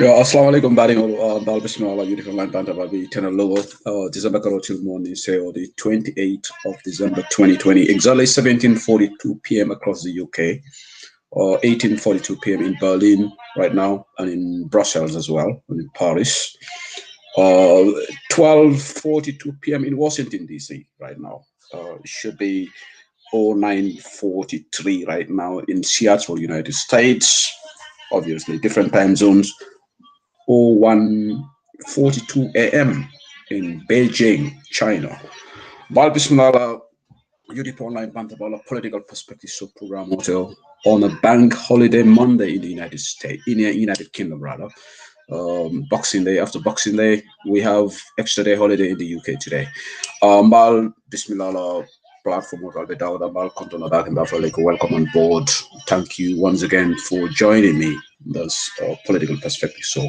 Assalamu alaikum baringol dal bismillah UDP online banta babi tenal logo December till morning say the 28th of December 2020 exactly 17:42 p.m. across the UK or 18:42 p.m. in Berlin right now and in Brussels as well and in Paris 12:42 p.m. in Washington DC right now it should be 09:43 right now in Seattle, United States, obviously different time zones. 01:42 a.m. in Beijing, China. Bal bismillah UDP Online Bantabala Political Perspective Show program hotel on a bank holiday Monday in the United States, in the United Kingdom rather. Boxing Day, after Boxing Day, we have extra day holiday in the UK today. Mal Bismillah platform of Albedauda, Mal Kontona back and welcome on board. Thank you once again for joining me. That's Political Perspective. So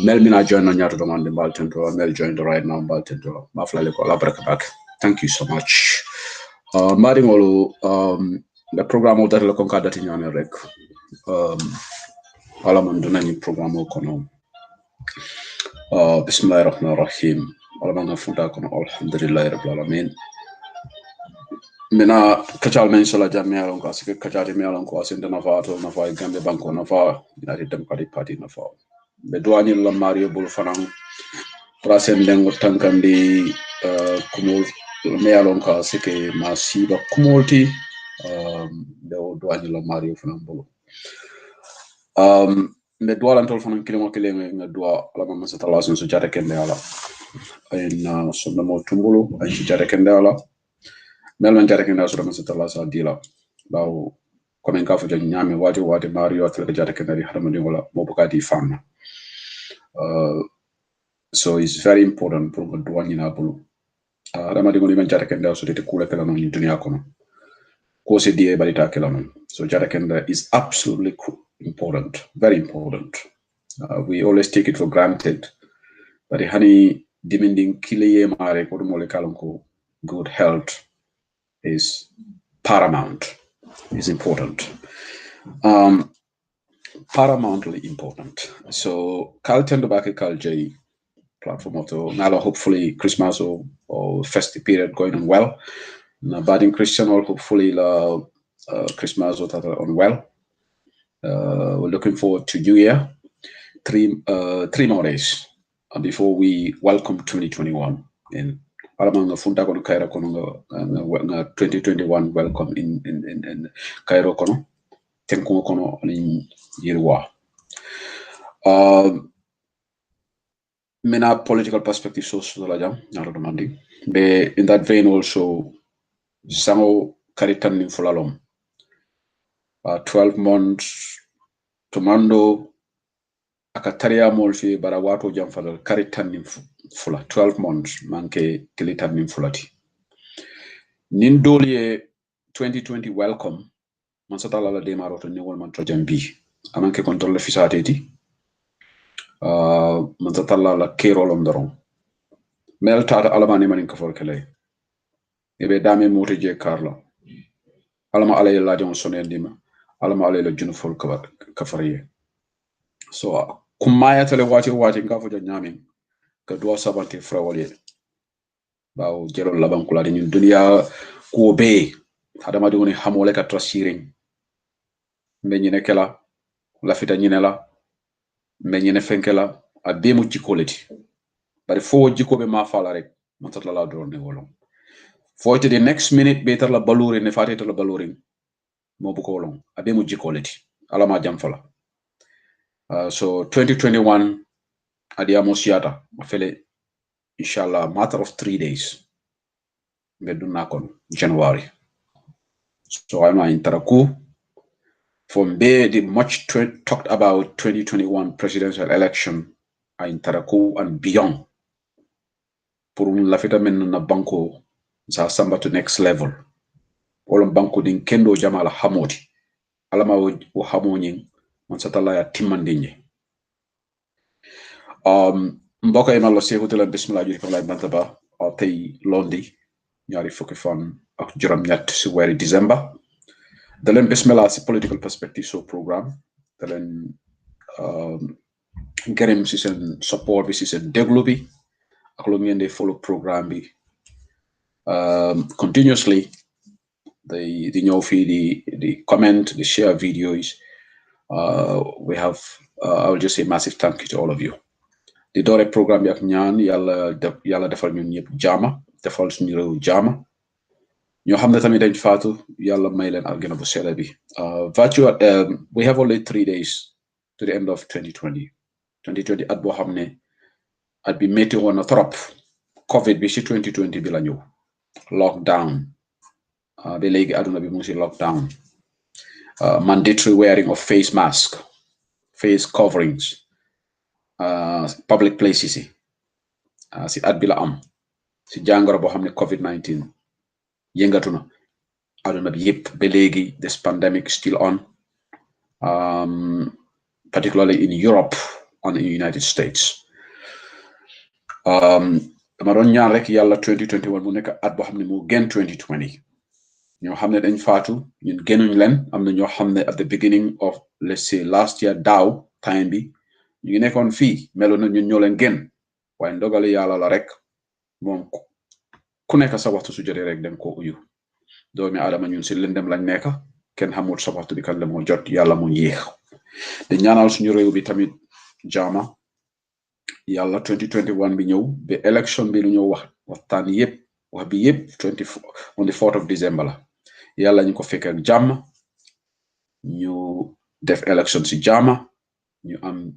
Mel Mina joined on Yato Demand in Baltendro, Mel joined right now in Baltendro. Mafla Leko back. Thank you so much. Marimolo, the program of that Lokonka that in Yanerek. Alaman Dunani program kono. Bismillahirrahmanirrahim. Alaman Funda kono Alhamdulillah Rabbil Alamin. Mina kachal men sola jamia lon ko sike kachati mi alon ko asinde na fato na fa Gambia banko na fa United Democratic Party na fa. Be duani la Mario bul fanang prasen lengo tankandi kumul me alon ko sike masiba kumulti be duani la Mario fanang bulu. Me dua lantol fanan kilimo kilenge nga dua ala mama satalla sun su jare kende ala in sunna mo tumbulu ay jare kende ala mel man jare kende su mama satalla sa dila baw comme ka fu nyame wati Mario atle jare kende di hadamadi wala mo bukati famna so it's very important pour ko dua nyina bulu hadamadi ngoni man jare kende su de kula kala no ni dunia kono ko se die balita kala no so jare kende is absolutely important, very important. We always take it for granted. But the honey demanding kile mare ko mole kalonko good health is paramount. Is important. Paramountly important. So Kal tendo back Kal J platform auto now hopefully Christmas or festive period going on well. Na badin Christian or hopefully la Christmas or on well. We're looking forward to New Year. 3 more days before we welcome 2021. And Alamanga Funda kono Cairo kono 2021 welcome in Cairo kono. Tenko kono in Yirwa. Mena political perspective so la jam na demanding. Be in that vein also Sango Karitan in Fulalom. 12 months Tomando akataria molfi bara wato jam fadal karitan nim fula 12 months manke kilitan nim fulati nin doliye 2020 welcome man satala la demaro to ni wol man to jambi amanke control fisateti man satala la kerolom doron mel tata alamani manin ka forkele ebe dame moto je karla alama alay la jon sonendima alama alay la junu fol ka fariye so kumaya tele wati nga fo nyami ka do sabante frawole bawo jelo laban kula de ñun dunya ko be hadama de woni hamole ka trasiring me ñine kala la fita ñine la me ñine fenkela a be mu jikoleti bari fo jikobe ma fala rek man tatla la do ne wolon fo te the next minute be tar la baluri ne faté la baluri mo bu ko wolon a be mu jikoleti ala ma jam fala so 2021 adiamo siata afele inshallah matter of 3 days beduna kon January so I'm in Taraku from there the much talked about 2021 presidential election in Taraku and beyond pour la feta men na banko sa samba to next level olon banko din kendo jamala hamodi alama o hamoni man satala ya timandinye mboka e malo se hotela bismillah juri ko lay bantaba tay londi ñaari fukki fan ak juroom ñett ci wéri December dalen bismillah ci political perspective so programme dalen gërëm ci sen support bi ci sen déglu bi ak lu ngeen di follow programme bi continuously the ñëw fi the comment the share videos we have I will just say massive thank you to all of you di doore programme bi ak ñaan yàlla defal ñun ñëpp jaama defal suñu réew jaama ñoo xam ne tamit dañ faatu yàlla may leen algena bu sell bi virtual we have only 3 days to the end of 2020 at boo xam ne at bi métti woon na trop covid bi ci 2020 bi la ñëw lockdown be legi aduna bi mu ci lockdown. Mandatory wearing of face mask, face coverings, public places si at bi la am si jàngoro boo xam ne COVID-19 yëngatu na aduna bi yëpp ba léegi this pandemic still on, particularly in Europe and in the United States. dama doon ñaan rek yàlla 2021 mu nekk at boo xam ne moo gën 2020 ñoo xam ne dañ faatu ñun gënuñ leen am na ñoo xam ne at the beginning of let's say last year daaw time bi ñu ngi nekkoon fii melo na ñun ñoo leen gën waaye ndogali yàlla la rek moom ku nekk sa waxtu su jotee rek dem ko uyu doomi aadama ñun si lëndëm lañ nekk kenn xamul sa waxtu bi kan la moo jot yàlla moo yéex di ñaanal suñu réew bi tamit jaama yàlla 2021 bi ñëw ba élection bi lu ñëw waxtaan yëpp wax bi yëpp on the 4th of December la yàlla ñu ko fekk ak jàmm ñu def élection si jàmm ñu am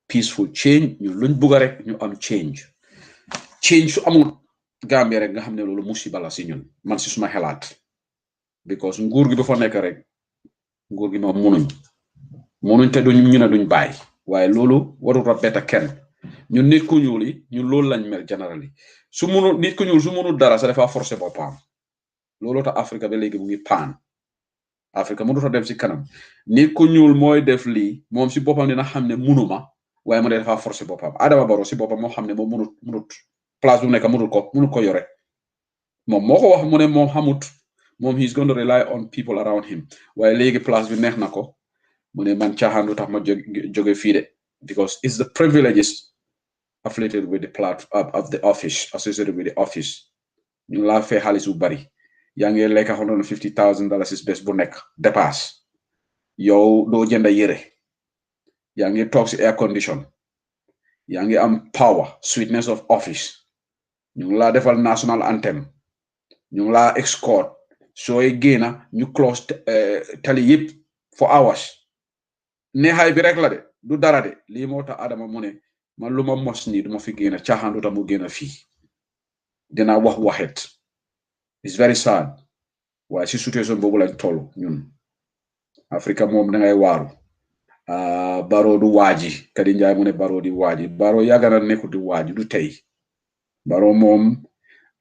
peaceful change ñu luñ bugga rek ñu am change su amul Gambia rek nga xam ne loolu musiba la si ñun man si suma xelaat because nguur gi dafa nekk rek nguur gi moom munuñ te duñ ñu ne duñ bàyyi waaye loolu warul a bett kenn ñun nit ku ñuul yi ñun loolu lañ mel generally su munul nit ku ñuul su munul dara sa dafa forcer boppam loolu tax Afrique ba léegi mu ngi paan Afrique mënut a dem si kanam nit ku ñuul mooy def lii moom si boppam dina xam ne munuma waaye mu ne dafa forcer boppam Adama Barrow si boppam moo xam ne moom munut place bu nekk munut ko yore moom moo ko wax mu ne moom xamut moom he's going to rely on people around him waaye léegi place bi neex na ko mu ne man caaxaan lu tax ma jóge fii de because it's the privileges affiliated with the platform of the office associated with the office ñu laa fee xaalis bu bari yaa ngi lekk $150,000 bés bu nekk dépasse yow doo jënd yére yaa ngi toog si air condition yaa ngi am power sweetness of office ñu ngi laa defal national anthem ñu ngi laa escort sooy génna ñu close tali yëpp for hours neexaay bi rek la de du dara de lii moo tax Adama mu ne man lu ma mos nii du ma fi génna caaxaan du tax mu génna fii dina waxet it's very sad waaye si situation boobu lañ toll ñun Afrique moom da ngay waaru Barrow du waaji Kadi Njaay mu ne Barrow di waaji Barrow yàgg na nekku di waaji du tey Barrow moom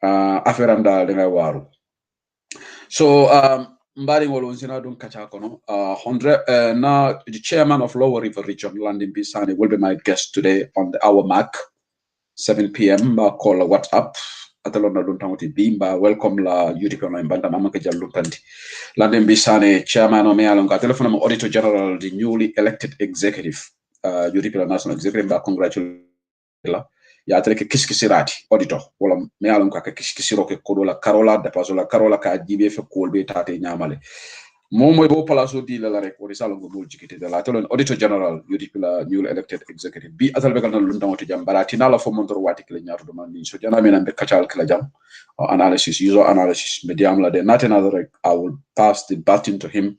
affaire am daal da ngay waaru so mbari ngol sina dun kacha kono na the chairman of Lower River Region Landing Bisani will be my guest today on the hour mark 7 p.m. call WhatsApp atalona dun tanguti bimba welcome la UDP online banda mama ke jallu tanti Landing Bisani chairman o me alon ka telephone mo auditor general the newly elected executive UDP national executive ba congratulate la ya treke kiskisirati auditor wala me alon ka kiskisiro ke kodola karola de pasola karola ka jibe fe kolbe tate nyamale moy bo palaso di la rek wori salo go bol jikite de la tolon auditor general UDP la newly elected executive bi atal be kan lu ndamoti jam barati na la fo montor wati kle ñaatu do man ni so jana men be kacal kla jam analysis user analysis medium la de natena rek I will pass the baton to him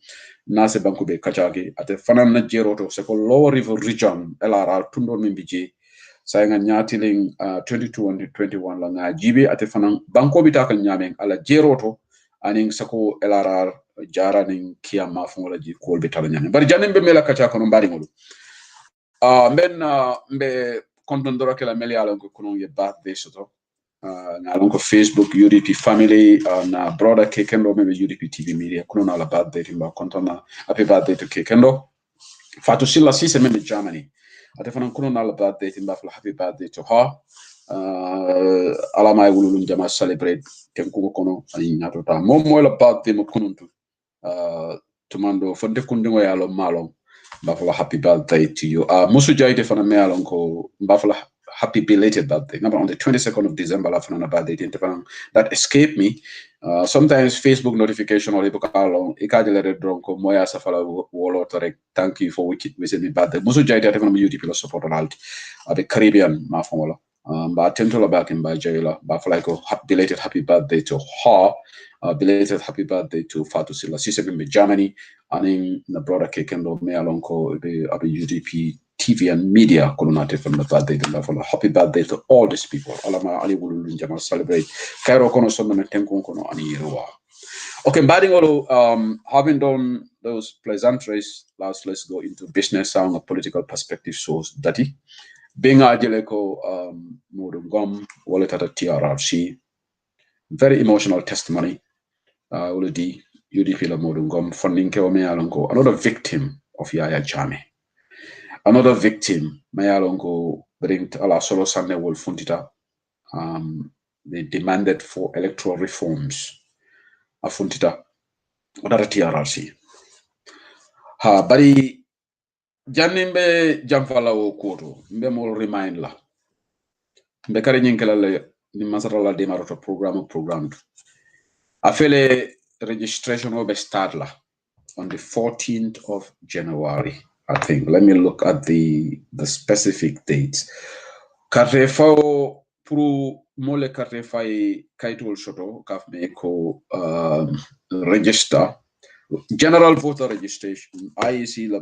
nase banko be kacagi ate fanan na jeroto se ko Lower River Region LRR tundo min bije sayanga nyatiling 22 and 21 la nga jibe ate fanan banko bitakal nyamen ala jeroto aning sako LRR jara ning kiyama fongola ji ko be tala nyamen bari janem be mela kacha kono mbari ngolu mbe konton doro kala meli ala ko kono ye birthday soto na lon ko Facebook UDP family na brother Kekendo mebe UDP TV media kono na la birthday timba konton na happy birthday to Kekendo Fatu Silla Sise mebe Germany ate fanan kono na la birthday timba fla happy birthday to her ala may wululum jama celebrate tenku kono ani nyato ta mom moy la birthday mo kono tumando fonde kundingo yalo malom mbafala happy birthday to you musu jaite fana me alon ko mbafala happy belated birthday number on the 22nd of December la fana birthday that escaped me sometimes Facebook notification or ibuka alon ikadele dronko moya safala wolo torek thank you for wishing me birthday musu jaite fana me UDP la support alti the Caribbean ma fongola ba tentola back in by jaila ba fala ko belated happy birthday to her belated happy birthday to Fatu Silla Sise in Germany and in the brother Kekendo me along ko the UDP TV and media kolonate from the birthday to happy birthday to all these people alama ali wulu njama celebrate kairo kono sonno men tenkon kono ani ruwa Okay, Badingolo, having done those pleasantries, let's go into business sound of political perspective source dati. Being Ajeleko Mudungom, wallet at a TRRC, very emotional testimony. Uludi UDP la Mudungom, funding Keomealongo, another victim of Yaya Jame. Another victim, Mayalongo, bring ala solo Sunday Wolf Funtita. They demanded for electoral reforms. Afuntita. Odata TRRC. Ha bari janimbe jamfala o koto mbe mo remind la mbe kare nyinkela le ni masara la demaroto program afele registration will be start la on the 14th of January, I think. Let me look at the specific dates. Karte fao pro mole karte fai kaitol shoto kaf me ko register general voter registration. IEC la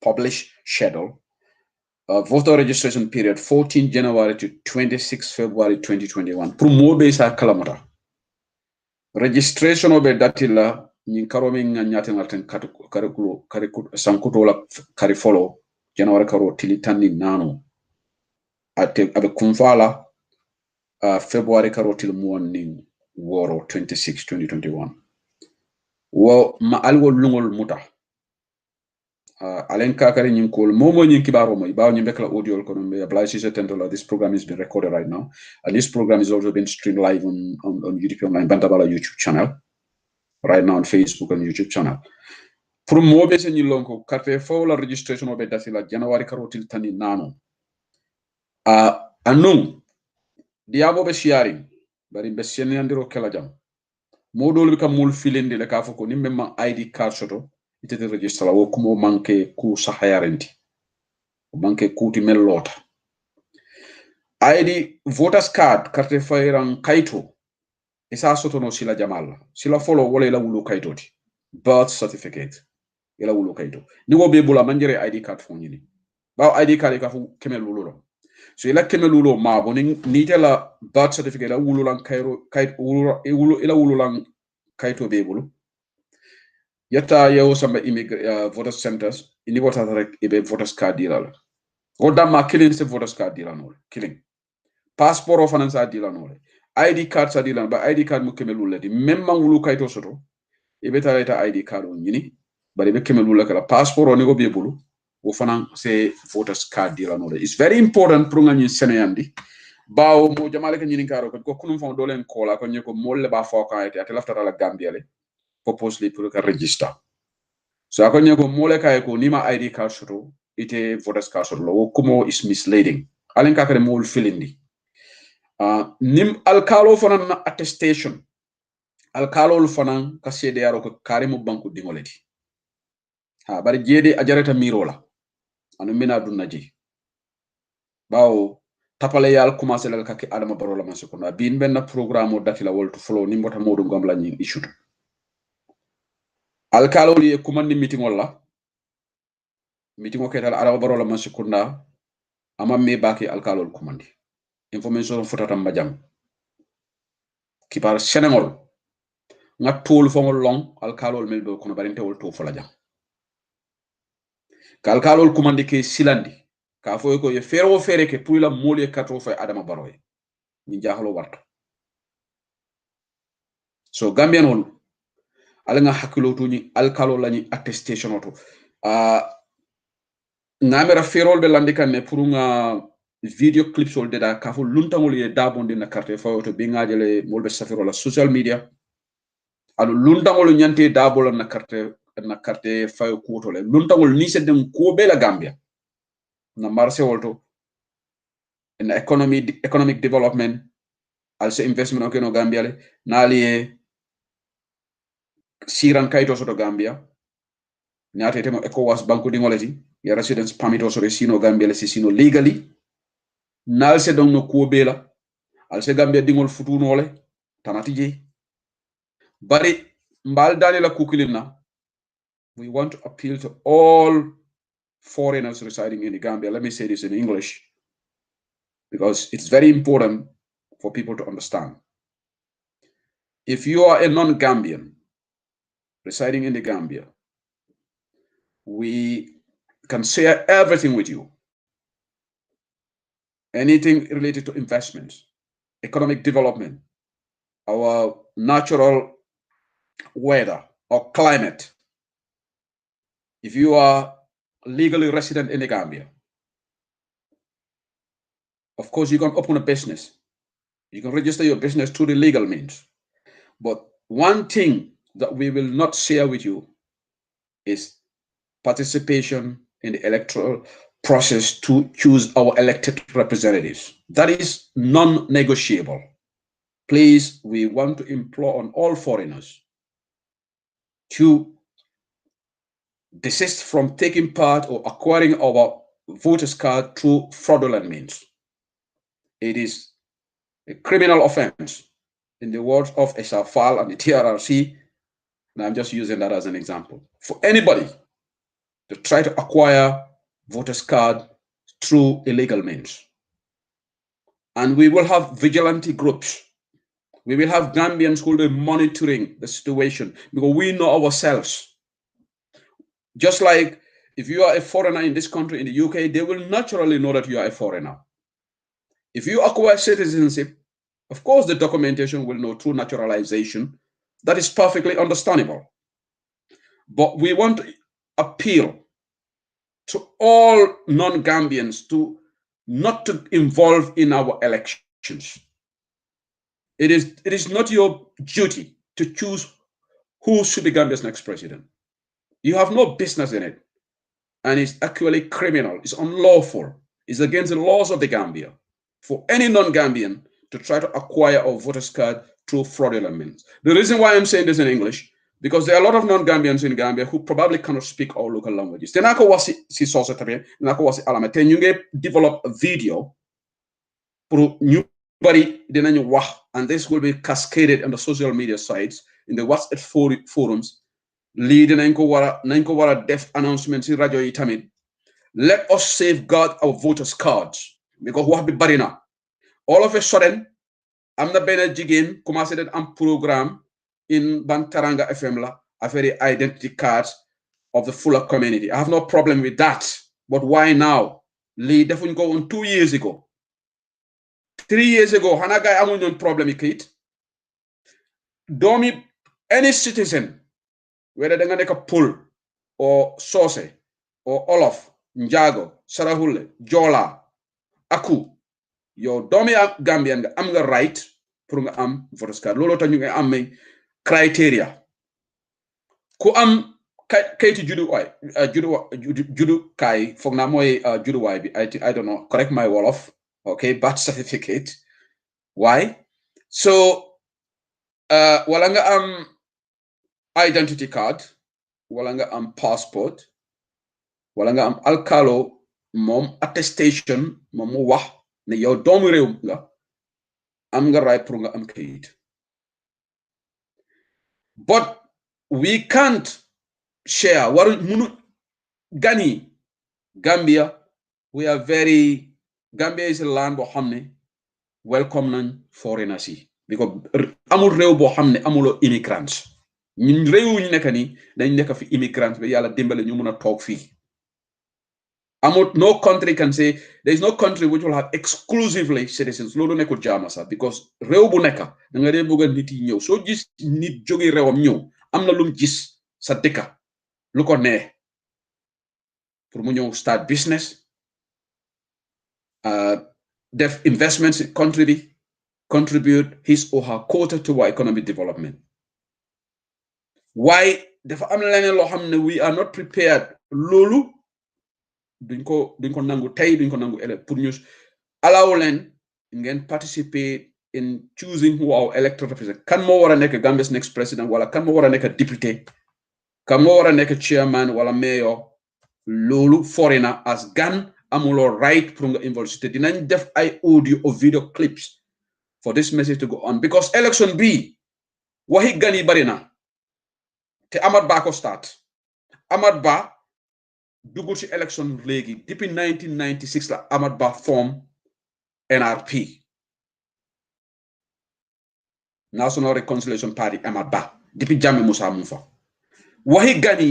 publish schedule. Voter registration period 14 January to 26 February 2021. Pro mo be sa kalamata. Registration obe datila ni karomi nganyate ngaten kariku sankuto la kari follow January karo tilitani nano ate abe kumfala February karo til morning woro 26 2021 wo ma algo lungol muta alen kakari nyin kol momo nyin kibaro mo bawo nyin bekla audio ko no be blay si tentola. This program is being recorded right now, and this program is also being streamed live on UDP Online Bantabala YouTube channel right now on Facebook and YouTube channel. Pour mo be sen lonko carte fo la registration obe datila January karotil tani nano anum diabo be sharing bari be sen yandiro kala jam modol be kam mul filende le ka foko nimbe ma ID card soto itete registra wo kumo manke ku sahayarenti manke kuti mellota ID voters card carte fayran kaito isa soto no sila jamalla sila follow wala la wulu kaitoti birth certificate ila wulu kaito ni wo be bula manjere ID card fo nyini ba ID card ka fu kemel wululo so ila kemel wululo ma bo ni tela birth certificate la wulu lan kairo kait wulu ila wulu lan kaito be bulu yata yewo samba voters centers ini wota rek ibe voters card dila o damma killing se voters card dila no killing passport o fanan sa dila no ID card sa dila ba ID card mu kemel wulu di même man wulu kaito soto ibe ta ID card on nyini bari be kemel wulu kala passport o ni go be bulu o fanan se voters card dila no it's very important pour ngani seneyandi bawo mo jamale ka nyini karo ko kunum fon dolen kola ko nyeko molle ba fo ka ite atelaftara la gambia le proposely pour ka register so akonye ko mole kay ko nima ID card soto ite voters card soto lo kumo is misleading alen ka kare mol filindi nim alkalo fanan na attestation alkalo fanan ka sede yaro ko karimu banku dingoleti ha bari jede ajareta mirola anu mina dunnaji bawo tapale yal commencer lal kake adama barola man sekona bin benna programme datila wolto flow ni mbota modum gam lañi issue alkalo li kumandi meeting wala meeting o ketal adama barola man sekona ama me baki alkalo kumandi information futata mbajam kibar senengol nga tool fongol long alkalo mel do kono barinte wol to fola jam ka alkalo kumandi ke silandi ka foy ko ye fero fere ke pour la moli kato fay adama baroy ni jahalo warto so gambian on ala nga hakilo to ni alkalo lañi attestation auto ngamera ferol be landi kan ne pour nga video clips ol deda ka fo luntangol ye dabonde na carte fay auto be ngajele molbe safiro la social media alu luntangol nyante dabol na carte fay ko to le luntangol ni sedem ko be la gambia na marché wolto in economic development also investment okay no gambia le nali siran kayto soto gambia nyate temo ECOWAS banku dingoleti ya residence permit so sino gambia le sino legally nal se don no ko bela al se gambia dingol futuno le tanati je bari mbal dani la kukilina we want to appeal to all foreigners residing in the Gambia. Let me say this in English because it's very important for people to understand. If you are a non-Gambian residing in the Gambia, we can share everything with you. Anything related to investments, economic development, our natural weather or climate. If you are legally resident in the Gambia, of course, you can open a business. You can register your business through the legal means. But one thing that we will not share with you is participation in the electoral process to choose our elected representatives. That is non-negotiable. Please, we want to implore on all foreigners to desist from taking part or acquiring our voters card through fraudulent means. It is a criminal offense in the words of Esafal and the TRRC, and I'm just using that as an example. For anybody to try to acquire voters card through illegal means. And we will have vigilante groups. We will have Gambians who will be monitoring the situation because we know ourselves. Just like if you are a foreigner in this country, in the UK, they will naturally know that you are a foreigner. If you acquire citizenship, of course, the documentation will know through naturalization. That is perfectly understandable. But we want to appeal to all non-Gambians to not to involve in our elections. It is not your duty to choose who should be Gambia's next president. You have no business in it. And it's actually criminal. It's unlawful. It's against the laws of the Gambia for any non-Gambian to try to acquire a voter's card through fraudulent means. The reason why I'm saying this in English, because there are a lot of non-Gambians in Gambia who probably cannot speak our local languages. Develop a video and this will be cascaded on the social media sites, in the WhatsApp forums. Leading nañ def announcements in radio tamid. Let us safeguard our voters' cards because wax bi bari na. All of a sudden, am na benn jigéen commencé den am programme in Bantaranga FM la affaire identity cards of the fuller community. I have no problem with that. But why now? Lii defuñ ko on 2 years ago. 3 years ago, xana gaay amuñ ñoon problème yi kayit. Doomi any citizen, whether they're going to Pul or Sose or Olof, Njago, Sarahule, Jola, Aku, your domi Gambian, am the right pour nga am voters card. Lolo ta ñu nga am criteria. Ku am kayti judu way judu kay fogg na moy judu way bi I don't know, correct my Wolof. Okay, birth certificate. Why? So wala nga am identity card, wala nga am passport, wala nga am alkalo mom attestation mom mu wax ne yow doomu rew nga am nga right pour nga am kayit. But we can't share waru munu gani Gambia. We are Gambia is a land bo xamne welcome nañ foreigners yi because amul rew bo xamne amulo immigrants. ñun réew ñu nekk ni dañ nekk fi immigrants ba yàlla dimbale ñu mun a toog fii. No country can say there is no country which will have exclusively citizens. Loolu nekkul jaama sax because réew bu nekk da nga dee bëgg nit yi ñëw soo gis nit jóge réewam ñëw am na lum gis sa dëkka lu ko neex pour mu ñëw start business def investments in country bi contribute his or her quota to our economic development. Why dafa am leneen loo xam ne we are not prepared loolu duñ ko nangu tey duñ ko nangu ëllëg pour ñu allow leen ngeen participate in choosing who our elected represent. Kan moo war a nekk Gambia's next president wala kan moo war a nekk député kan moo war a nekk chairman wala mayor loolu foreigner as gan amuloo right pour nga involve te dinañ def ay audio or video clips for this message to go on because election bi waxi gan yi bari na te Amat Bah ko start. Amat Bah dugul ci election léegi depuis 1996 la Amat Bah form NRP National Reconciliation Party Amat Bah depuis Jammeh Moussa mu fa waxi gani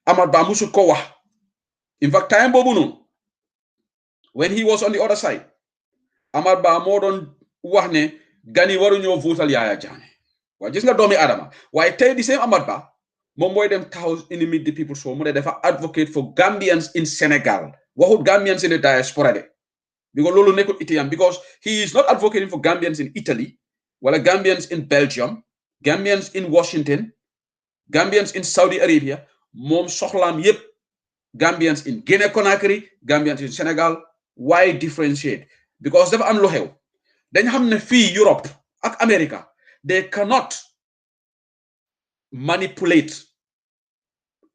Amat Bah musu ko wax. In fact time boobu noonu when he was on the other side Amat Bah moo doon wax ne gani waruñoo votal Yaya Jammeh waaye gis nga doomi Adama waaye tey di same Amat Bah moom mooy dem taxaw in the meet the people so mu ne dafa advocate for Gambians in Senegal waxut Gambians in the diaspora de because loolu nekkul Italian because he is not advocating for Gambians in Italy wala Gambians in Belgium Gambians in Washington Gambians in Saudi Arabia moom soxlaam yépp Gambians in Guinea Conakry Gambians in Senegal. Why differentiate? Because dafa am lu xew dañ xam ne fii Europe ak America they cannot manipulate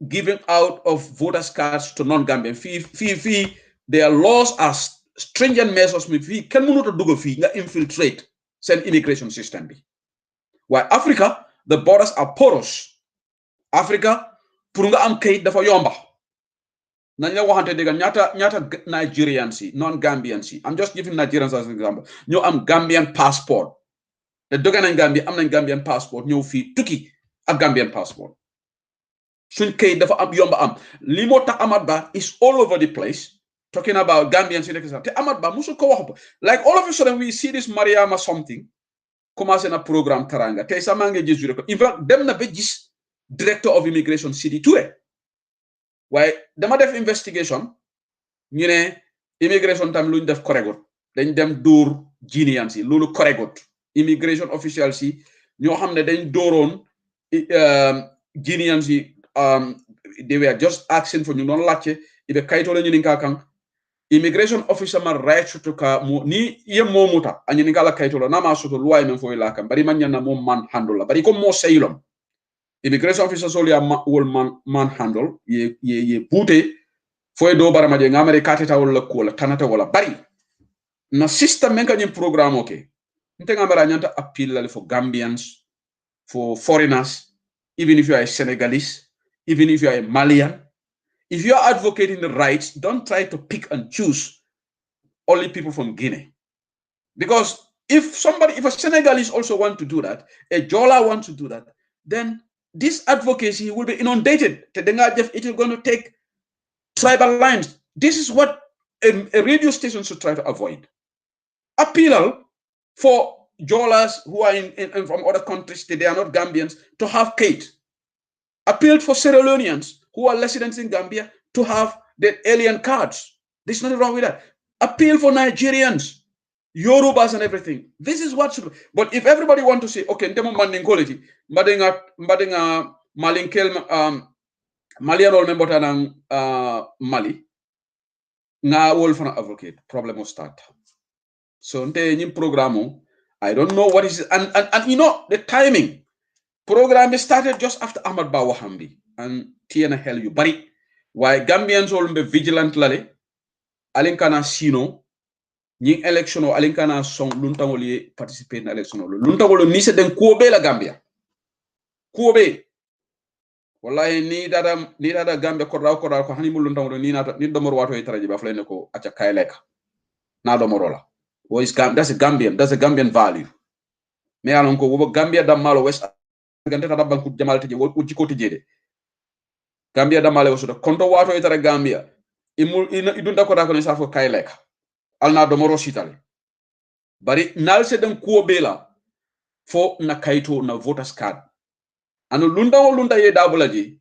giving out of voters cards to non-Gambian. Fii their laws are stringent measures mi fii kenn mënut a dugg fii nga infiltrate seen immigration system bi. While Africa the borders are porous. Africa pour nga am kayit dafa yomba. nañ la waxante dégg ñaata Nigerians yi non-Gambians yi I'm just giving Nigerians as an example ñoo am Gambian passport te doge nañ Gambia am nañ Gambian passport ñëw fii tukki ak Gambian passport suñ kayit dafa am yomba am li moo tax Amat Bah is all over the place talking about Gambians yi nekk sax te Amat Bah musul ko wax like all of a sudden we see this Mariama something commencé na programme Teranga tey sax maa ngi gis jure ko in fact dem na ba gis director of immigration Sidi Touré waaye dama def investigation ñu ne immigration tam luñ def correct dañ dem dóor Guineans yi loolu correct immigration officials yi ñoo xam ne dañ dóoroon Guineans yi they were just asking for ñu doon laajte ibe kayito la ñu ninka kan immigration officer man right to ka mo ni yem mo muta anyi ninka la kayito la na ma soto luwa men fo la kan bari man nyana mo man handle la bari ko mo sayilom immigration officer so ya wol man handle ye bute fo do barama je ngamare kateta wala ko la tanata wala bari na system men kanyim programme okay nte ngamara nyanta appeal la for Gambians for foreigners even if you are a Senegalese even if you are a Malian if you are advocating the rights don't try to pick and choose only people from Guinea because if a Senegalese also want to do that a Jola wants to do that then this advocacy will be inundated. It is going to take tribal lines. This is what a radio station should try to avoid. Appeal for Jolas who are from other countries, they are not Gambians, to have Kate. Appeal for Sierra Leoneans who are residents in Gambia to have their alien cards. There's nothing wrong with that. Appeal for Nigerians, Yorubas and everything. This is what should. But if everybody want to say, okay, ndemo manding quality, mbadinga malinkel Malian role member tanang Mali, nga wolf an advocate. Problem will start. So nte nyim programo. I don't know what is and you know the timing. Program started just after Amat Bah Wahambi and Tiana hell you bari. Why Gambians all be vigilant lale. Alinkana sino. Nying election o alinkana song luntangoli participate na election o luntangolo ni se den kuobe la Gambia kuobe wallahi ni dada Gambia ko hani mu luntangolo ni domor wato e taraji ba flene ko acha kayleka na domorola wo is that's a Gambian value me alon ko wo Gambia damalo west gante tata banku jamal teje wo jiko tejede Gambia damalo so konto wato e tara Gambia idunda ko da ko ne sa fo kayleka alna domoro sitale bari nalse den kuobela fo na kaito na voters card anu lunda ye dabulaji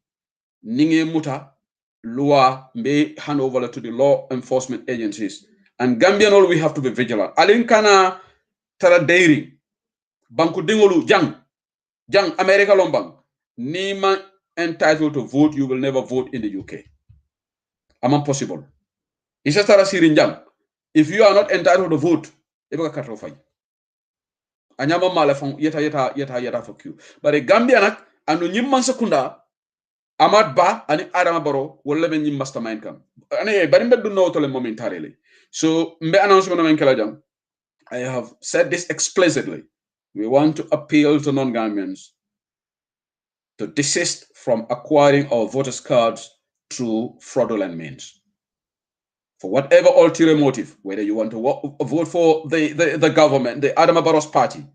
ninge muta loi may hand over to the law enforcement agencies and Gambian all we have to be vigilant alinkana tara dairy banku dingolu jang America lombang nima entitled to vote you will never vote in the UK impossible isa tara sirin jang if you are not entitled to vote, eba katro fay. Anyama mala fon yeta for you. But the Gambia nak anu nyimman sekunda Amat Bah ani Adama Barrow wala ben nyim mastermind kam. Ane bari mbed du no tole momentarily. So mbe announcement men kala jam. I have said this explicitly. We want to appeal to non-Gambians to desist from acquiring our voters cards through fraudulent means. For whatever ulterior motive, whether you want to vote for the government, the Adama Barrow's party,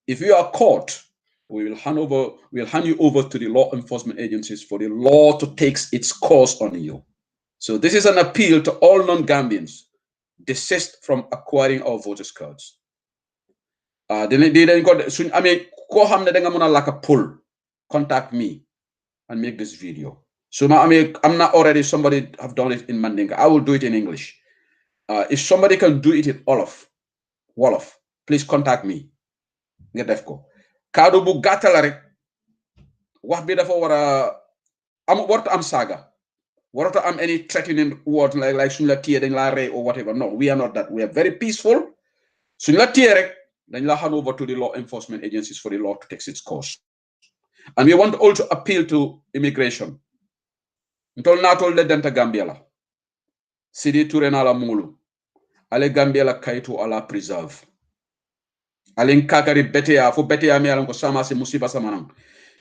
If you are caught, we'll hand you over to the law enforcement agencies for the law to take its course on you. So this is an appeal to all non-Gambians. Desist from acquiring our voters' cards. I mean, like a pull, contact me and make this video. So now, I mean, I'm not already somebody have done it in Mandinka. I will do it in English. If somebody can do it in Wolof, please contact me. Nga def ko. Kado bu gatal rek wax bi dafa wara am saga. Warata am any threatening word like suñ la tiye dañ la ray or whatever. No, we are not that. We are very peaceful. Suñ la tiye rek dañ la hand over to the law enforcement agencies for the law to take its course. And we want to also appeal to immigration. Ntol natol le denta Gambia la. Sidi Touré na la mulu. Ale Gambia la kaitu ala preserve. Alen kakari betea fo betea mi alan ko sama se musiba samanang.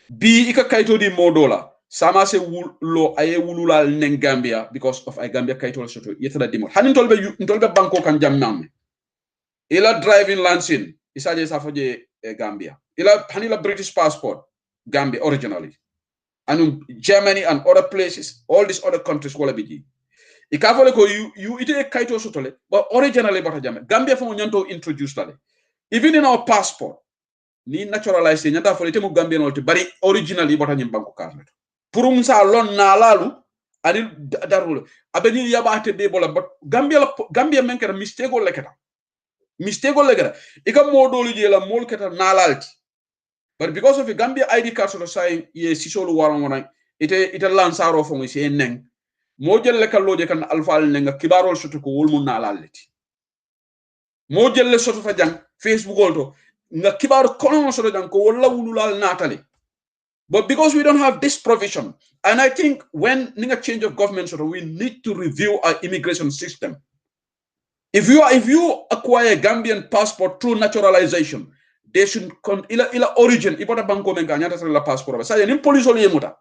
Bi ika kaito di modola sama se lo aye wulula nen Gambia because of ay Gambia kaito soto yetala dimo hanin tolbe banko kan jamnam ila driving license isaje safoje Gambia ila hanila British passport Gambia originally and Germany and other places all these other countries wala biji ikafole ko you ite kaito soto le but originally bata jam Gambia fo nyanto introduce tale even in our passport ni naturalize nyanta fo temu Gambian olti bari originally bota nyim banko card purum sa lon na lalu ani darul abeni yabate be bola but Gambia men kata mistake leketa ika modolu je la mol kata nalalti but because of the Gambia ID card so say ye sisolu waron wona ite lansaro fo ngi neng mo jel lekal loje kan alfal nenga kibarol soto ko wolmu nalalti mo jel le soto fa jang Facebook olto nga kibar kono soto jang ko wala wululal natale. But because we don't have this provision, and I think when ninga change of government, we need to review our immigration system. If you acquire a Gambian passport through naturalization, they should ila origin ipota banko menga nyata la passport. Sa nim police oli yemuta.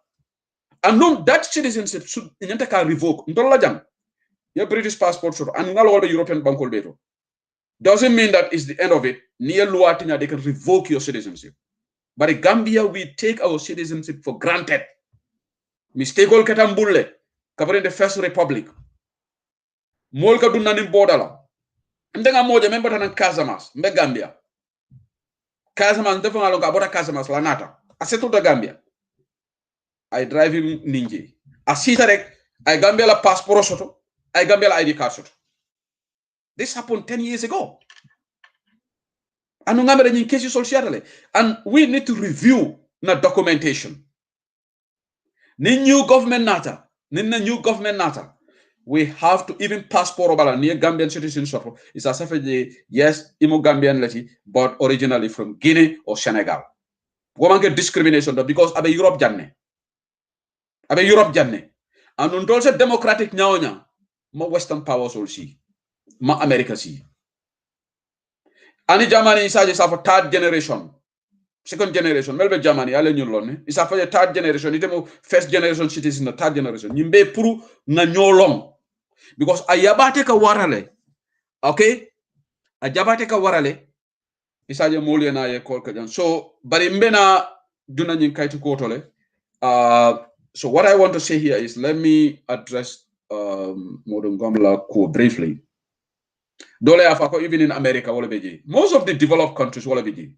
And no that citizenship should nyata ka revoke. Ndola jam. Your British passport and ngalo European banko beto. Doesn't mean that it's the end of it. Near Luatinya, they can revoke your citizenship. But in Gambia, we take our citizenship for granted. Mistake all Katambule, covering the First Republic. Molka Dunanim Bordala. And then I'm more the member than Casamas, Mbe Gambia. Casamas, definitely about Casamas, Lanata. I said to the Gambia. I drive him Ninja. I see that I Gambia la passport soto, I Gambia la ID card soto. This happened 10 years ago. And we need to review the documentation. The new government nata. We have to even passport near Gambian citizenship. It's as if yes, imo Gambian leti, but originally from Guinea or Senegal. Woman get discrimination because abe Europe janne. And until democratic nyaonya, ma Western powers will see. Ma America see. Ani Germany is a third generation, second generation. Melbe Germany, ale nyolone. Is a third generation. Itemo first generation citizen, the third generation. Nimbe puru na nyolong. Because ayabate ka warale. Okay? Ajabate ka warale. Isa je moli na ye kol kajan. So, bari mbena duna nyinkaitu kotole. So what I want to say here is let me address Modern Gomla ko briefly. Dole afako even in America wala beji. Most of the developed countries wala beji.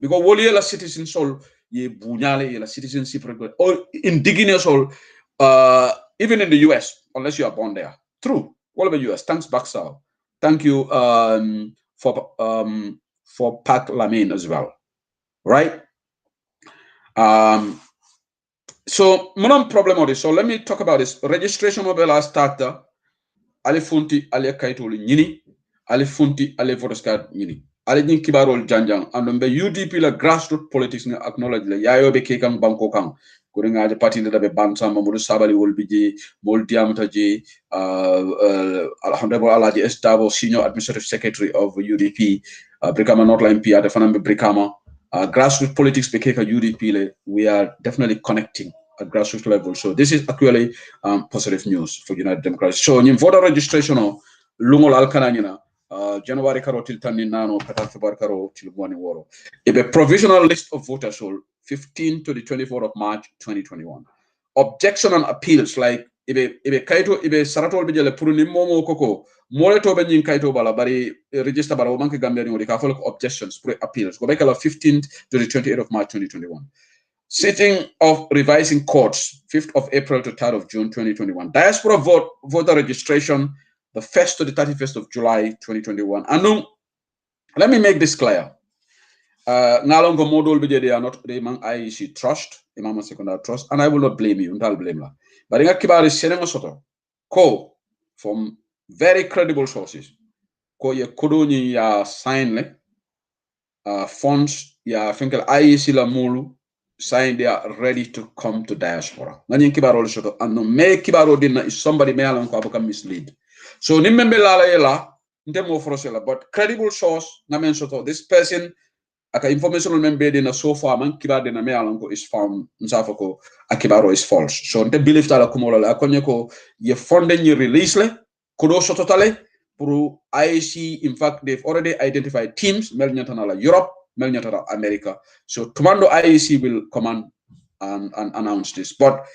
Because wali la citizen soul ye bunyale la citizenship or indigenous soul even in the US unless you are born there. True. Wala be US. Thanks Baxal. Thank you for Pat Lamine as well. Right? So monam problem on this. So let me talk about this. Registration of the starter. Ale funti ale kaitolu nyini ale funti ale voters card nyini ale nyin kibarol janjang andon be UDP la grassroots politics nga acknowledge la yayo be kekang banko kang ko nga parti da be banta mamadou sabali wol biji mol diamata ji alhamdulillah alaji estabo senior administrative secretary of UDP Brikama Northline PR the fanam be Brikama grassroots politics be keka UDP le we are definitely connecting at grassroots level. So this is actually positive news for United Democrats. So in voter registration, Lungol Alkananyana, January karo till tani nano kata February karo till mwani woro. A provisional list of voters will 15 to the 24th of March 2021. Objection and appeals like ibe kaito ibe saratol be jele pour ni momo koko mole to be nyin kaito bala bari register bala o manke Gambia ni ka follow objections pour appeals go be kala 15th to the 28th of March 2021. Sitting of revising courts 5th of April to 3rd of June 2021. Diaspora voter registration the 1st to the 31st of July 2021. And let me make this clear. Ngalongo model they are not they man IEC trust, imam secondary trust, and I will not blame you, I'll blame la. But inga kibari senengo soto ko from very credible sources. Ko ye kodoni ya sign le funds ya finkel IEC la mulu sign they are ready to come to diaspora. Nani kibaro soto and no me kibaro dinna is somebody me alon ko abaka mislead. So nimembe la yela ndemo frosela but credible source namen soto this person aka information on membe na so far man kiba de na me alongo is found nsafako akibaro is false so nte believe tala kumola la konye ko ye fonde ni release le kodo so totale pour IC in fact they've already identified teams mel nyatana la Europe mel nyatana America so tomando IEC will come and announce this but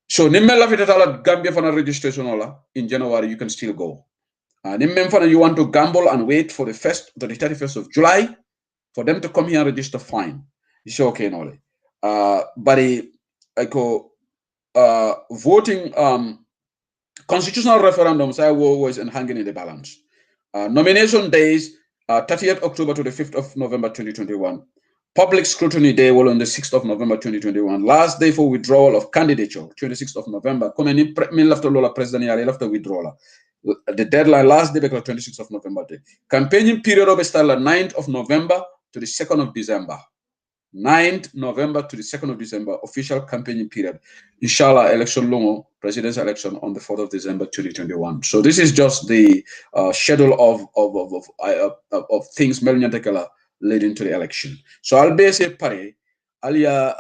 so nimmel la fitala Gambia for registration ola in January you can still go nimmem fana you want to gamble and wait for the 1st to the 31st of July for them to come here and register, fine. It's okay, no. But voting constitutional referendums I was hanging in the balance. Nomination days 30th October to the 5th of November 2021. Public scrutiny day will on the 6th of November 2021. Last day for withdrawal of candidature 26th of November. Come in after Lola President after withdrawal. The deadline last day because 26th of November day. Campaigning period of start 9th of November to the 2nd of December. 9th November to the 2nd of December, official campaigning period. Inshallah, election long, presidential election on the 4th of December 2021. So this is just the schedule of things leading to the election. So I'll basically pare alia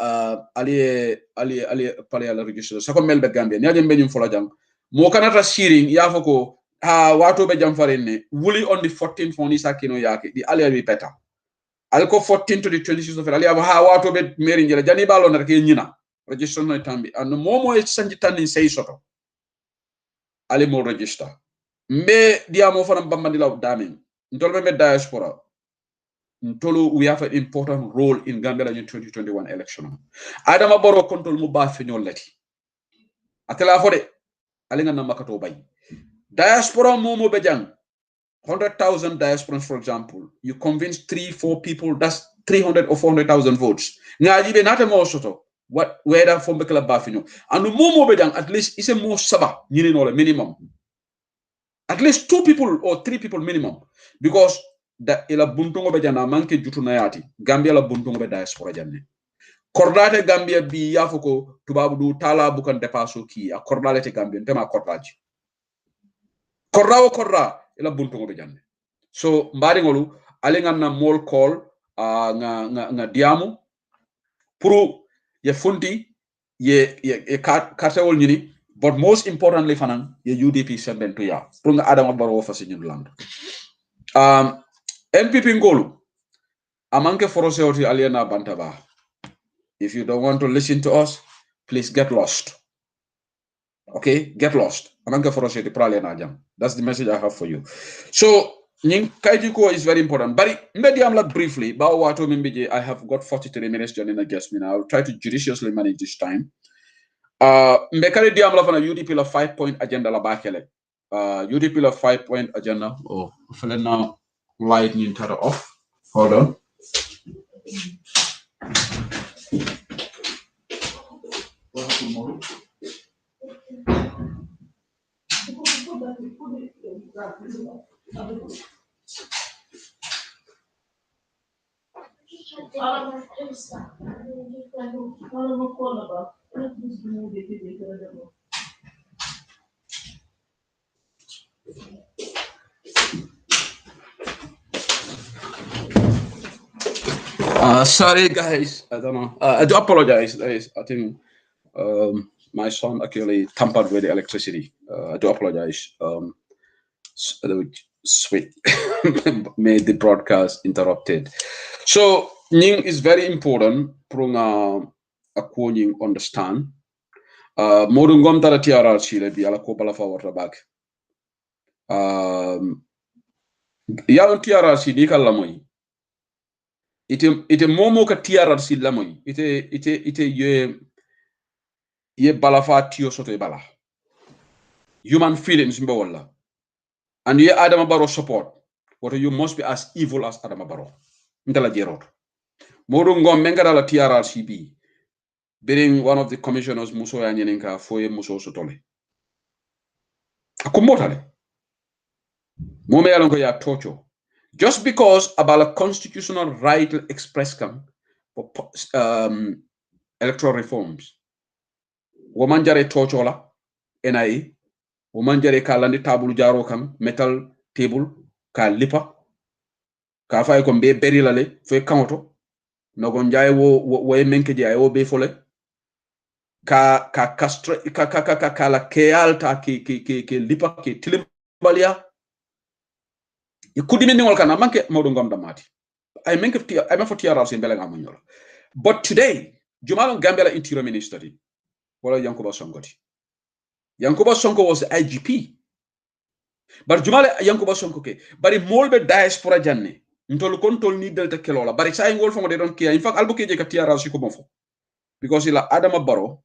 pare ala register. Sako melbe Gambia. Niaje mbenyum fola jang. Mo kanata shiring yafoko wato be jam farenne. Wuli on the 14th for Nisa Kino Yaki. The alia be better. Alko 14 to the 26th of February. Wato be merinjela. Jani balo na ke nyina. Register no tambi. And momo e sanjitani say soto. Ali mo register. Mbe diamo fanam bambandila daming. Ntolbe me diaspora. Ntolo we have an important role in Gambia in 2021 election. Adama Boro control mo ba feñol lati. Atela fode. Alinga na makato bay. Diaspora momo bejang. 100,000 diasporans, for example, you convince 3-4 people, that's 300 or 400,000 votes. Ngaji be nate mo soto. What whether from Bekala Bafino. And the momo bedang at least is a more saba, minimum. At least 2 people or 3 people minimum. Because the ila buntungo bejana manke jutu nayati. Gambia la buntungo be diaspora janne. Kordate Gambia bi yafoko tubabu du tala bukan depaso ki a kordale te Gambia tema kordaji. Korra ila buntungo be janne. So mbari ngolu alinga na mall call nga diamu puru ye funti ye kartewol nyini but most importantly fanan ye UDP senden to ya puru nga Adama Barrow fa sinyu land NPP ngolu amanke forose oti aliena bantaba. If you don't want to listen to us, please get lost. Okay, get lost. Amanke forose oti prale na jam. That's the message I have for you. So Kaijiko is very important. But briefly, I have got 43 minutes joining against me now. I'll try to judiciously manage this time. Mbekari diamla fana UDP la 5-point agenda la bakele. UDP la 5-point agenda. Oh, now light ni turn off. Hold on. Sorry guys, I don't know. I do apologize. I think my son actually tampered with the electricity. I do apologize. Sweet. Made the broadcast interrupted. So Ning is very important prong a quoting understand. Modung gom tara tiara chile bi ala ko bala fa warta bak. Yalon tiara si di kala moy. Ite momo ka tiara si la moy. Ite ye bala fa tiyo soto e bala. Human feelings mbe wala. And ye Adama Barrow support. What you must be as evil as Adama Barrow. Ndala jerot. Modung gom mengara la TRRCB. Being one of the commissioners muso ya nyenenka foye muso sotole. Akumotale. Mome yalonko ya torture. Just because about a constitutional right to express come for electoral reforms. Woman jare torture la NIA. Woman jare kalandi table jaro kan metal table ka lipa. Ka fay ko be beri lale fe kamoto. Nogon jaye wo menke jaye wo be fole. Ka la kealta ke lipa ke tilimbalia. You could mean all kana manke modungom damati. I make I'm for TRRC in Belega Munyola. But today, Jumalon Gambia Interior Minister, Wala Yankuba Sonkoti. Yankuba Sonko was the IGP. But Jumala Yankuba Sonko, but in Molbe Diaspora Janne, Ntolu Kontol ni Delta Kelola, but it's saying wolf from they don't care. In fact, Albuke TRRC Kumofo. Because ila Adama Barrow,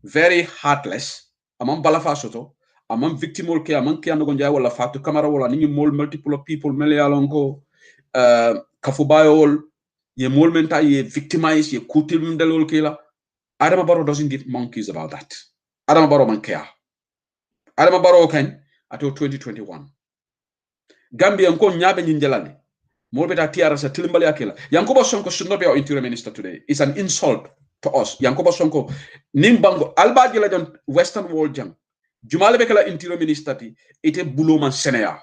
very heartless, among Balafa Soto, among victim ke among Kiano Gonja wala Fatu Kamara wala Ningi Mol multiple people, Melealongo, Kafubayol, ye molmenta ye victimize ye kutil mdelol kila. Adama Barrow doesn't give monkeys about that. Adama Barrow man care. Adama Barrow can until 2021. Gambia nko nyabe njinjelane. Molbeta tiara sa tilimbali akila. Yankuba Sonko should not be our interior minister today. It's an insult to us. Yankuba Sonko nimbango alba jela don Western World jang. Jumale bekala interior minister ti ite buloman senea.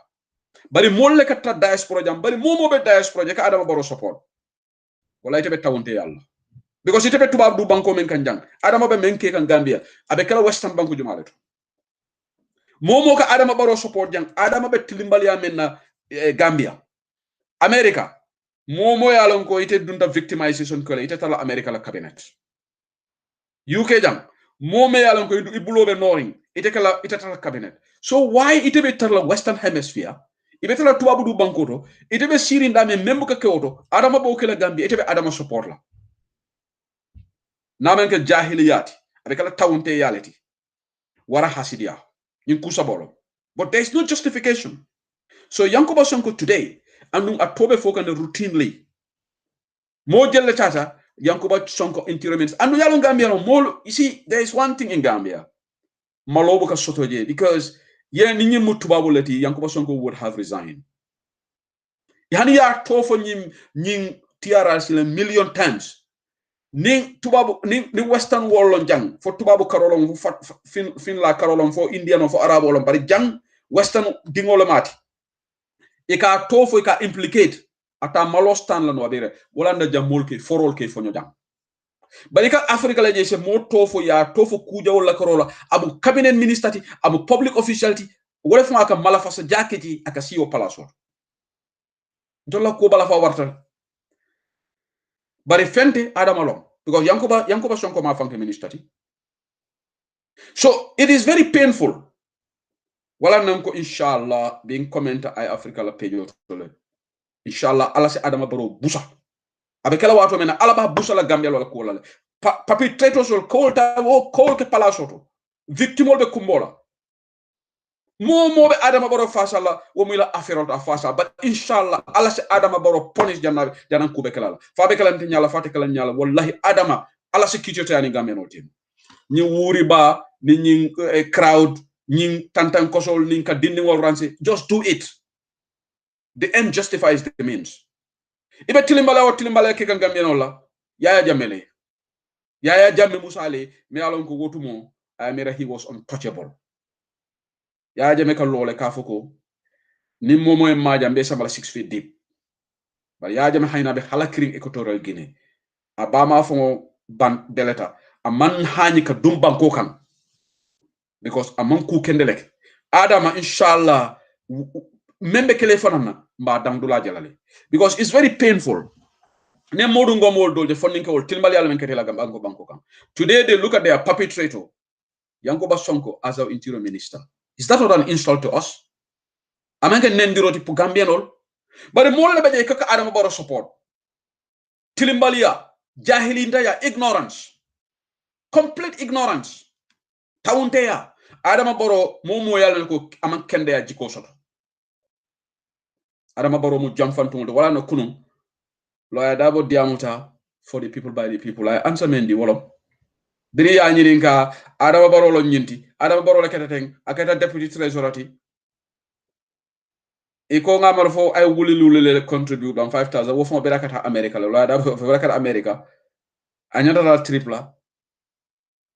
Bari molle kata diaspora jang bari momo be diaspora jang ka Adama Barrow support. Wala ite be tawunte yalla. Because ite be tubab du banko men kan jang. Adama be men ke kan Gambia. Abe kala Western banko jumale to. Momo ka Adama Barrow support jang. Adama be tilimbali amen na Gambia. America. Momo ya lon ko ite dunda victimization ko ite tala America la cabinet. UK jang. Momo ya lon ko ibulo be noring. Ite kala ite tala cabinet. So why ite be tala Western hemisphere? Ite tala tubabu du banko to. Ite be siri ndame membu ka kewoto. Adama bo kala Gambia ite be Adama support la. Namenke jahiliyati. Abe kala tawunte yaleti. Wara hasidia. Yinkusa bolo. But there is no justification. So Yankuba Sonko today, and Atobe Fokane routinely. More jelle tata, Yankuba Sonko interior minister. And yalon Gambia no more. You see, there is one thing in Gambia. Malobo ka sotoje because yeah, ninyi mutubabu leti Yankuba Sonko would have resigned. Yani ya tofo nying TRRC a million times. Ning tubabu ning Western world jang for tubabu karolong fin la karolong for Indian for Arab olong bari jang Western dingolo mati. Ika tofo ika implicate ata malostan la no abere wala na jamol ke forol ke fonyo jang. Bari ka Africa la jese mo tofo ya tofo kuja wala karola abu cabinet ministerti abu public officiality wala fa aka malafasa jaketi aka siyo palaso. Dolla ko bala fa warta. Bari fente Adama long because Yankuba Sonko ma fanke ministati. So it is very painful. Wala nanko inshallah being commenter ay Africa la pejo tole. Inshallah ala se Adama Barrow busa. Abe kala wato mena ala ba busa la Gambia wala ko la. Papi traitors will call ta wo call ke palasoto. Victimol be kumbola. Mo be Adama Barrow fasala wo mi la affaire ta fasa but inshallah ala se Adama Barrow punish janna janan kube kala. Fa be kala nyala fate kala nyala wallahi Adama ala se kitiote ani Gambia no tim. Ni wuri ba ni ñing crowd ñing tantan kosol ning ka dindi wol ranse just do it. The end justifies the means. Ibe tilimbala ke kan Gambia no la Yaya Jammeh Musale me alon ko wotumo amira he was untouchable. Yaya Jammeh ka lole ka foko ni momo e maja mbe sambala 6 feet deep. But Yaya Jammeh hayna be halakring Equatorial Guinea. Abama fo ban deleta a man hani ka dum banko kan because among ku kendelek Adama inshallah membe kele fanana mba dangdula jalale because it's very painful. Ne modu ngomol dolje funding ko tilmal yalla men ketela gam banko kan. Today they look at their perpetrator Yankoba Sonko as our interior minister. Is that not an insult to us? Amanke nendiroti pu Gambianol. But the more lebeje kaka Adama Barrow support. Tilimbalia, jahilinda ya ignorance. Complete ignorance. Taunte ya Adama Barrow momo yalla ko amankende ya jiko soto. Adama Barrow mu jamfantunde wala no kunum. Lawyer Dabo Diamuta for the people by the people. I answer mendi wolom. Diri ya nyirinka Adama Barrow lo nyinti. Adama Barrow la ketateng akata deputy treasurer. Iko nga marfo ay wuli lulele contribute on 5,000 wo fon berakata America la da berakata America anyata la tripla.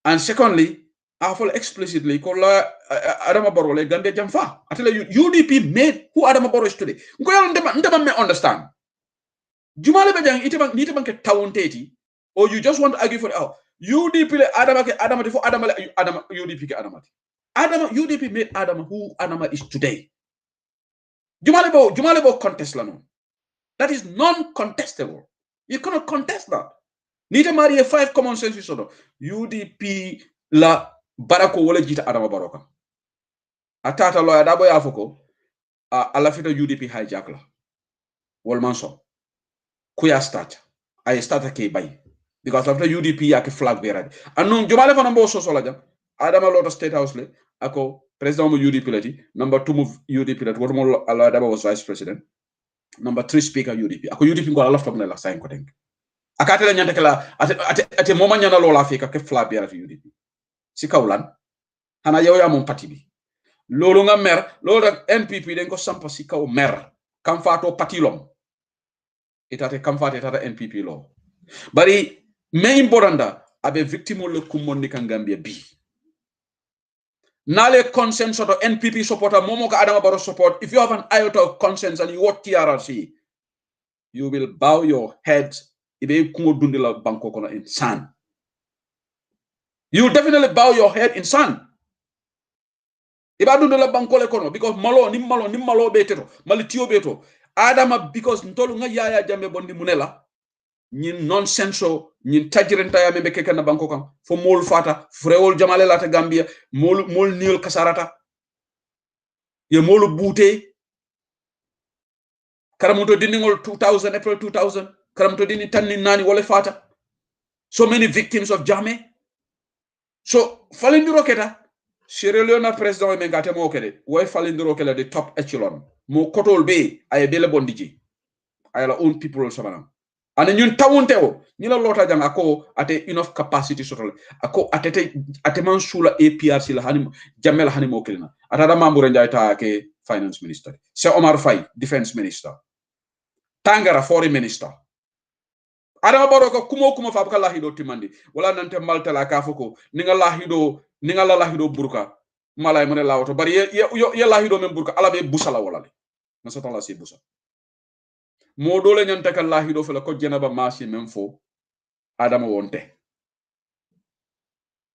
And secondly, I fall explicitly ko la Adama Barrow le gande jamfa atele UDP made who Adama Barrow is today. Ngo yalla ndema me understand. Jumale be jang itema nite banke tawunteti or you just want to argue for UDP le Adama defo Adama UDP ke Adama UDP made Adama who Adama is today. Jumalebo contest la no. That is non-contestable. You cannot contest that. Nita Maria 5 common sense sort of UDP la barako wala jita Adama Baroka. Atata lawyer dabo ya foko alafita UDP hijack la. Wolmanso. Kuya start. I start ke bay. Because after UDP ya ke flag bearer. Anu jumale fa nambo so jam. Adama Lota State House le ako President of UDP lati. Number 2 move UDP lati. What more Adama was vice president. Number 3 speaker UDP. Ako UDP ngo ala top na la sign ko denk. Akate la nyante kala ate moma nyana lola fika ke flag bearer UDP. Si kawlan hana yow ya mom parti bi. Lolu nga mer, lolu NPP den ko sampa si kaw mer. Kam fato parti lom. Itate kam fato itata NPP lo. Bari me importanda abe victimo le kumondi kan Gambia bi. Nale consent sort of NPP supporter momo ka Adama Barrow support. If you have an iota of conscience and you want TRRC, you will bow your head. Ibe kumo dundila banko kono in sand. You will definitely bow your head in sand. Iba dundila banko le kono because malo betero malitio beto. Adama because ntolu nga yaya jambe bondi munela. Nyin nonsenso nyin tajirenta ya membe keke na banko kan fo mol fata frewol jamale lata Gambia mol niol kasarata ye mol bute karamuto diningol 2000 April 2000 karamuto dini tanni nani wala fata so many victims of Jame so falindiro keta Sierra Leone president me ngate mo kede way falindiro kala the top echelon mo kotol be ay bele bondiji ay la own people sabana and ñun tawunte o ñila lota jang ako ate enough capacity sotole ako ate man sula APRC la hanim jamel hanim okilina atada mamboure njay ta ke finance minister c'est Omar Faye defense minister Tangara foreign minister Adama Barrow ko kumo fa ka lahido timandi wala nante maltala ka foko ninga la lahido burka malay mo ne lawto bari ye lahido men burka ala be busala wala le na sotala si busa mo dole nyanta kan lahido fela ko jenaba masi men fo Adama wonte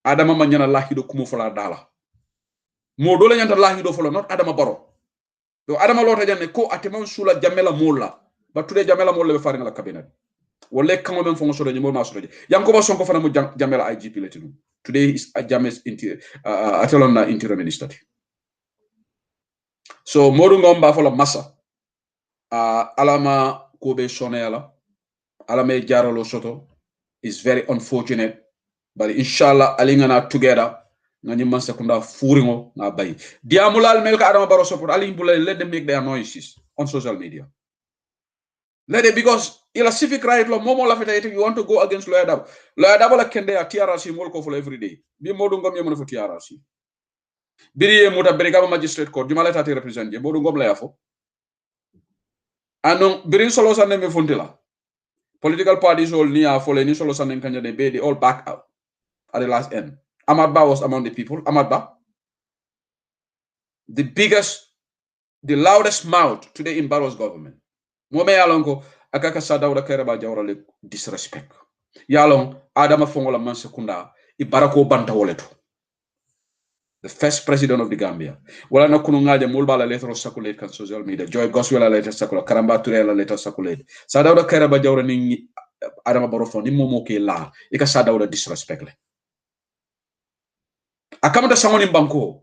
Adama ma nyana lahido kumo fola dala mo dole nyanta lahido fola not Adama Barrow do Adama lota janne ko atema sula jamela molla ba tude jamela molla be faringa la cabinet wolle kango men fo so de mo ma so de Yankoba Sonko fana mo jamela IGP letinu today is a James atelona interior minister so modu ngomba fola massa alama kobe sonela alama jaralo soto is very unfortunate but inshallah alingana together ngani man sekunda furingo na bay diamulal melka Adama Barrow support aling bulay let them make their noises on social media let it because ila civic right law momo la fete you want to go against lawyer dabo la kende ya TRRC mol ko for every day bi modu ngom yemo fo TRRC biri muta brigade magistrate court jumala tati represent je modu ngom la yafo anon birin solo sanne me fontila political parties all near for any solo sanne kanya they all back out at the last end. Ahmad Ba was among the people. Ahmad Ba, the biggest, the loudest mouth today in Barrow's government. Mome yalongo akaka sadawda kereba jawrale disrespect. Yalong Adama fongola man sekunda ibarako banta woleto. the first president of the Gambia. Wala na kunu ngaje mulba la letter circulate kan social media. Joy Goswell la letter circulate, Karamba Touré la letter circulate. Sadawda Kairaba Jawra ni Adama Barrow fo ni momo ke la ika Sadawda disrespect le. Akamata sangoni banko.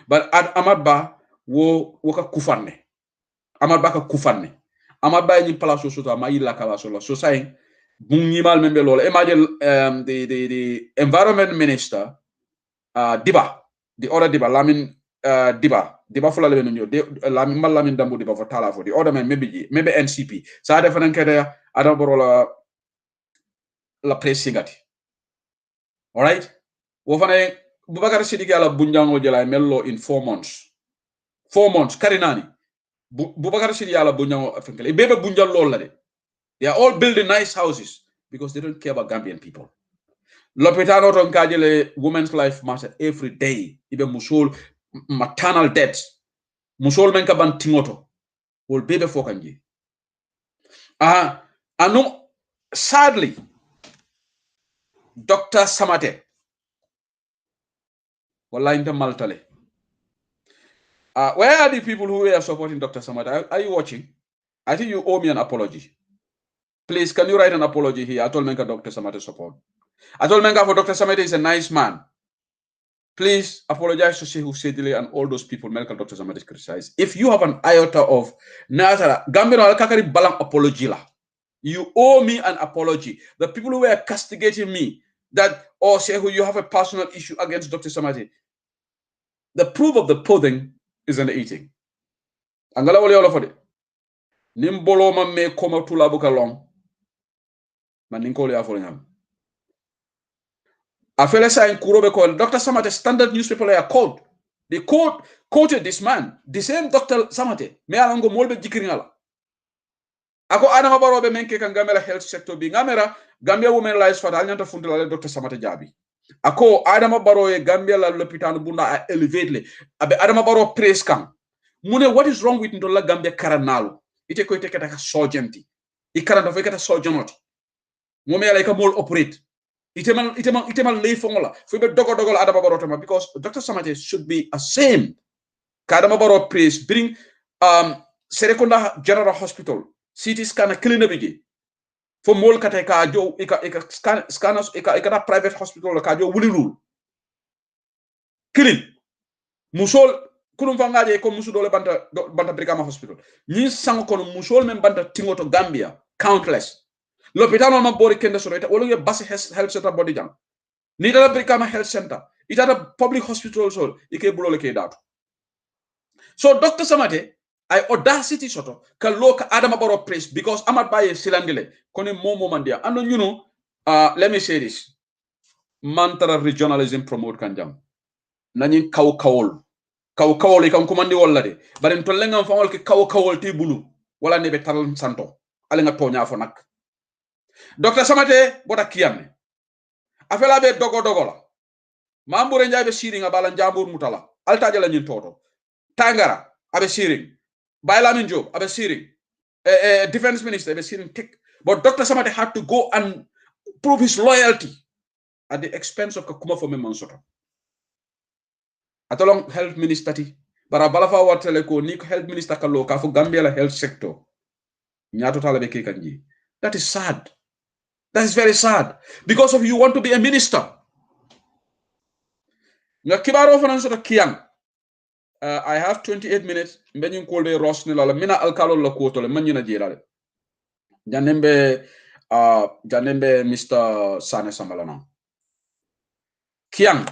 But Ahmad Ba wo ka kufanne. Ahmad Ba ka kufanne. Ahmad Ba ni palaso soto ma yilla ka waso so say bungimal membe lolo. Imagine the environment minister Diba, the other Diba, Lamin Diba for Lamin Dambu Diba for Tala for the other man, maybe NCP. So I definitely care I don't borrow la press sigati. All right? Wofane Bubakar Sidiki ala bunjango jela mello in 4 months. 4 months, Karinani. Bubakar Sidiki ala bunjango African. Bebe bunjal lolade. They are all building nice houses because they don't care about Gambian people. Lopitano ton kajele women's life matter every day. Ibe musul maternal deaths. Musul menka ban tingoto. Will bebe fokanji. Anu sadly, Dr. Samate. Wala inta maltale. Where are the people who are supporting Dr. Samate? Are you watching? I think you owe me an apology. Please, can you write an apology here? I told Menka Dr. Samate support. I told Menka for Dr. Samate is a nice man. Please apologize to Shehu Sedile and all those people Menka Dr. Samate criticized. If you have an iota of Natara, Gambino Al-Kakari Balang apology la. You owe me an apology. The people who were castigating me that, oh, Shehu, you have a personal issue against Dr. Samate. The proof of the pudding is in the eating. Angala wali all of it. Nimbolo ma me koma tula buka long. Man ninkoli afolingam. Afele sa in Kurobe called Dr. Samate standard newspaper are called. They quoted this man, the same Dr. Samate. Me alango molbe jikiringala. Ako Adama Barrow be menke kan Gambia health sector bi ngamera Gambia women lives for alnyanta funtula Dr. Samate Jabi. Ako Adama Barrow e Gambia la l'hôpital bunda a elevate le. Abe Adama Barrow praise kan. Mune what is wrong with ndola Gambia karanalo? Ite ko ite kata surgeonti. Ikaranda fo kata surgeonoti. Ngome ala ka mol operate. Itemal lay fongola. Fo be dogo Adama Barrow tama because Dr. Samate should be ashamed. Adama Barrow praise bring Serekunda General Hospital. CT scanner clinic bigi. For mol kata ka jo scanners ika private hospital ka jo wulilul. Kilin. Musol kunum fangaje ko musu dole banta Brikama Hospital. Ni sango kono musol men banta tingoto Gambia countless. L'hôpital ma bori kende soro ita wolo basi health center body jang. Ni dala Brikama Health Center. Ita da public hospital so ike bulole ke datu. So Dr. Samate I audacity soto ka loka Adama Barrow praise because Ahmad Baye silandile kone momo mandia. And you know, let me say this. Mantra regionalism promote kanjam. Nanyin kawol ikam kumandi wala de. Bari ntolenga mfawol ke kawol ti bulu. Wala nebe taral santo. Alenga tonya fonak. Dr. Samate bota kiyame. Afela be dogo la. Mambure njay be siring abala njambur mutala. Altaja la nyin toto. Tangara abe siring. Bailamin Job, abe siring. Defense minister, abe siring tick. But Dr. Samate had to go and prove his loyalty at the expense of Kakuma for Mansoto. Atolong health minister ti. Bara balafa watele ko ni health minister kalo ka for Gambia la health sector. Nyato talabe ke kanji. That is sad. That is very sad. Because of you want to be a minister. Nga kibaro fananso kiyang. I have 28 minutes. Mbenyin kolbe rosni la mina alkalo la kotole manyina jirale. Janembe Mr. Sane Samalana. Kiang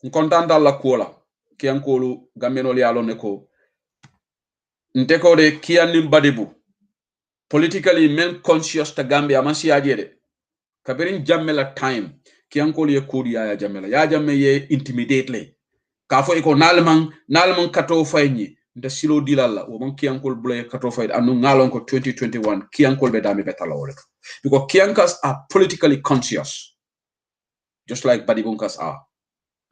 nkontanda la kola. Kiang kolu gambeno li alone ko. Nteko de kian nimbadibu. Politically men conscious ta Gambia masi ajede. Kabirin jammela time. Kiang kolu ye kodi ya jammela. Ya jamme ye intimidate le. Kafo iko nalman kato fayni nda silo dilalla wo man kiankol bule kato fayda anu ngalon ko 2021 kiankol be dami betala wala because kiankas are politically conscious just like badibunkas are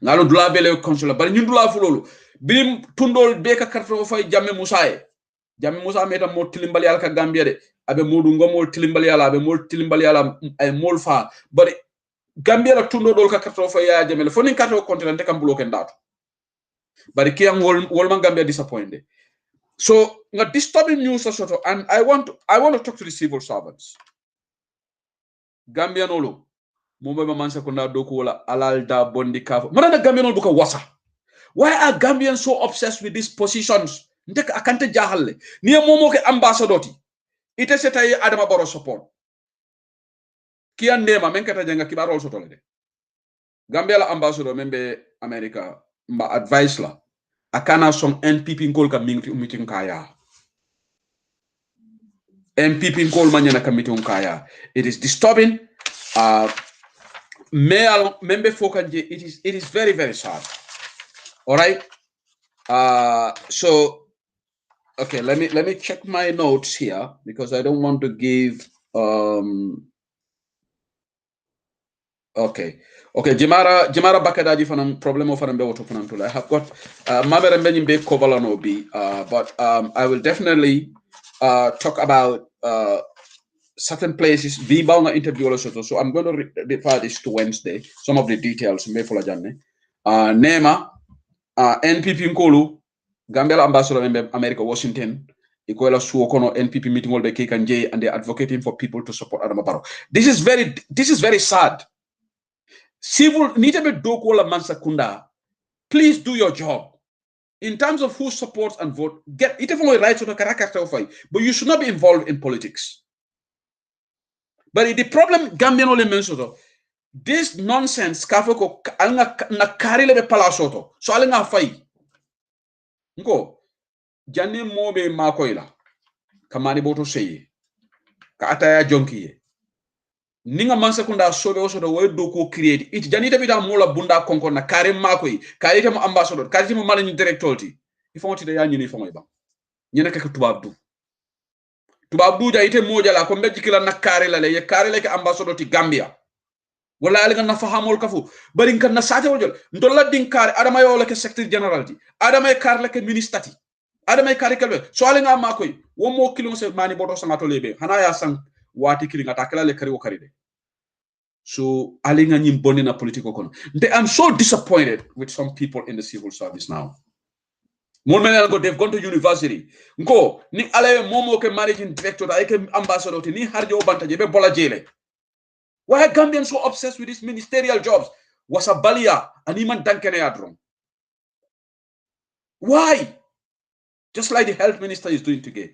ngalo dula bele conscious bari ñun dula fulolu birim tundol be ka kato fay jamme musa meta mo tilimbali al ka Gambia de abe modu ngomol tilimbali ala abe mol tilimbali ala ay mol fa bari Gambia la tundo dol ka kato fay ya jamme fo ni kato continent kam bloqué ndatu But the Wolman Gambia disappointed. So disturbing news sort of, and I want to talk to the civil servants. Gambian olo. Mumba mansa kunda doku wala alal da bondi kafo. Mana Gambian olo buka wasa. Why are Gambians so obsessed with these positions? Ndeka akante jahalle. Niye momo ke ambassadoti. Ite seta ye Adama Barrow support. Kia ndema menkata jenga kibarol soto lede. Gambia la ambassador membe America mba advice la. Akana som NPP ngol ka meeting kaya. NPP ngol manyana ka meeting kaya. It is disturbing. Membe fokanje, it is very, very sad. All right. So okay, let me check my notes here because I don't want to give okay, Jimara Bakadaji fanam problem of I have got Mabere Benimbe Kovalano B, but I will definitely talk about certain places. Interview so I'm going to refer this to Wednesday. Some of the details Nema NPP Nkolu Gambia ambassador in America, Washington. Ikoela suokono NPP meeting all the cake and J, and they're advocating for people to support Adama Barrow. This is very sad. Civil Nitabe Dokola Mansakunda, please do your job. In terms of who supports and vote, get it from rights of the character of but you should not be involved in politics. But the problem Gambian only mentioned this nonsense kafoko na karile be palasoto. So alenga fai. Ngo Janne mobe makoila kamani boto seye ka ataya jonkiye ninga mansa kunda sobe osodo way do ko create it janita bita mola bunda konko na kare makoy kalite mo ambassador kalite mo malani director ti ifon ti da ya nyini fon ba nyene ka tubab du ja ite moja la ko mbejji kila na kare la le kare le ka ambassador ti Gambia wala ala na fahamol kafu bari kan na sate wol ndolla din kare adama yo la ke secretary general ti adama kare la ke ministre ti adamay karikalbe so alenga makoy wo mo kilon se mani boto sangato lebe hana ya sang wati kilinga takala le kari wo karide so alenga nyim bonni na politiko kono I'm so disappointed with some people in the civil service now. Mon men go they've gone to university ngo ni ale momo ke managing director da ke ambassador ni harjo bantaje be bola jele. Why are Gambians so obsessed with these ministerial jobs? Wasa balia animan dankene adron. Why? Just like the health minister is doing today.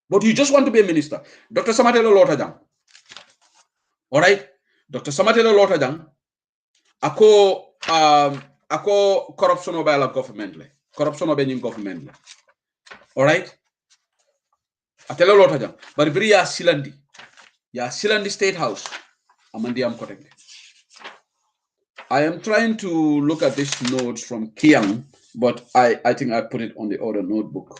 But you just want to be a minister. Dr. Samatelo Lotajang. All right? Dr. Samatelo Lotajang. Ako corruption over la government. Corruption over in government. All right? Atelo Lotajang. But very ya Silandi. Ya Silandi State House. Amandi am correct. I am trying to look at these notes from Kiang, but I think I put it on the other notebook.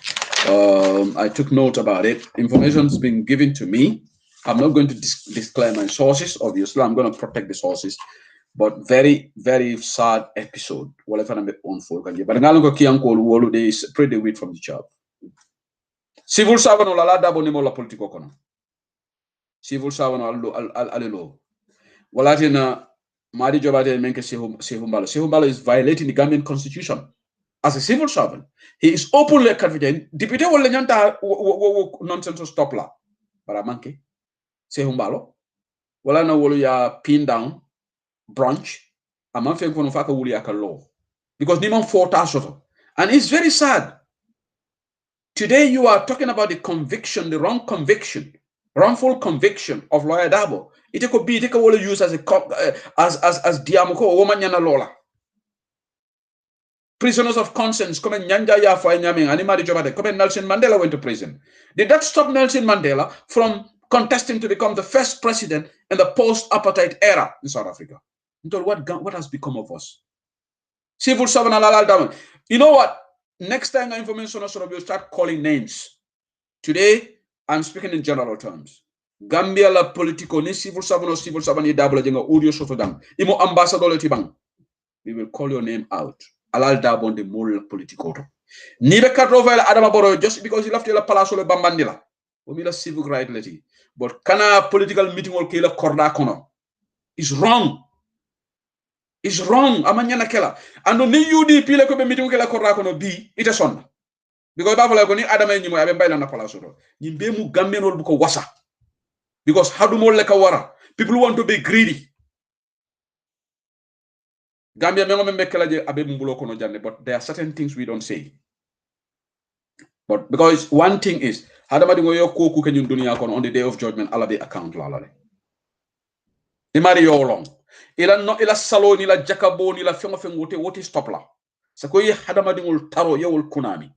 I took note about it. Information's been given to me. I'm not going to disclaim my sources, obviously. I'm going to protect the sources. But very, very sad episode. Whatever I'm on for. But Kiang they spread the wheat from the job. Civil servant la dabo ni mola politiko kono. Civil servant alelo. Walatina Madi Jobate Menke Sehumbalo is violating the Gambian constitution as a civil servant. He is openly confident. Deputy Wolanyanta nonsense stop la. Baramanke Sehumbalo. Walana Woluya pin down branch. A man fake Fonofaka Wuliaka law. Because Niman fought Ashoto. And it's very sad. Today you are talking about the conviction, the wrongful conviction of Lawyer Dabo. It could be used as Diamoko or woman yana Lola. Prisoners of conscience come Nyanja Yafa Nyaming, Animadi Jobate, come Nelson Mandela went to prison. Did that stop Nelson Mandela from contesting to become the first president in the post-apartheid era in South Africa? What has become of us? Civil servant Alal Daman. You know what? Next time information will start calling names. Today, I'm speaking in general terms. Gambia la politico ni civil servant ni double jenga audio sotodang. Imo ambassador tibang. We will call your name out. Alal dabon de mol politico. Ni be kadrova la Adama Barrow just because he left la palaso le bambandila. Omi la civil right leti. But kana political meeting or kila korda kono is wrong. is wrong. Amanyana kela. And ni UDP le ko be meeting kela korra kono bi ite sonna. Because Baba ko ni Adama nyimo abe bayla na pala soto. Nyimbe mu gambenol bu ko wasa. Because hadumol le ka wara. People want to be greedy. Gambia mengo membe kela je abe mbulo kono janne, but there are certain things we don't say. But because one thing is hadama dingo yo koku kenyun dunia kono on the day of judgment ala be account la la. Imari yo long. Ila no ila salo ni la jakabo ni la fengo fengote wote stop la. Sako ye hadama dingol taro yewol kunami.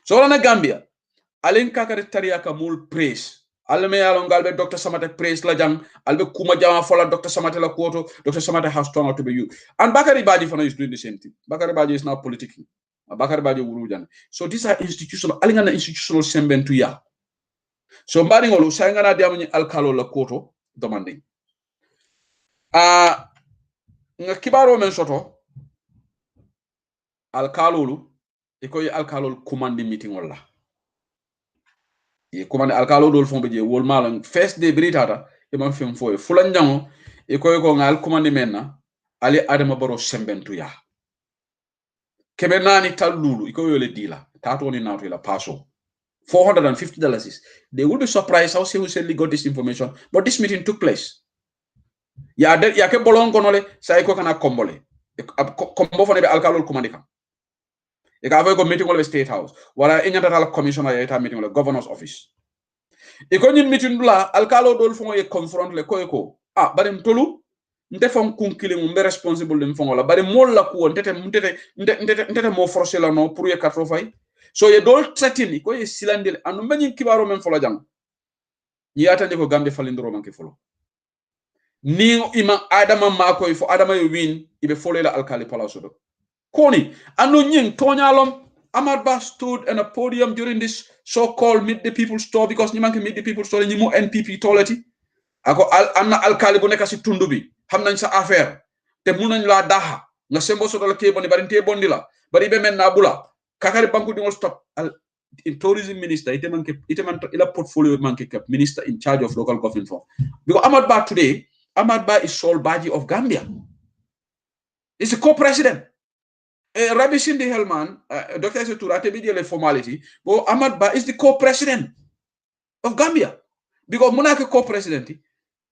So la na Gambia alen kakare tariaka mul praise. Alme yalon galbe Dr. Samate praise la jang albe kuma jama fola Dr. Samate la koto. Dr. Samate has turned out to be you. And Bakari Baji Fana is doing the same thing. Bakari Baji is now politicking. Bakari Baji Wurujan. So these are institutional alingana institutional sembentu ya. So mbari ngolu sayangana diamani alkalo la koto demanding. Nga kibaro men soto alkalolu ikoy alkalol commande meeting wala ye commande alkalo dol fon be je wol malang first day britata e man fem foy fulan jango ikoy ko ngal commande menna ali adama baro sembentu ya kebe nani talulu ikoy yole dila tato ni nato la paso $450. They will be surprised how Sehu got this information, but this meeting took place. Ya ke bolon konole say ko kana kombole kombo fone be alkalol commande e ka avoy ko meeting wala state house wala enyata la commissioner ya meeting wala governor's office e ko nyim meeting dula alkalo dol fon e confront le ko bari mtolu nte fon kunkili mu be responsible dem fon wala bari mol la ko ndete mo forcer la no pour ye katro fay so ye dol tratini ko ye silandel anu mbani kibaro men fola jang ni atande ko gambe falindro manke folo ni ima adama mako ifo adama yo win ibe folo la alkali palaso do Koni, anu nying tonyalom Amadba stood in a podium during this so-called Meet the People store because nimanke Meet the People store ni mo NPP toleti. Ako anna alkali bu nekk ci tundu bi xam nañ sa affaire te mu nañ la daha nga sembo so dal ke boni bari te bondi la bari be men na bula kakari banku dingol stop in tourism minister ite man ila portfolio manke cap minister in charge of local government for because Amadba today Amadba is sole baji of Gambia. He's a co-president. Rabbi Sindi Helman, Dr. Setura, the formality, but Ahmad Ba is the co-president of Gambia. Because Monarch co-president,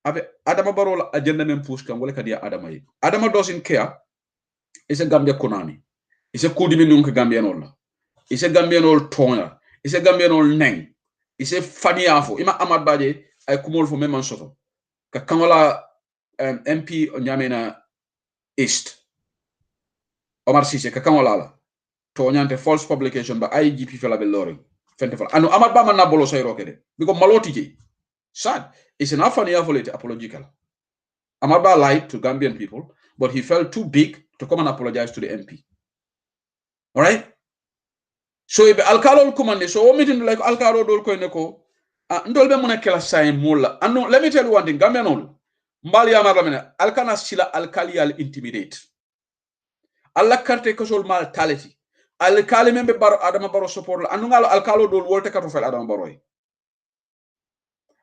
Adama Barola agenda men push can wale kadia Adama. Adama doesn't care. It's a Gambia Konami. It's a Kudimi Nunk Gambian ola. It's a Gambian old toner. It's a Gambian old neng. It's a funny afo. Ima Ahmad Baje, I kumol for Meman Soto. Kakamala MP Nyamena East. Omar Sise kakamolala to nyante false publication ba IGP fela be lori fente fala anu Ahmad Ba man na bolo say rokede because maloti ji sad is enough funny apological. Ahmad Ba lied to Gambian people, but he felt too big to come and apologize to the MP. All right, so if alkalo commande so o meeting like alkalo dol ko neko ndol be mona kela say mola anu let me tell you one thing Gambian on mbali Ahmad Ba mena alkana sila alkali al intimidate alla carte kosol mal taleti alkali membe baro Adama Baro support la anu ngalo alkalo dol wolte kato fel Adama Baro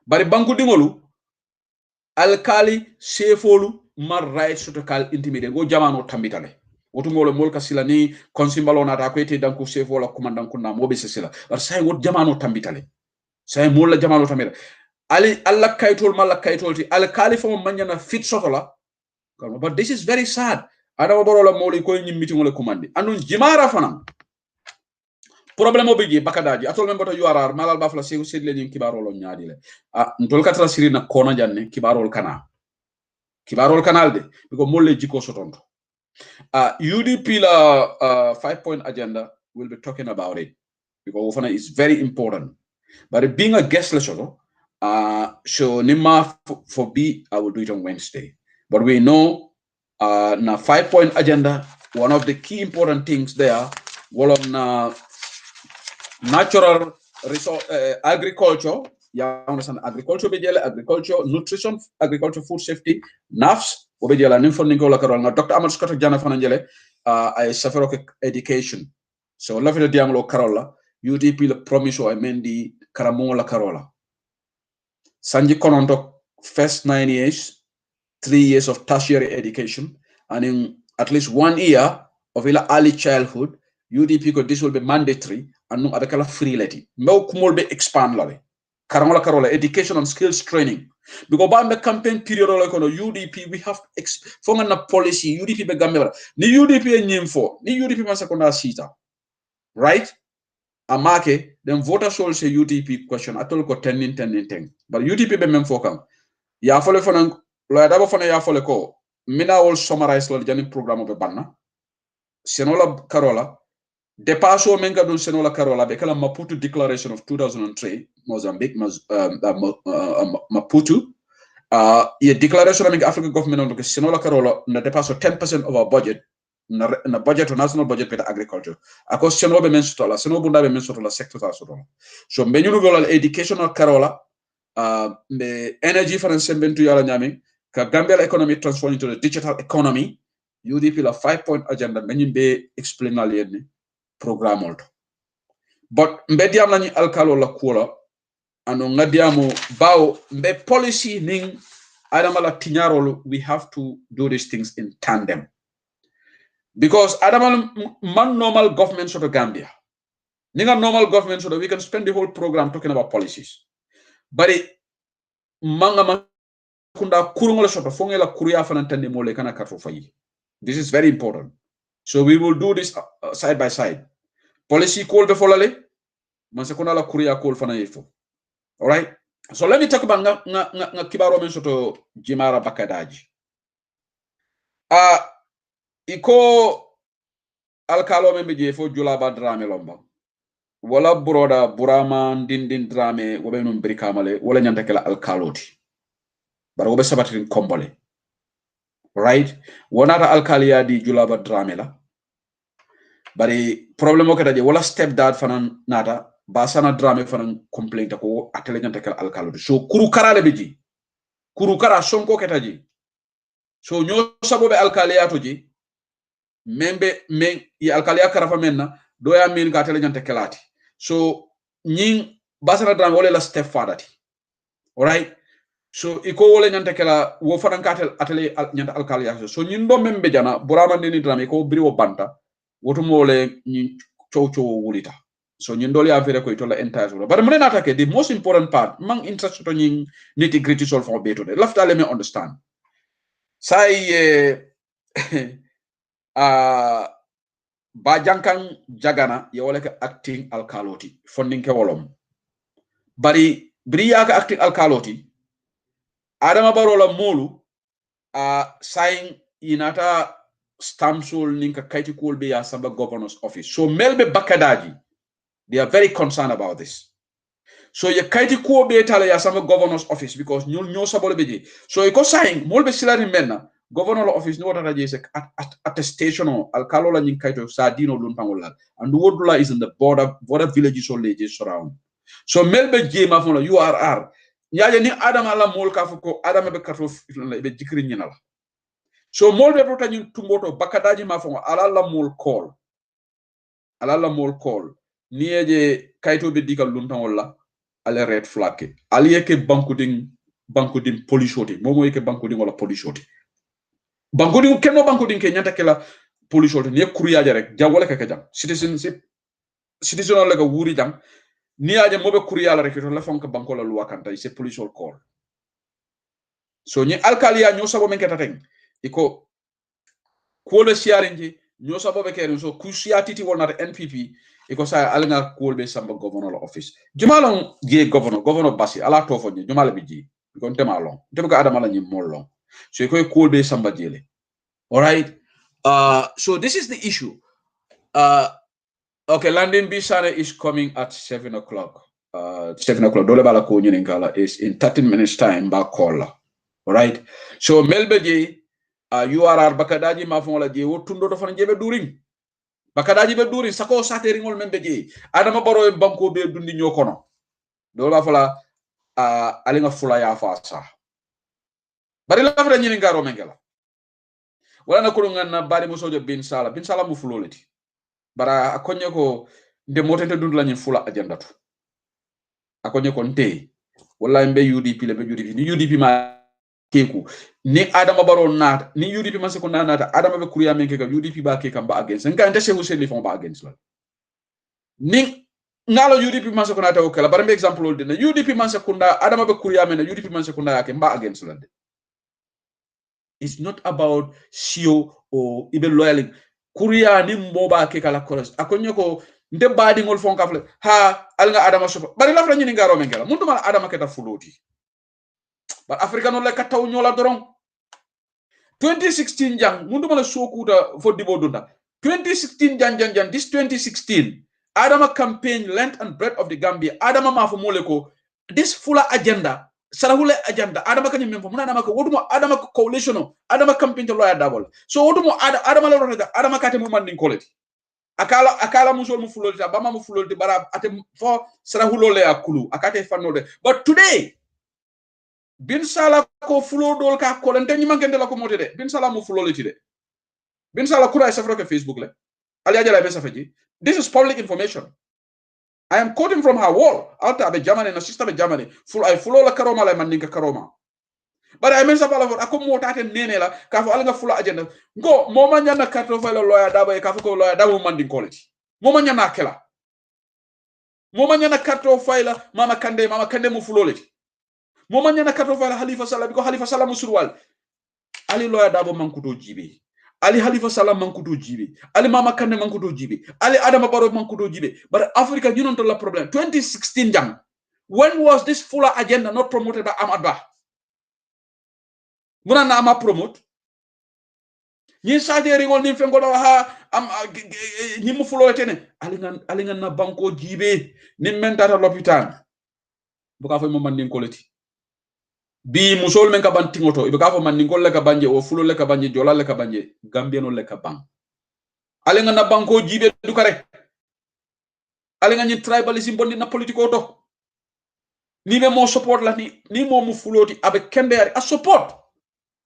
bari banku dingolu alkali sefolu mar right soto kal intimidate go jamano tambitale wotu ngolo mol kasila ni konsimbalo na ta ko ete danku sefola commandant kunna mobe sesila bar say wot jamano tambitale say mol la jamano tambitale ali alla kaytol mala kaytol ti alkali fo manyana fit soto la but this is very sad. Adama Baro la moli ko ñim meeting wala commande anu jimara fanam problème obigi bakadaji atol men boto yuarar malal bafla sew sedle ñim kibaro lo ñaadi le ntol katra siri na kono janne kibarol kana kibarol kanal de biko molle jiko sotonto UDP la 5-point agenda will be talking about it because ofana is very important but being a guest lecturer so nima for B I will do it on Wednesday but we know na 5-point agenda, one of the key important things there was on natural resource agriculture. You understand agriculture, agriculture, nutrition, agriculture, food safety, NAFS, obejela nimfo la karol na Dr. Ahmad Scott Jana fananjele ay safero education. So lafita dianglo karola UDP la promise o mendi karamo la karola. Sanji kononto first 9 years 3 years of tertiary education and in at least 1 year of early childhood, UDP this will be mandatory and no abekala free leti. Mew kumol be expand lale. Karola education and skills training. Because by the campaign period UDP, we have na policy UDP be gambe ni UDP nyimfo ni UDP masakona sita. Right? Amake, then voters all say UDP question. I told ko 10. But UDP be memfokam. Ya fole fona lo daba fona ya fole ko. Mina all summarize lo jani program be banna. Senola Karola. Depaso menga don Senola Karola be kala Maputo Declaration of 2003, Mozambique, Maputo. A declaration of African government on the Senola Karola na depaso 10% of our budget. Na budget national budget peta agriculture ako seno be men sotola seno bunda be men sotola sector ta sotola so be ñu golal educational karola be energy finance bentu yala nyami ka Gambia economy transform into the digital economy UDP la 5-point agenda be be explain na leen programme olto but be diam lañu alkalo la kuola ano ngadiamo bawo be policy ning adama la tiñarolo we have to do these things in tandem. Because Adamal man normal government sort of Gambia. Ninga normal government so that we can spend the whole program talking about policies. But manga makunda kurungola sort of fongela kuria fanantande mole kana katrofayi. This is very important. So we will do this side by side. Policy call before lale, mansakuna la kuria call fanayefo. All right. So let me talk about nga kibaro men soto Jimara Bakadaji. Iko alkalo membe je fo julaba drame lomba wala broda burama ndindin drame wobe num brikamale wala nyanta kala alkaloti bara wobe sabatirin kombole right wonata alkaliya di julaba drame la bari problème o kata je wala step dad fanan nata basana drame fanan complaint ko atele nyanta kala alkaloti so kuru karale beji kuru kara sonko kata ji so nyo sabobe alkaliya to ji membe men ya alkaliya karafa menna do ya min ka tele nyante kelati so nyin basana dran wala la step fadati all right so iko wala nyante kela wo fanan ka atele nyante alkaliya so nyin do membe jana burama ni dran ko briwo banta woto mole nyin chow wulita so nyin do ya fere ko itola entire so but mona atake the most important part mang interest to nyin nitty gritty solve for beto de lafta let me understand sai ba jankan jagana ya wala ka acting alkaloti funding ke wolom bari briya ka acting alkaloti adama barola molu sign inata stamsol ninka kaiti kolbe ya samba governor's office so melbe bakadaji they are very concerned about this so ya kaiti kolbe tala ya samba governor's office because nyo sabole beji so iko sign molbe silari menna governor office no wata je attestation alkalo la nyinkaito sa dino lun pangola and wodula is in the border villages or leges surround so melbe je ma fono URR nyaaje ni adama la mol ka fuko adama be kato be jikri nyinala so molbe to tanyin tumboto bakadaji ma fono ala la mol call nieje kaito be dikal lun pangola ale red flag ali yeke banku din polishoti momo yeke banku din wala polishoti bankodi kenno bankodi ke nyanta kala police auto ne kuriyaje rek jawole ka jam citizen la ga wuri jam ni aje mobe kuriyala rek to la fonka bankola luwa kanta c'est police all call so ni alkaliya nyo sabo men ketaten iko kole siarinji nyo sabo be keren so kusiatiti wona NPP iko sa alnga kolbe samba governor office jumalon je governor basi ala to fo jumala bi ji gon temalon dem ko adama la nyim mollon so iko kolbe samba jele. All right. So this is the issue. Okay, Landing Bisane is coming at 7 o'clock. 7 o'clock. Dole bala ko nyininkala is in 13 minutes time back call. All right. So Melbeji, URR Bakadaji mafonla je wotundo do fana jebe during. Bakadaji be during sako sate ringol membeji. Adama baro e banko be dundi nyokono. Dole ba fala alinga fula ya fasa. Bari la fara nyininkaro mengela. Wala na kulunga na bari musojo bin sala mu fuloleti bara akonye ko nde motente dundula nyin fula agenda to akonye ko nte wala mbe UDP le be UDP ni UDP ma keku ni Adama Barrow nata ni UDP man sekunda nata Adama be kuriya men ke ka UDP ba ke kamba against nga ante Sheikh Hussein li fon ba against la ni ngalo UDP man sekunda ta okela bar exemple ol dina UDP man sekunda Adama be kuriya men UDP man sekunda yake mba against la de. It's not about sio or ibe loyal kuriya ni mboba ke kala koros akonyo ko nde badi ngol fon kafle ha alga Adama sofa bari la fra nyini ngaro men gela mundu man Adama keta fuloti but Africa no le kataw nyola doron 2016 jang mundu mala sokuta for dibo dunda 2016 jang this 2016 Adama campaign length and breadth of the Gambia Adama mafo moleko this full agenda sarahule agenda Adama kanyum mempo muna Adama ko wodumo Adama coalition Adama campaign to lawyer double so wodumo Adama la rota Adama kate mu mandin koleti akala musol mu fulolti bama mu fulolti bara ate fo sarahulole akulu akate fanode but today bin sala ko fulo dol ka ko lente nyima ngende la ko mote de bin sala mu fulo leti de bin sala kura safro ke Facebook le ali ajala be safeji this is public information. I am quoting from her wall alta be Germany na sister be Germany full I fulo la karoma la man ninka karoma but I mensa bala for akom motate nene la ka fo alga fulo agenda go moma nyana karto fa la lawyer daba e ka fo ko lawyer daba man din quality moma nyana kela moma nyana karto fa la mama kande mu fulo leti moma nyana kato fala Halifa Sallah biko Halifa Sallah musurwal ali lawyer dabo mankuto jibe ali Halifa Sallah mankuto jibe ali mama kande mankuto jibe ali Adama Barrow mankuto jibe but Africa you don't the problem 2016 jam when was this fuller agenda not promoted by Ahmad Bah muna na ama promote ni sade ringol ni fengo ha am ni mu fulo tene ali ngan na banko jibe ni mentata l'hôpital buka fo mo mandin koleti bi musol men ka ban tingoto ibe ka fo man ningol le ka banje o fulo le ka banje jola le ka banje gambiano le ka bang ale nga na banko jibe du kare ale nga ni tribalism bondi na politiko to ni be mo support la ni mo mu fuloti abe kembe a support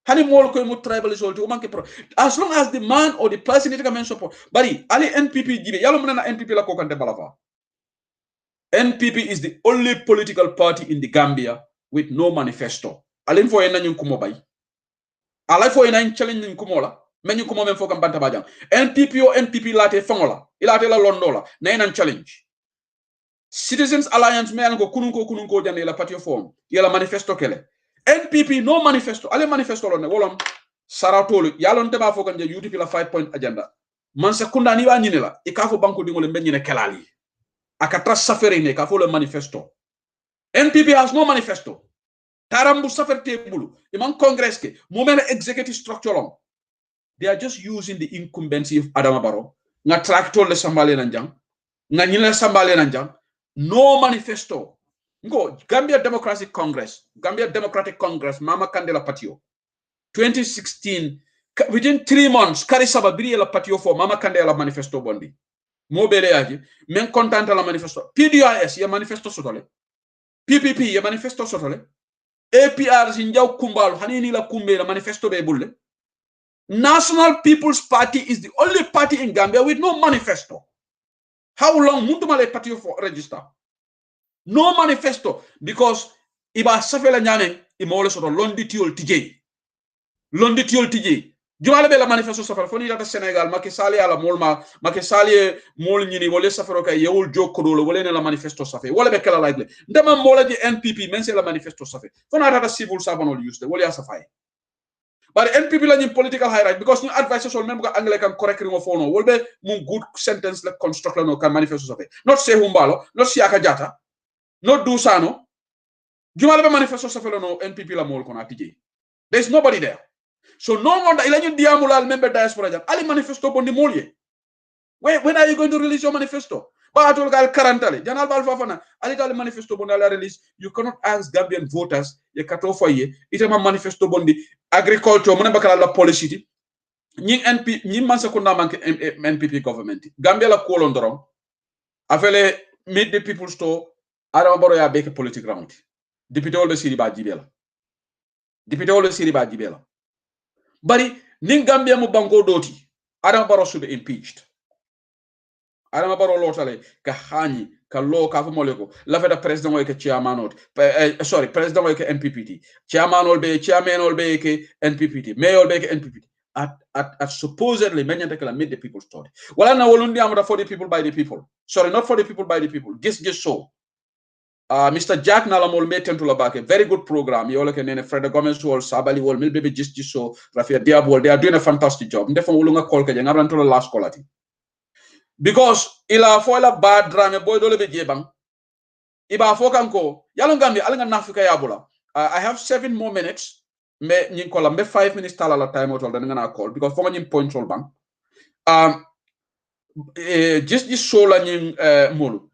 hani mo ko mu tribalism to manke pro as long as the man or the person it can support bari ali NPP jibe yalo mena na NPP la ko kante balafa NPP is the only political party in the Gambia with no manifesto. Alin fo ena nyun kumo bay. Alay fo ena challenge nyun kumo la. Men nyun kumo men fo kam banta bajang. NPP o NPP late fangola. Ilate la londola. Na ena challenge. Citizens Alliance me anko kununko jande la patio form. Yela manifesto kele. NPP no manifesto. Ale manifesto lo ne wolom saratolo. Yalon teba fo kanje UDP la 5-point agenda. Man sekunda ni wa nyine la. Ikafo banko dingole mben nyine kelali. Akatra safari ne kafo le manifesto. NPP has no manifesto. Tarambu safari table. Iman Congress ke. Moment executive structure long. They are just using the incumbency of Adama Barrow. Nga tractor le sambale nanjang. Nga nyile sambale nanjang. No manifesto. Ngo Gambia Democratic Congress. Mama Kandela Patio. 2016. Within 3 months. Karisaba biri la patio for Mama Kandela manifesto bondi. Mo bele yaji. Men kontanta la manifesto. PDIS ya manifesto sotole. PPP ya manifesto sotole. APR sinjaw kumbalu hanini la kumbe la manifesto be bulle. National People's Party is the only party in Gambia with no manifesto. How long muntumale party for register? No manifesto because iba safela nyame imole soto londi tiol tije. Jumale be la manifesto safara foni data Senegal Macky Sall ala molma Macky Sall mol nyini wole safaro kay yewul jokko do wole ne la manifesto safe wala be kala like ndama mola di NPP men c'est la manifesto safe fona data civil sabanol juste wole asafay but NPP la ñim political high right because ñu advice sol même ko anglais kan correct ngo fono wolbe mun good sentence la construct la no kan manifesto safe not Sehu Mbalo not Siaka Jatta not Dusano jumale be manifesto safe no NPP la mol ko na tije there's nobody there. So no wonder ilanyu diamulal member diaspora jam ali manifesto bondi molye. When are you going to release your manifesto? Ba atol gal karantale janal bal fafana ali dal manifesto bondi ala release. You cannot ask Gambian voters ye kato foye itama manifesto bondi agriculture mona bakala la policy ñi NP ñi man sekunda manke NPP government Gambia la ko londoron afele meet the people store Adama Barrow ya beke politique round député wol be Siriba Jibela bari nin Gambia mu banko doti Adama Barrow should be impeached. Adama Barrow lotale ka hani kallo ka moleko la feda president o ke chairman sorry president o ke NPPT chairman ol be chairman ol be ke NPPT mayor be ke NPPT at supposedly many take la made the people story wala na wolundi amata for the people by the people sorry not for the people by the people just so Mr. Jack Nalamol meten to Labake, very good program. You all can Fred Gomez wall, Sabali wall, maybe just so Rafia Diabol, they are doing a fantastic job. Therefore, Ulunga Kolka, and I'm to the last quality. Because ila foila bad drama boy dole be jebang. Iba fokanko, yalongami, alinga nafika yabula. I have 7 more minutes. Me nyinkola me 5 minutes tala la time out na call because for my point all bang. Just so la nying mulu.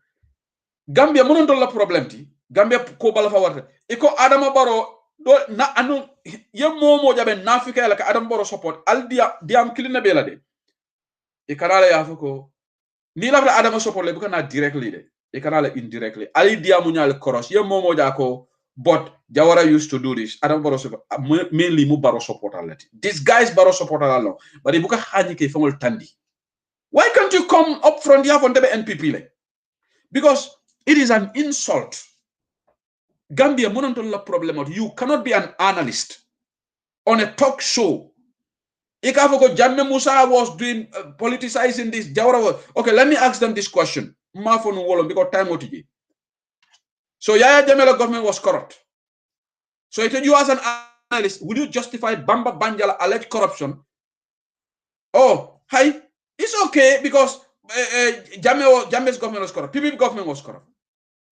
Gambia monon do la problem ti Gambia ko bala fa warta iko Adama Barrow do na anu ye momo jabe nafika la ka Adama Barrow support al diam kilina bela de e kanala ya fako ni la Adama support le bukana directly de e kanala indirectly ali diamu nyal cross ye momo jako but Jawara used to do this Adama Barrow support mainly mu Barrow support alati this guys Barrow support alalo but e buka hani ke fangol tandi why can't you come up front here for the NPP le because it is an insult. Gambia monontola problem. You cannot be an analyst on a talk show. Ikafoko Jamme Musa was doing politicizing this. Okay, let me ask them this question. Because time OTG. So Yaya Jamela government was corrupt. So you as an analyst, would you justify Bamba Banjala alleged corruption? Oh, hi. It's okay because Jamme's government was corrupt. PPP government was corrupt.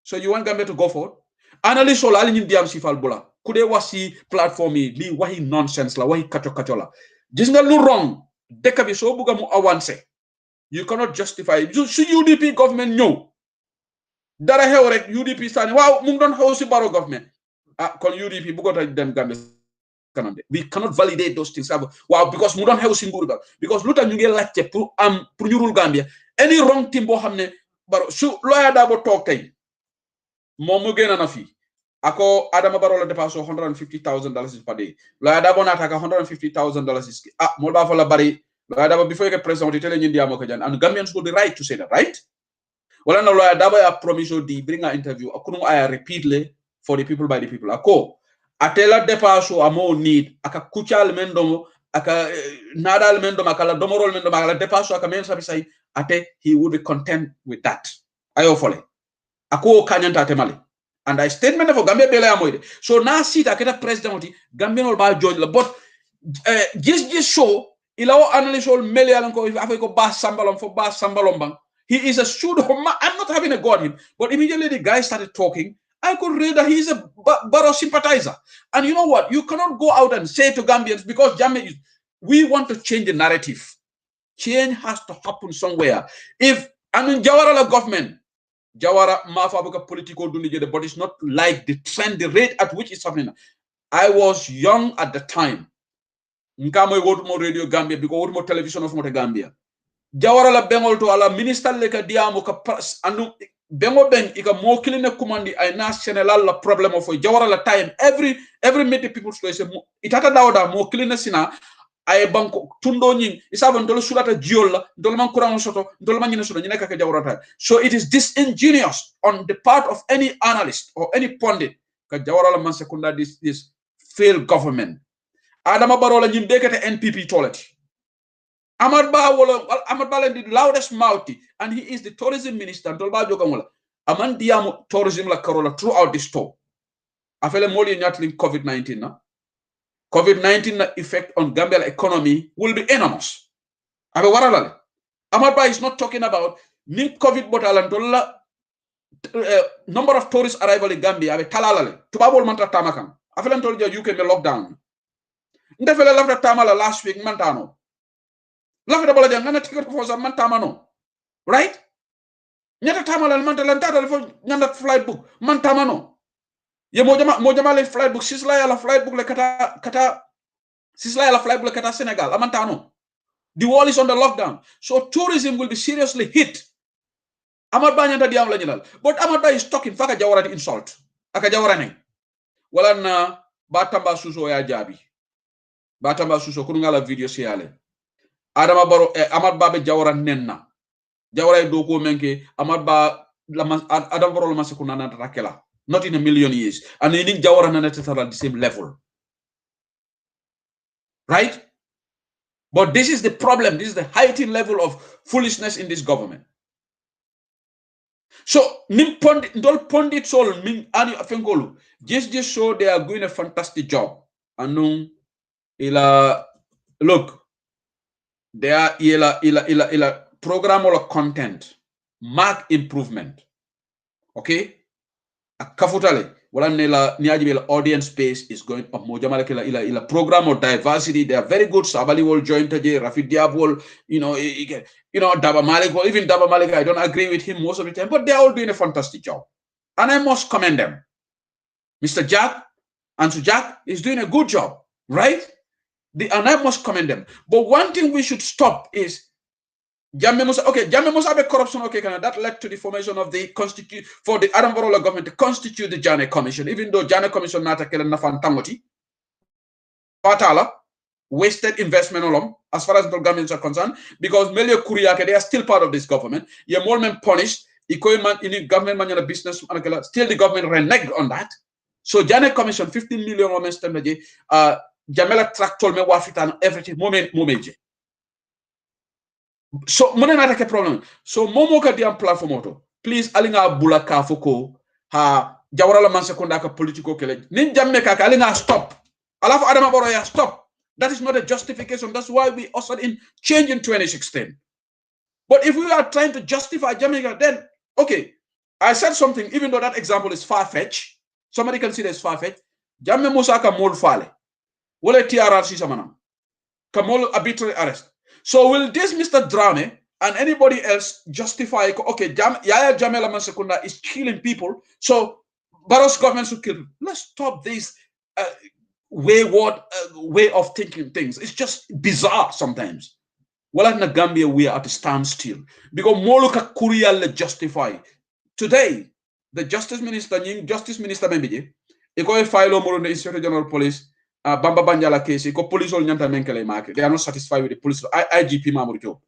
So you want Gambia to go forward? Analyst all ali diam sifal bula. Kude wasi platform li wahi nonsense la wahi kacho la. Gis nga lu wrong. Deka bi so buga mu avance. You cannot justify. So UDP government ñew. Dara xew rek UDP sani waaw mu ngi don xew ci Barrow government. Kon UDP bu ko ta dem Gambia kanam de. We cannot validate those things. Wow, because mu don xew ci nguur ba. Because luta ñu ngi laccé pour ñu rule Gambia. Any wrong thing bo xamne Barrow su lawyer da bo tok tay. Momu gena na fi ako Adama Barrow la dépasso $150,000 per day la da bona taka $150,000 is mo ba fa la bari la da before you president tele ñi ndiamo ko jan and Gambians would be right to say that right wala na la da ba promise di bring an interview akunu aya repeatedly for the people by the people ako atela dépasso amo need aka kuchal mendomo aka nadal mendomo aka la domorol mendomo aka la dépasso aka men sabi say ate he would be content with that ayo fole ako kanyanta temale and I statement for Gambia bela amoide so na sita keta president Gambia no ba join la but just show ilaw analyst all melial ko afay ko ba sambalom bang he is a pseudo I'm not having a go at him but immediately the guy started talking I could read that he's a Barrow sympathizer and you know what you cannot go out and say to Gambians because Gambia we want to change the narrative change has to happen somewhere if Jawara government Jawara Mafabuka political dunijede, but it's not like the trend, the rate at which it's happening. I was young at the time. Nkama wotumo radio Gambia because wotumo television of Mote Gambia. Jawara la bengol to ala minister leka diamo ka anu bengo beng ika mo kiline kumandi ay national la problem of Jawara la time every meeting people say itata dawda mo kiline sina ay banko tundo ñing isaba ndolo sulata jiol la ndolo man kuran soto ndolo man ñine soto ñine ka Jawara. So it is disingenuous on the part of any analyst or any pundit ka Jawara la man sekunda this failed government Adama Barrow la ñim bekete NPP toilet Amad Ba the loudest mouthty and he is the tourism minister ndolo ba jogamola aman diamu tourism la karola throughout this tour afele moli ñatlin COVID-19 na COVID-19 effect on Gambia economy will be enormous. Ahmad Ba is not talking about COVID botalantola number of tourist arrival in Gambia. Abe talalale. Tubabol manta tamakam. Afelan told you UK be lockdown. Ndefele lafta tamala last week mantano. Lafta bola jang ngana ticket for some mantamano. Right? Nyata tamala mantalantata for nyanda flight book mantamano. Ye mojama le flight book sisla ya la flight book le kata sisla ya la flight book le kata Senegal amantano. The world is under lockdown. So tourism will be seriously hit. Ahmad Ba nyanta diam la ñilal. But Ahmad Ba is talking faka Jawara di insult. Aka Jawara ne. Wala na Batamba Suso ya jabi. Batamba Suso kunu ngala video siale. Adama Barrow Ahmad Ba be Jawara nenna. Jawara do ko menke Ahmad Ba Adam Barrow la Masekunda nata rakela. Not in a million years. And you need Jawara Nanatata at the same level. Right? But this is the problem. This is the heightened level of foolishness in this government. So, Ndol Pondit Sol, Min Ani Afengolu, just show they are doing a fantastic job. And look, they are ila program or content, mark improvement. Okay? A kafutale. Wala nila audience space is going up. Mojamalek ila program of diversity. They are very good. Sabali will join today. Rafi Diab Daba Malik, or even Daba Malik, I don't agree with him most of the time, but they're all doing a fantastic job. And I must commend them. Mr. Jack, Ansu Jack is doing a good job, right? And I must commend them. But one thing we should stop is Jammeh Musa have corruption, that led to the formation of the constitute for the Adam Barrow government to constitute the Janneh Commission, even though Janneh Commission nata kele nafan tangoti. Fatala, wasted investment alone, as far as the governments are concerned, because Melio Kuriake, they are still part of this government. You're more than punished. In government man business, still the government reneged on that. So Janneh Commission, 15 million women stemmeje, Jamela Tractol me wafitan everything moment. So mone na take problem. So momo ka diam platform auto. Please alinga bulaka foko ha Jawara la Masekunda ka political kele. Nin jamme ka alinga stop. Alafu Adama Barrow ya stop. That is not a justification. That's why we ushered in change in 2016. But if we are trying to justify Jamaica, then, okay, I said something, even though that example is far-fetched, somebody consider it's far-fetched. Jamme Musa ka mol fale. Wole TRRC samana. Ka mol arbitrary arrest. So will this Mr. Drame and anybody else justify, okay, Yaya Jamela Masekunda is killing people, so Barrow's government should kill him. Let's stop this wayward way of thinking things. It's just bizarre sometimes. Well, in Gambia, we are at a standstill because Moluka Kurial justify. Today, the Justice Minister Membiji, iko file more the Inspector General Police, Bamba Banjala case, iko police all nyanta menkele market. They are not satisfied with the police. IGP Mamour Job.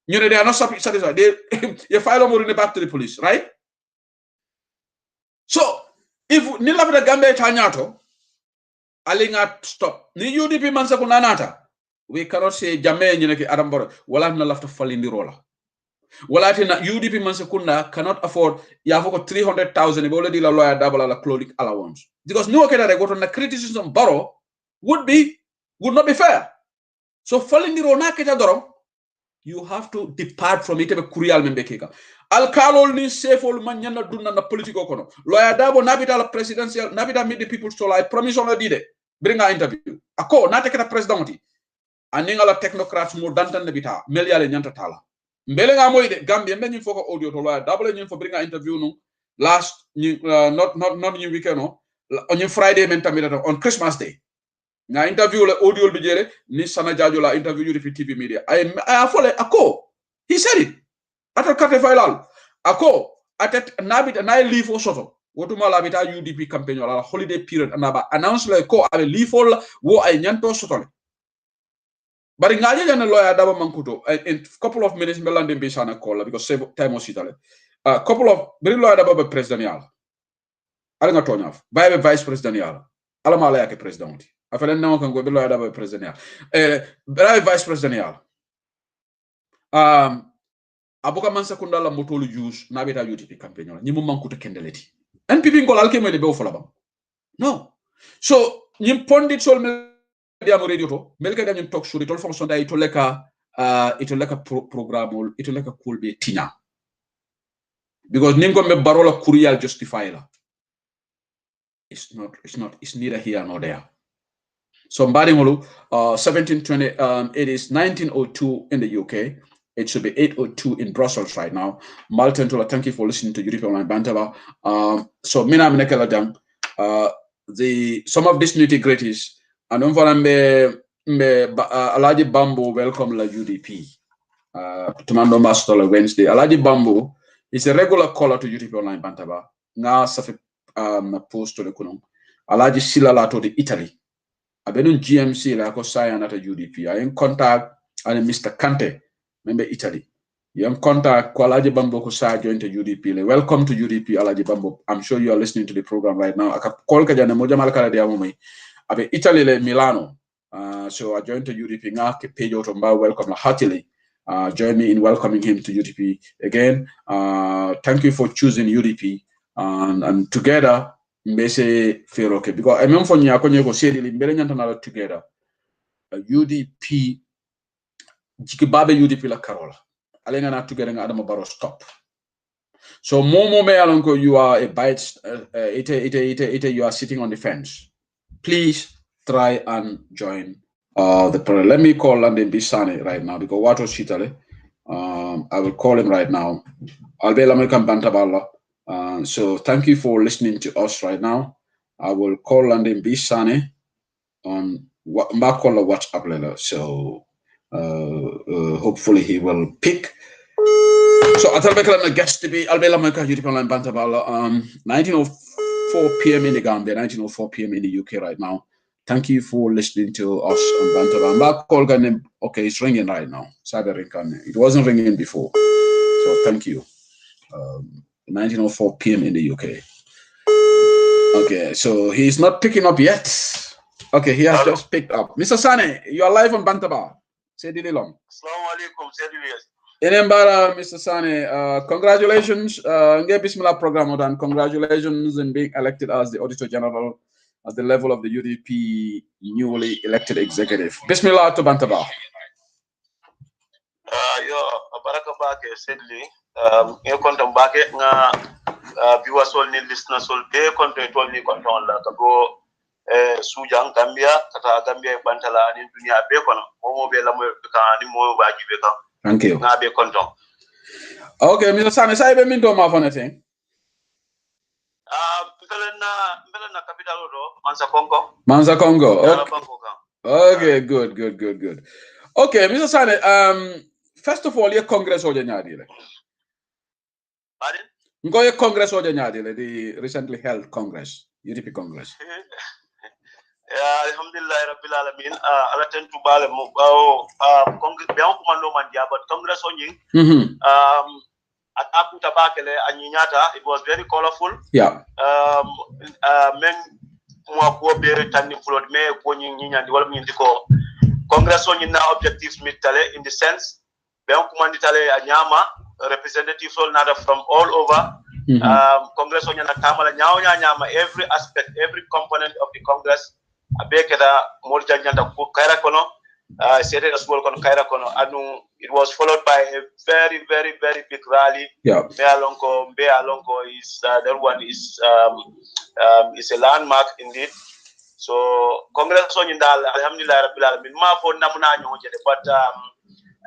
You know, they are not satisfied. They file more back to the police, right? So, if Nila the Gambia Tanyato, alinga stop. Ni UDP mansa kunanata. We cannot say Jamaica nyineke Adam Barrow. Wala na lafta fall in the roller. Wala tina UDP mansekunda cannot afford yafoko 300,000 if already la lawyer double la clothing allowance. Because no okay that they go to the criticism Barrow would not be fair. So fall in the roller keta doro. You have to depart from it. Kurial membekeka. Alkalol ni sefol manyana dunna na political kono. Lawyer Dabo nabita la presidential nabita meet the people so I promise on a dide. Bring our interview. Ako na take the president. Aninga la technocrats mo dantan nebita meliale nyanta tala. Mbele nga moide Gambia mbe foko audio to lawyer double nyin for bring our interview no last not new weekend no on Friday mentamita on Christmas Day. Nga interview le audio bi jere ni sana jajo la interview UDP TV media. I follow ako. He said it. Atal kate failal. Ako atet nabit na leave for soto. Wotuma la bita UDP campaign la holiday period anaba announce le ko ale leave for wo ay nyanto soto. But in Nigeria, lawyer Daba Mankuto, in a couple of minutes, Melande Bishana call because time was Italy. A couple of very lawyer Daba presidential. Alinga Tonyav, by vice presidential. Alamala ke president. I feel now can go be lawyer Daba presidential. By vice presidential. Abuka Mansakunda la motolu use Nabita UDP campaign. Nimu Mankuto Kendeleti. And people go alchemy the Beofolabam. No. So, Nim Pondit Sol. Radio to melka dañu talk sur itol fonction da itoleka programme itoleka kulbe tina because ningo me barola kurial justify la it's neither here nor there. So Mbadingolu 1720 it is 1902 in the UK. It should be 8:02 in Brussels right now. Malton Tola, thank you for listening to UDP Online Bantaba. So Mina Minekela Dang, some of these nitty-gritties. And Alaji Bambo welcome la UDP. Tumando Master Wednesday. Alaji Bambo is a regular caller to UDP Online Bantaba. Nga safi post to the kunung. Alaji Silala to the Italy. Abenun GMC la ko saya nata UDP. I in contact and Mr. Kante, member Italy. Yam contact Alaji Bambo Kusa joined to UDP. Welcome to UDP, Alaji Bambo. I'm sure you are listening to the program right now. I call Kajana Moja Malkara de Amome. Abe Italy Milano. So I joined to UDP. Nga page out welcome heartily. Join me in welcoming him to UDP again. Thank you for choosing UDP. And together, mbese feel okay. Because I remember when you go say the together. UDP Jikibabe UDP la Carola. Alenga na together nga Adama Barrow stop. So Momo me alonko you are a bite you are sitting on the fence. Please try and join the program. Let me call London Bisane right now because what was Shitale? I will call him right now. I'll be American Bantabala. So thank you for listening to us right now. I will call London Bisane on WhatsApp letter. So hopefully he will pick. So I'll be guest to be America UDP Online Bantabala 1904 p.m. in the Gambia, 1904 p.m. in the UK right now. Thank you for listening to us on Bantabala. Okay, it's ringing right now. It wasn't ringing before. So thank you. 1904 p.m. in the UK. Okay, so he's not picking up yet. Okay, he has just picked up. Mr. Sane, you are live on Bantaba. Say Dili Long. Assalamu alaikum, Enembara, Mr. Sane, congratulations. Bismillah program and congratulations in being elected as the Auditor General at the level of the UDP newly elected executive. Bismillah to Bantaba. Yo, baraka bake sedli. Yo kontam bake nga viewers all ni listeners all be konto tol ni konto la kago sujang Gambia kata Gambia bantala ni dunia be kono momo be lamo ka ni mo wajibe ka. Thank you. Nga be konto. Okay, Mr. Sane, say be minto ma fonete. Mbele na capital ro Mansa Congo. Mansa Congo. Okay, good. Okay, Mr. Sane, first of all, your Congress oja nyadile. Pardon? Your Congress oja nyadile, the recently held Congress, UDP Congress. Alhamdulillah Rabbil Alamin. Alaten to bale mo Congress be on kumando mandia, but Congress onyi. Ataku tabakele anyinyata. It was very colorful. Yeah. Men mwa ko bere tani flood me ko nyinya ndi wala nyindiko. Congress onyi na objectives mitale in the sense be on kumanditale anyama representatives all nada from all over. Congress onyi na tamala nyama every aspect, every component of the Congress abekeda molja nyanda ku kaira kono sete as well kono kaira kono anu. It was followed by a very, very, very big rally. Yeah. Mbe Alonko is that one is a landmark indeed. So Congress on Indal, Alhamdulillah Rabbil Alamin. Ma for namuna nyojede, but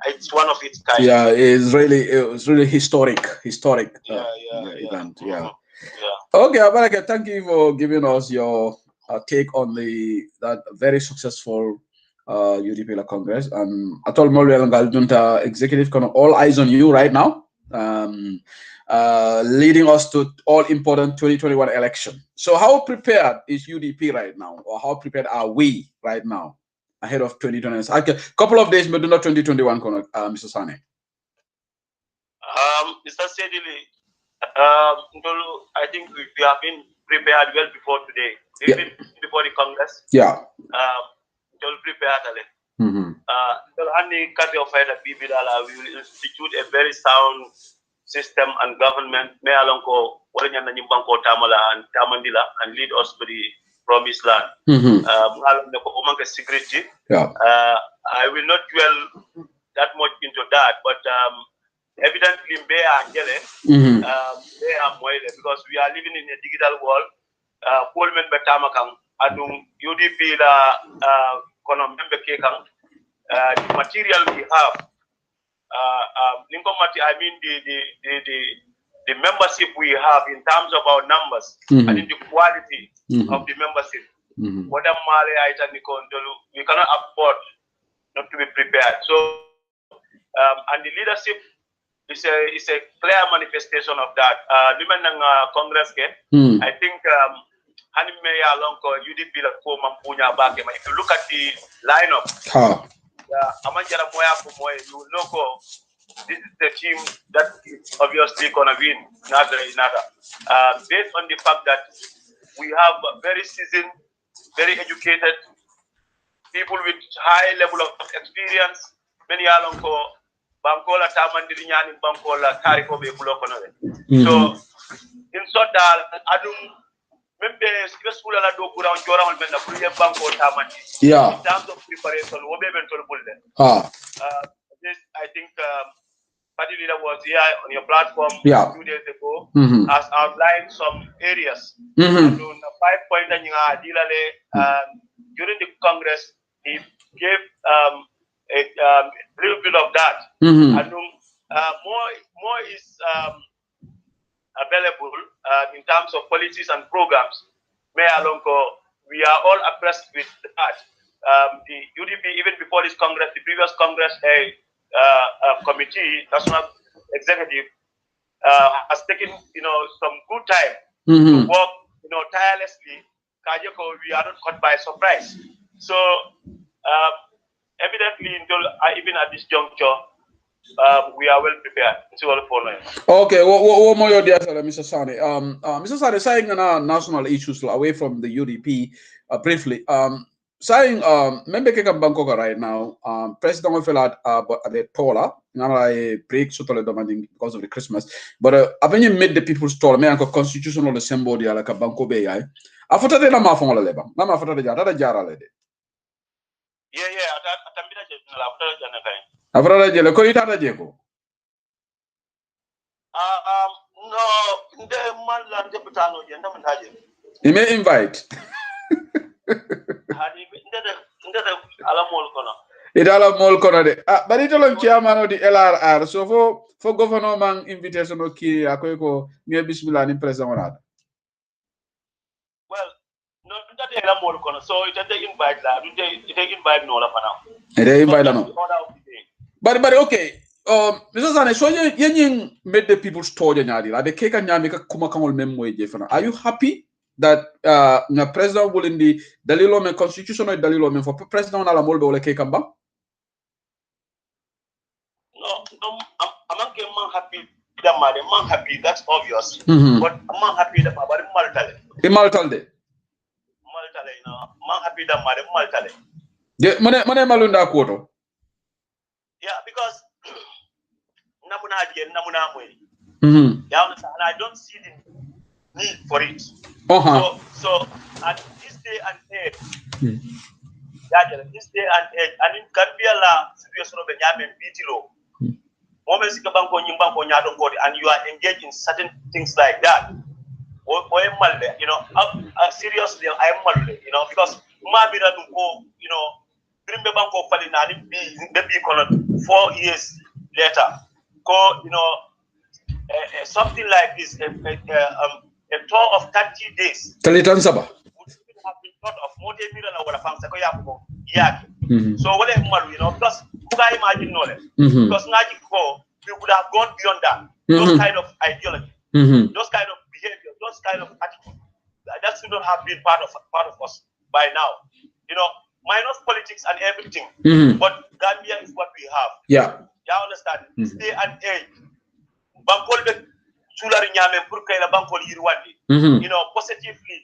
it's one of its kind. Yeah, it was really historic event. Yeah. Okay, Abaraka, thank you for giving us your take on that very successful UDP Congress. And I told Moluel Ngaldunta executive, all eyes on you right now, leading us to all important 2021 election. So how prepared is UDP right now, or how prepared are we right now ahead of 2020? Okay, couple of days, but not 2021, Mr. Sane. Mr. Sedili, I think we have been prepared well before today, even before the Congress. Yeah. Prepared. We will institute a very sound system and government and lead us to the promised land. Security. I will not dwell that much into that, but evidently because we are living in a digital world. UDP the material we have, the membership we have in terms of our numbers and in the quality of the membership. We cannot afford not to be prepared. So, and the leadership is a clear manifestation of that. Congress, I think. UDP if you look at the lineup, you this is the team that is obviously going to win. Based on the fact that we have very seasoned, very educated people with high level of experience. Many alonko bankola tamandiri nyani bankola tariko be bulokono. So in short, adum membe stressful la do kura on jora on benda kuye banko tamandi. Yeah. In terms of preparation, we be bentol bulde. This I think party leader was here on your platform a few days ago, has outlined some areas. And on 5 points during the Congress, he gave a little bit of that. And more is available in terms of policies and programs. We are all abreast with that. The UDP, even before this Congress, the previous Congress, committee, national executive, has taken some good time to work tirelessly. We are not caught by surprise. So evidently, even at this juncture, we are well prepared. It's all following. Okay, what more you there, Mr. Sane? Mr. Sane, saying national issues away from the UDP briefly. Saying member keka Bangkok right now, President of the taller, a break totally demanding because of the Christmas. But when you made the people's taller, me anko constitutional assembly like a Bangkok Bay. After that, na mafon la leba. Na mafon la jara lede. Yeah. Atambira jana after kai. After that, jele ko ita jeko. No, the man la de putano je ndam ndaje. He may invite. It ala mol kono de. But it alone chairman of the LRR. So for governor man invitation okay akoy ko nge bismillah ni president onada. Well, no that ala mol kono. So it invite la. It invite no la now. It invite no. But okay. Mr. Zane, so you made the people store nyadi la. The cake and nyami ka kuma kangol memmo e jefana. Are you happy that the president will in the dalilo men constitutional dalilo men for president ala molbe ole ke kamba? No, I'm happy. I'm happy. That's obvious. But I'm happy that my maltale. Maltale, I'm happy that my maltale. Yeah, mane malunda koto. Yeah, because namuna mwe. Yeah, and I don't see the need for it. So at this day and age, and in Gambia situation of Benjamin Bitilo, and you are engaged in certain things like that. Seriously, I am because maybe 4 years later, something like this, a tour of 30 days. Would have been thought of more than so what because imagine because we would have gone beyond that. Those kind of ideology, those kind of behavior, those kind of attitude that should not have been part of us by now. Minus politics and everything. But Gambia is what we have. Yeah. You understand? Stay and age. Bankol be sulari nyame pour kay la bankol yirwandi. Positively,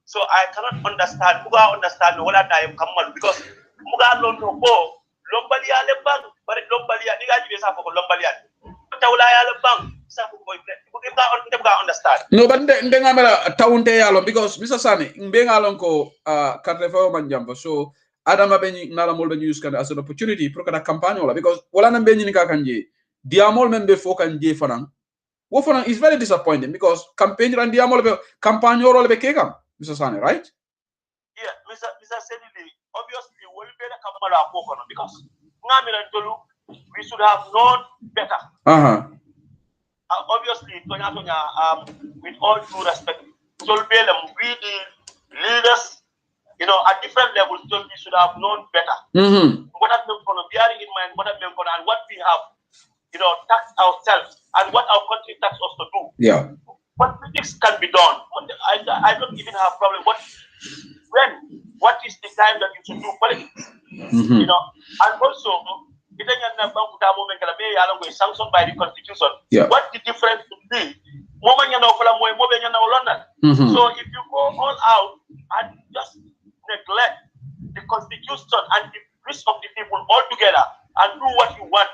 so I cannot understand. Muga understand wala na kamal because muga londo ko lombalia le bang, but lombalia diga jibe sa ko lombalia. Tawla ya le bang sa ko boyfriend. Muga understand. No, but ndenga mala taunte yalo because Mr. Sani mbenga lonko karrefa manjambo so adama benyi nala mol benyi use as an opportunity pour kada campagne wala because wala na benyi ni ka kanje diamol membe fo kanje fanan wo fanan is very disappointing because campaign ran diamol be campagne role be kekam Mr. Sani, right? Yeah, Mr. Sedili, obviously we be the kamala kokono because ngamira tolu we should have known better. Obviously with all due respect we the leaders at different levels we should have known better. What have been bearing in mind what have been and what we have tax ourselves and what our country tax us to do. Yeah. What politics can be done? I don't even have problem. What is the time that you should do politics? And also sanctioned by the constitution. Yeah. What the difference would be? So if you go all out and just neglect the constitution and the wish of the people altogether and do what you want,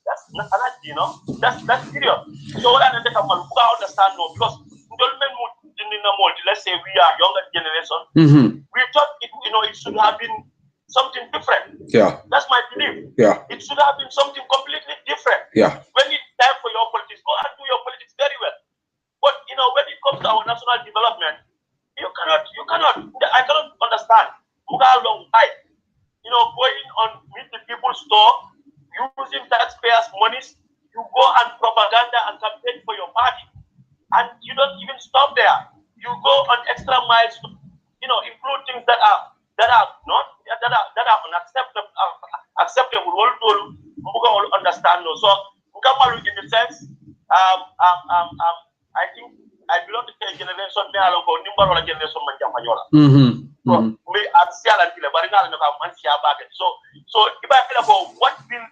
that's not, you know, that's serious. So what I understand no, because let's say we are younger generation, we thought it, you know, it should have been something different. Yeah. That's my belief. Yeah. It should have been something completely different. Yeah. When it's time for your politics, go and do your politics very well. But you know, when it comes to our national development, I cannot understand why, you know, going on with the people's store, using taxpayers' monies, you go and propaganda and campaign for your party, and you don't even stop there. You go on extra miles to, you know, include things that are unacceptable. Acceptable. All understand. So, in the sense, I think I belong to the generation. Me along go nimbar or generation manjamanyola. So me axial and kila baringa no ka mansia baget. So if I feel about what will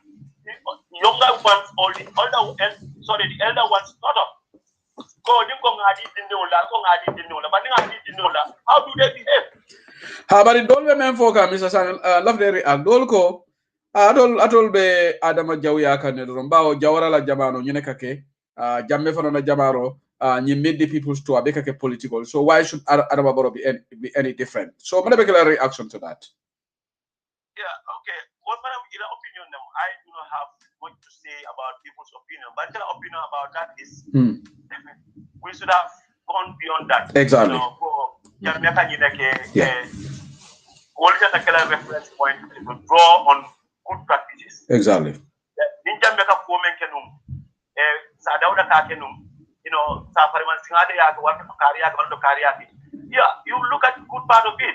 the younger ones or the elder ones not up. How do they behave? How about it? Don't remember, Mr. San, love the Adolko. Adol be Adama Jawia Kanero, Jawara la Jamano, Yunekake, Jamefana Jamaro, you made the people's to a big political. So why should Adama be any different? So, my reaction to that. Yeah, okay. What my opinion, I do not have much to say about people's opinion, but the opinion about that is we should have gone beyond that. Exactly. You know, reference point to draw on good practices. Exactly. You know, yeah, you look at the good part of it.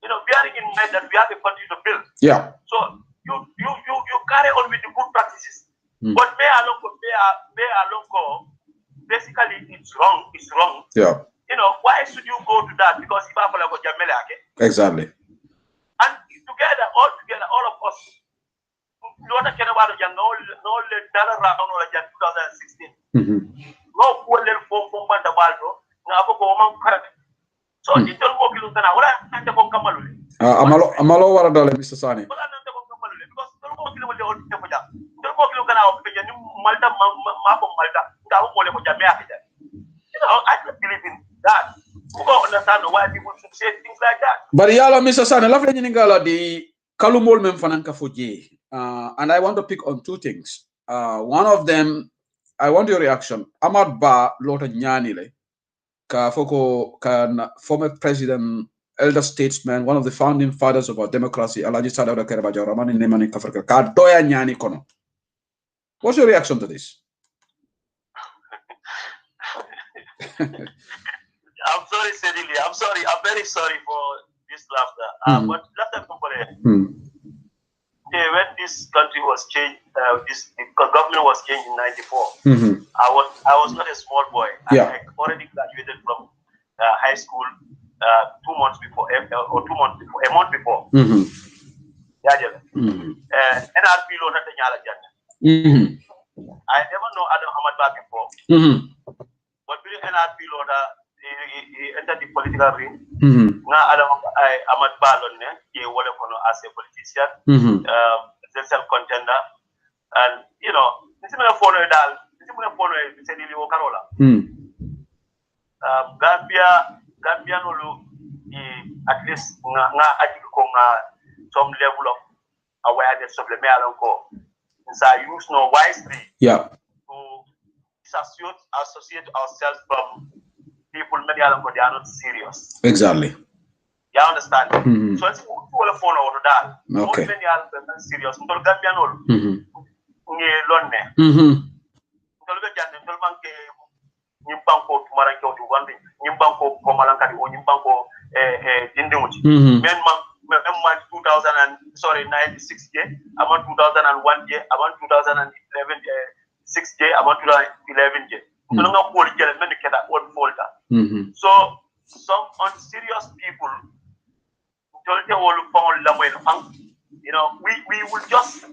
You know, bearing in mind that we have a country to build. Yeah. So you carry on with the good practices. But basically it's wrong. It's wrong. Yeah. You know, why should you go to that? Because if I follow exactly. And all together, all of us, no one can about no 2016. No so it don't work in the Amalo Waradole, Mr. Sani. I don't believe in that. We don't understand why people should say things like that. But yala, Mr. Sani, love the Kalumol Memfananka Fuji. And I want to pick on two things. One of them, I want your reaction. Ahmad Ba Lota Nyanile, former president, elder statesman, one of the founding fathers of our democracy, Alaji Sadauda Kerabajo, Ramani Nemani Kafrika, Kadoya Nyani Kono. What's your reaction to this? I'm sorry, Sedili. I'm sorry. I'm very sorry for this laughter. But laughter when this country was changed, the government was changed in '94. I was not a small boy. Yeah. I already graduated from high school 2 months before, or 2 months before, a month before. NRP lo na tenyala jana. I never know Adam Ahmad Ba before. But during NRP lo he entered the political ring. Now Adam Ahmad Ba lo he was as a politician, presidential contender, and you know, this is my phone. Gambia no at least some level of awareness of the Melanco. So I use no wisely to associate ourselves from people many of them they are not serious. Exactly. You understand? So it's all phone over that. Okay. Many are not serious. Gambia no. Nimbanko tumaranke otu wandi nimbanko komalankati o nimbanko dindimuti men man 96 year about 2001 year about 2011 6 year about 2011 year so nga pol jere men keda on folder so some unserious people told the whole phone la moy you know we will just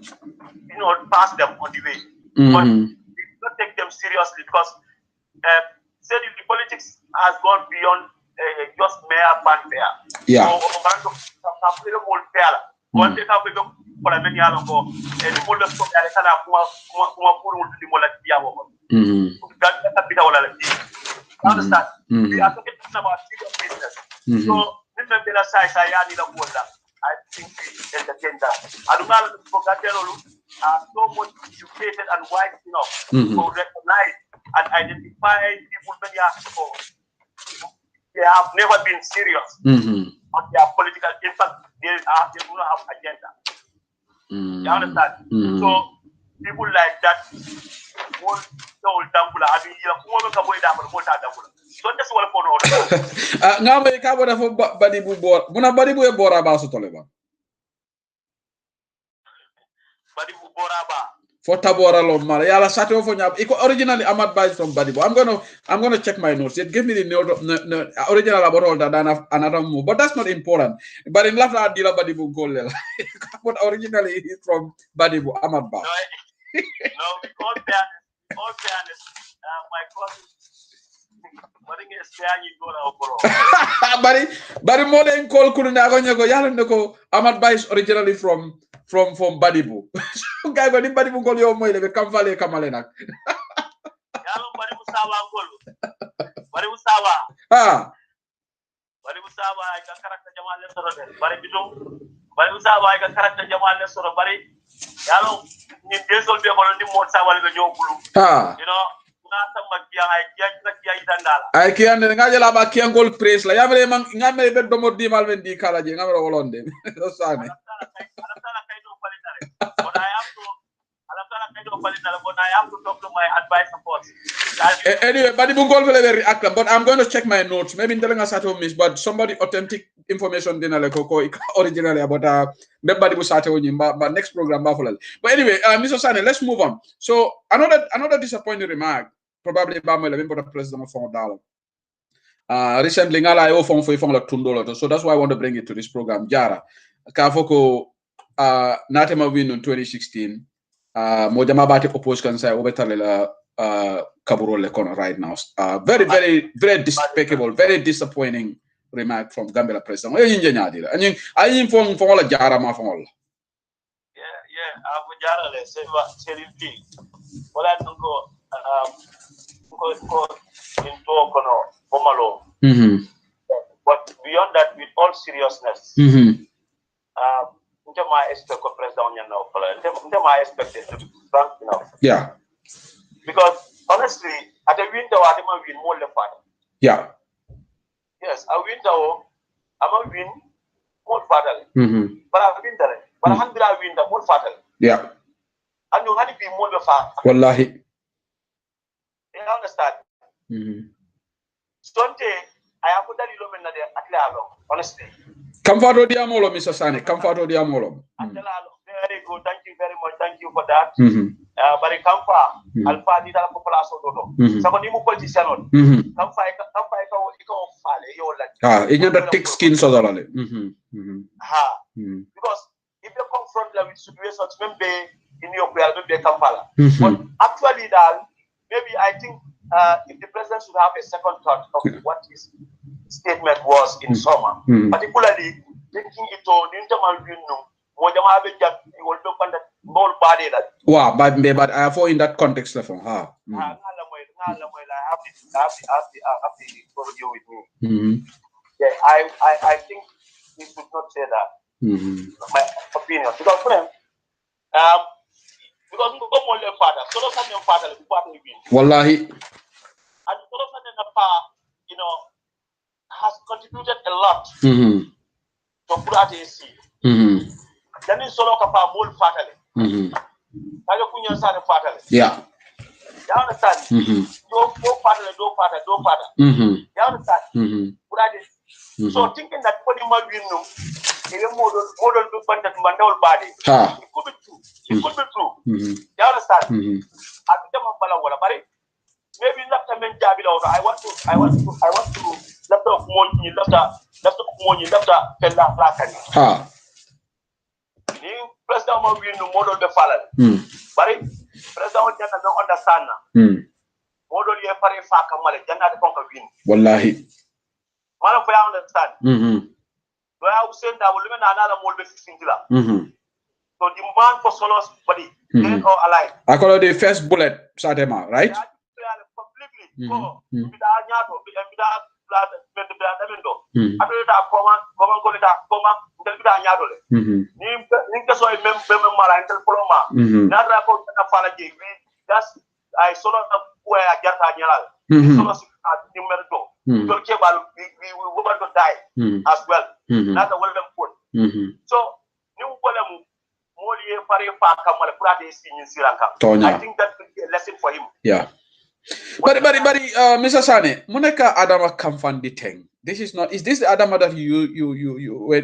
pass them on the way. But we do not take them seriously because the politics has gone beyond just mayor fanfare. Yeah. So, one thing I will for a many hours ago, and the model of the Alexander understand? We are talking about serious business. So, remember the size I need a water. I think we entertain that. I don't know if are so much educated and wise enough to recognize and identify people many years ago. They have never been serious on their political impact. They do not have agenda. You understand? So people like that won't tambula. I mean, you so that's what for no. Ngame ka boda fo badibu bor. Muna badibu e bora ba so toleba. Badibu bora ba. For tabora lo mala yala sato fo nyab iko originally Ahmad Bai from Badibu. I'm gonna check my notes. It give me the note original about all that another move, but that's not important. But in left na dila Badibu goal but originally he's from Badibu Ahmad Bai. No, all fairness, my cousin Bari mo len call kunu na ko nyako yalla nako Ahmad Bai is originally from Badibu. So guy ba ni Badibu gol yo moy le be kam vale kamale nak. Yalla Badibu sawa gol. Badibu sawa. Badibu sawa ay ka karakter jamal le soro de. Bari bitum. Badibu sawa ay ka karakter jamal le soro bari. Yalla ni desol be ko ni mo sawa le ñoo bulu. You know ay kiyan nga jela ba kiyan gol press la yamre man ngame be domo di mal men di kala je ngame wolonde do sane but I have to talk to my advice support. Anyway, but but I'm going to check my notes. Maybe in telling us at home, but somebody authentic information dinner like originally about nobody was at home, but next program. But anyway, Mr. Sane, let's move on. So another disappointing remark, probably by my the president of $4. Recently, I offer for $2. So that's why I want to bring it to this program. Jara, Kafoko, Natema win in 2016. Mojama bati oppose kan say obetalela Kaburo Lekono right now. Very despicable, very disappointing remark from Gambia president. I inform for all Jara ma for all. Yeah, Abu Jara le Seriti. Wala tungo ko into kono pomalo. But beyond that, with all seriousness, I expect a president I expect it to be frank enough. Yeah. Because honestly, at the winter I win more than fun. Yeah. Yes, I am win more fatal. But I win there. But I win the more fatal. Yeah. And you have to be more than fun. Wallahi. You understand? Sunday, I have put that illumin at honestly. Comforto diamolo, Mr. Sane. Comforto diamolo. Very good. Thank you very much. Thank you for that. But Kampa, Alpha did a population. Somebody who politician on. Kampa, it's not thick skin, so because if you confront them with situations, maybe in your prayer, maybe Kampala. But actually, maybe I think if the president should have a second thought of what his statement was in summer, particularly thinking it on intermal wow, but I for in that context I have to review with me. Yeah, I think he should not say that. My opinion. Because because we go more father, so don't father Wallahi. And you know, has contributed a lot to put out a seed. Then is solo kapa more fatally. Yeah. You understand? Do father. You understand? So thinking that polymer will model to find that mandal body. It could be true. It could be true. You understand? Maybe after men I want to left off money, left off money, left off ni president mo win no model be falal bari president on jana no understand na model ye pare fa kamale jana de ko win wallahi mala ko ya understand do ya usen da wol men na la mol be fingila so the man for solos body dead or alive akolo the first bullet satema right completely ko bida nyato bida la bida damendo adoda koma ko da koma ndel bida nyato le ni ko so même mara intel poloma na ra ko na fala je wi that's I solo where I get a nyala solo si numerto to ke bal we want to die as well not the welcome food so ni wolem moliye pare fa kamal prade sin siranka I think that could be a lesson for him but Mr. Sane muneka adama kamfandi thing this is this the adama that you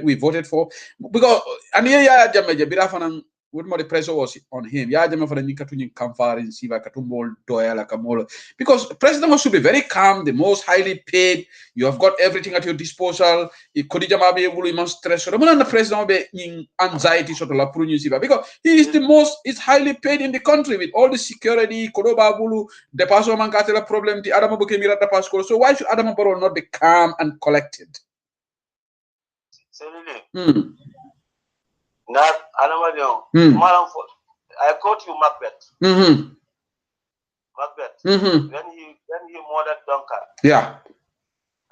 we voted for because aniya jameje birafanan what more the pressure was on him jame for the nikatu kamfari siva katumbol doyala kamolo because president should be very calm, the most highly paid, you have got everything at your disposal. Kodija mabe wulu imam stress so the president be in anxiety sort of la prunyu siva because he is the most highly paid in the country with all the security kodoba wulu the paso man katela problem the adama buke mirata pasco so why should adama Barrow not be calm and collected? Not I quote you Macbeth. Macbeth. When he murdered Duncan. Yeah.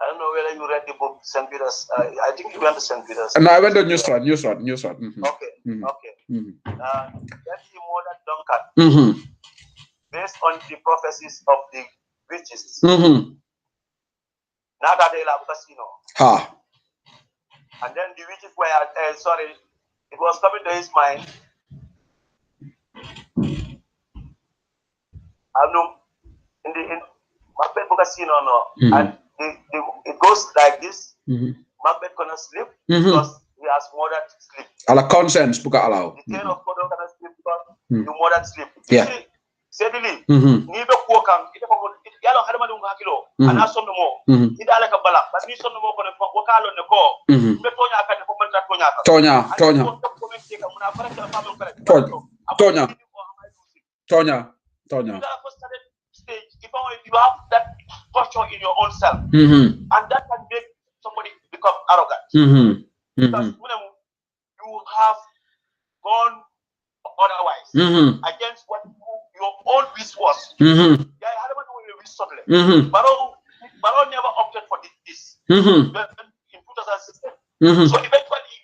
I don't know whether you read the book St. Peter's. I think you went to St. Peter's. No, I went to Newsrod. Okay. When he murdered Duncan, based on the prophecies of the witches. Now that they have casino. And then the witches were it was coming to his mind. I know in Macbeth casino and it goes like this. Macbeth cannot sleep because he has murdered sleep. Ala conscience buka allow. The ten of God cannot sleep because you murdered sleep. Yeah. Sedili ni be ko kan ite ko yalo hadama dum hakilo ana somno mo ida ala ka bala but ni somno mo ko ne ko kalo ne ko be tonya ka ne ko man tonya stage if you have that culture in your own self and that can make somebody become arrogant because you have gone otherwise against what your own wish was. Barrow never opted for this in 2016. So eventually,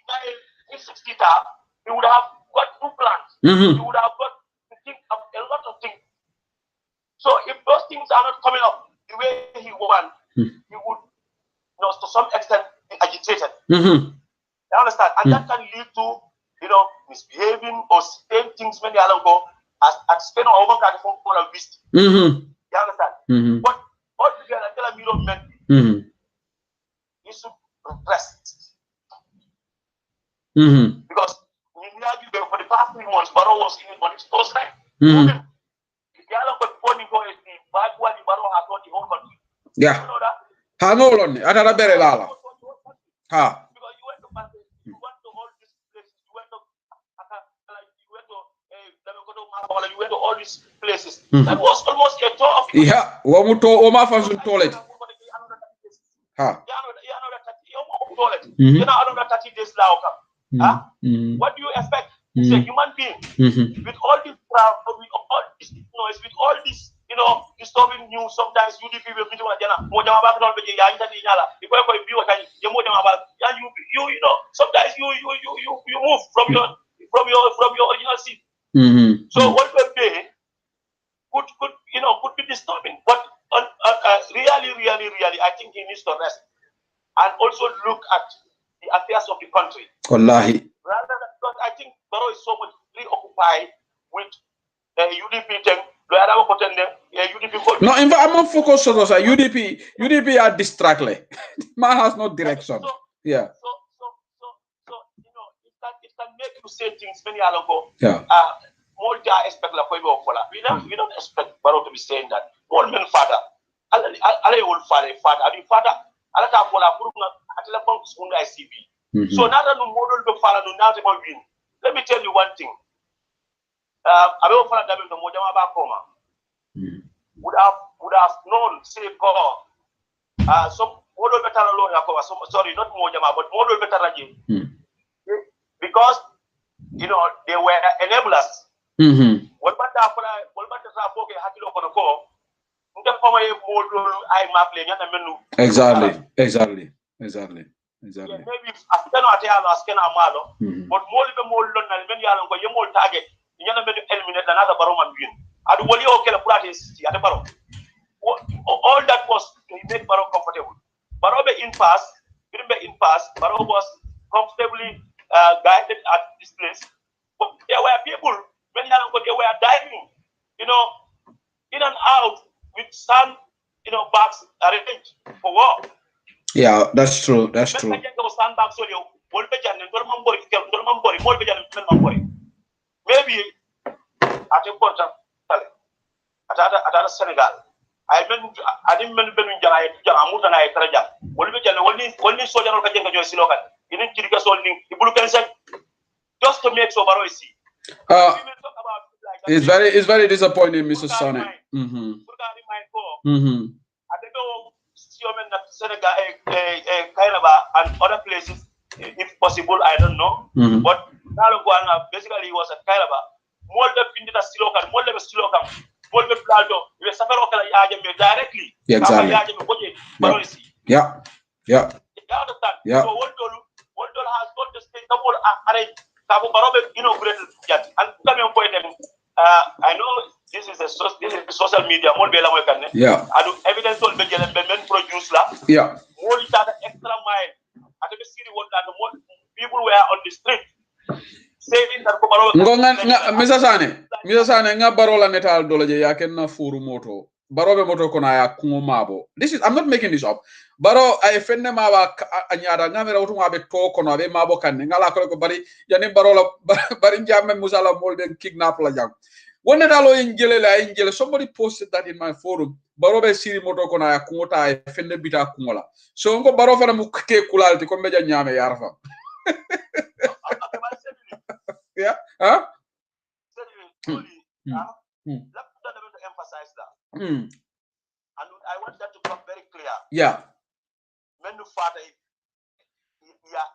in 60 he would have got two plans. He would have got to think of a lot of things. So if those things are not coming up the way he wants, he would, to some extent, be agitated. You understand? And that can lead to, misbehaving or saying things when they are go as spend over that phone call a beast. You understand? But all together, tell me don't men. You should rest. Because for the past 3 months, Barrow was in on his first time. The other one is the bad one, Barrow has got the whole country. Yeah. You know that? Hanolon, another very lala. Ha. Because you went to Pastor, you went to all these places, you went to you went to all these places. That was almost a tour of the country. Yeah, Oma Fansun toilet. Ha. You know, another 30 days now. What do you expect? It's a human being with all this crowd, with all this noise, with all this, disturbing news. Sometimes UDP will be doing sometimes you move from your original seat. So what we're doing could be disturbing, but really, I think he needs to rest and also look at the affairs of the country. Wallahi. Rather than, because I think Barrow is so much preoccupied with UDP thing. No, in fact, I'm not focused on UDP are distracted. Man has no direction. Yeah. So it can make you say things many years ago. Yeah. More expect we don't expect Barrow to be saying that. More men father. I will father. I mean father. I don't have ICB. So now that the model the father now they win. let me tell you one thing. Would have known, say, God, some model better alone, sorry, not Mojama, but model better because you know they were enablers. What about Exactly. Yeah, maybe askeno ate alo askeno amalo, but more be more lon na men yalo ko yemol target nyana men eliminate another baroma win. Adu wali o kala plate city ate baro. All that was to make Baro comfortable. Baro be in pass, Baro was comfortably guided at this place. But there were people, when they were diving, you know, in and out with sand, you know, bags arranged for war. Yeah, that's true. Maybe at important at Senegal. I didn't mean Jamuta na Traja. Only soldier of Kajenga Siloka. You need to get solving just to make so Baro see. It's very disappointing, Mr. Sane. Senegal, and other places, if possible, I don't know. But basically, he was a Kairaba. More the Pindita Siloka, more the Siloka, more the Plado, you suffer directly. Yeah, exactly. Yeah. So what has got the state double arrange Cabo Barobe inaugurated yet. And coming point, I know this is a social media, more bela wekane. Yeah. I do evidence on Benjamin produce la. Yeah. More than extra mile. At the city what that more people were on the street saying that Mr. Sane, nga barola netal dolaje yaken na furu moto. Barobe moto kona ya kumabo. I'm not making this up. Baro ay fenne mawa anyada ngamera utuma be to kono be mabo kan ngala ko bari yani barola bari jamme musala molden kidnap la jam. One dalo in somebody posted that in my forum. Barobe siri moto kona ya kumota ay fenne bita kumola. So ngo baro fana mu ke kulalti ko meja nyame yarfa. Yeah. Huh? Let me emphasize that. And I want that to come very clear. Yeah. Men father, yeah,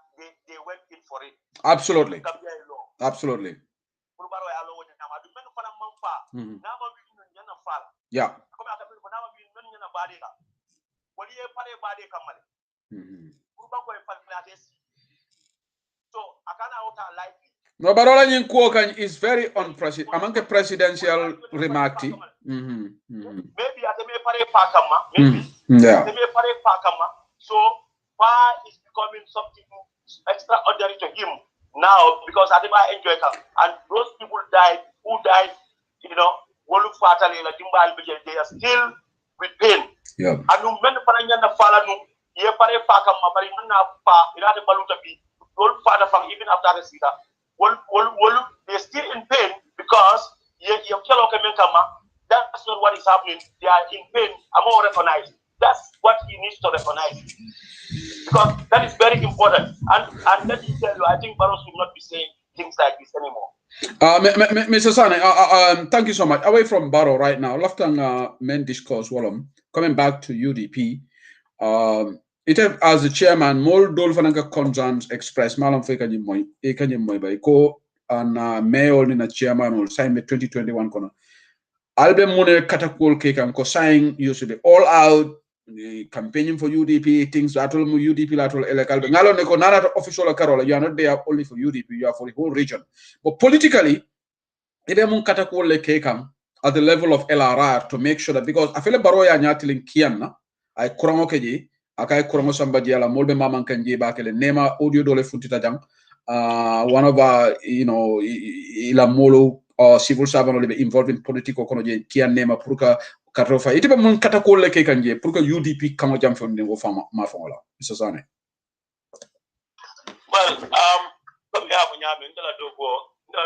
they went in for it. Absolutely. Yeah. So I can't out like no, Barola Nyinkuokan is very unprecedented among the presidential remark. Maybe at the pare pakama, maybe. Yeah. So far is becoming something extraordinary to him now because I never enjoy it. And those people who died, you know, they are still with pain. Yeah. And no men paranyana falanu, ye pare pakama, but in the baluta be old father from even after the Sita. They're still in pain because that's not what is happening. They are in pain. I'm more recognized. That's what he needs to recognize. Because that is very important. And let me tell you, I think Barros will not be saying things like this anymore. Mr. Sane, thank you so much. Away from Barrow right now, Laftan main discourse, coming back to UDP. It as the chairman, more dolfananga concerns express malam feka nyimoy by ko and mayor in a chairman will sign the 2021 kono. Albe mune katakul kekan ko sign used to be all out campaigning for UDP things that will UDP lateral electoral. Ngalo ne ko nana official Carola, you are not there only for UDP, you are for the whole region. But politically, ide mun katakul le kekan at the level of LRR to make sure that because I feel baroya nyatiling kianna ay kurango keji akai kurango somebody ala molbe maman kanje bakele nema audio dole funtita jang one of our ila molo civil servant will be involved in political kono je kian nema pour que katrofa itiba mun kata ko le ke kanje pour que UDP kamo jam fon ngo fama ma fongola Mr. Sane. Well comme ya ko nyame ndala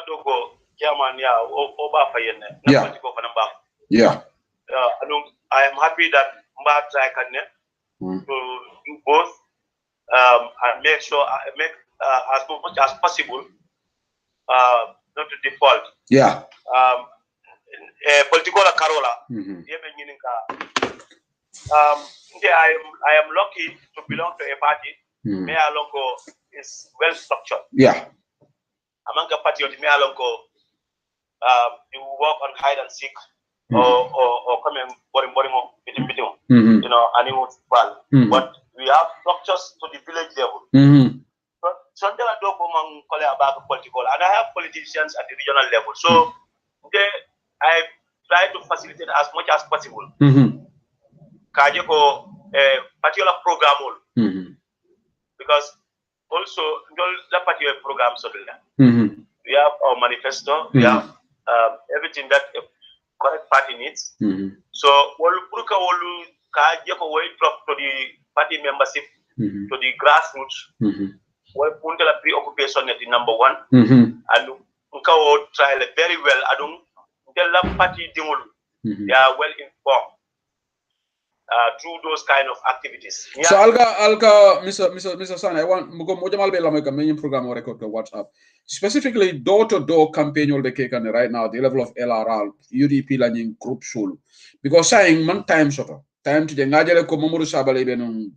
dogo chairman ya oba fayenne na ko fana ba yeah I am happy that mba try kan to do both and make sure as much as possible not to default. Yeah. Political Carola. I am lucky to belong to a party. Me alongo is well structured. Yeah. Among the party, me alongo, you work on hide and seek, or come and boring, you know, animal well. But we have structures to the village level. So there are about political, and I have politicians at the regional level. So I try to facilitate as much as possible. Kajeko particular program, because also the particular program we have our manifesto, we have everything that a correct party needs. So wolu kajeko way drop to the party membership to the grassroots. We put the preoccupation at the number one, and we try very well. I don't tell the party they are well informed through those kind of activities. So Alga, Mr. Sane, I want Mojamal Bela make a main program or record to WhatsApp. Specifically door-to-door campaign will be taken right now, the level of LRL, UDP learning group school. Because saying man time sort of time to the Najale Komomuru Sabale Benum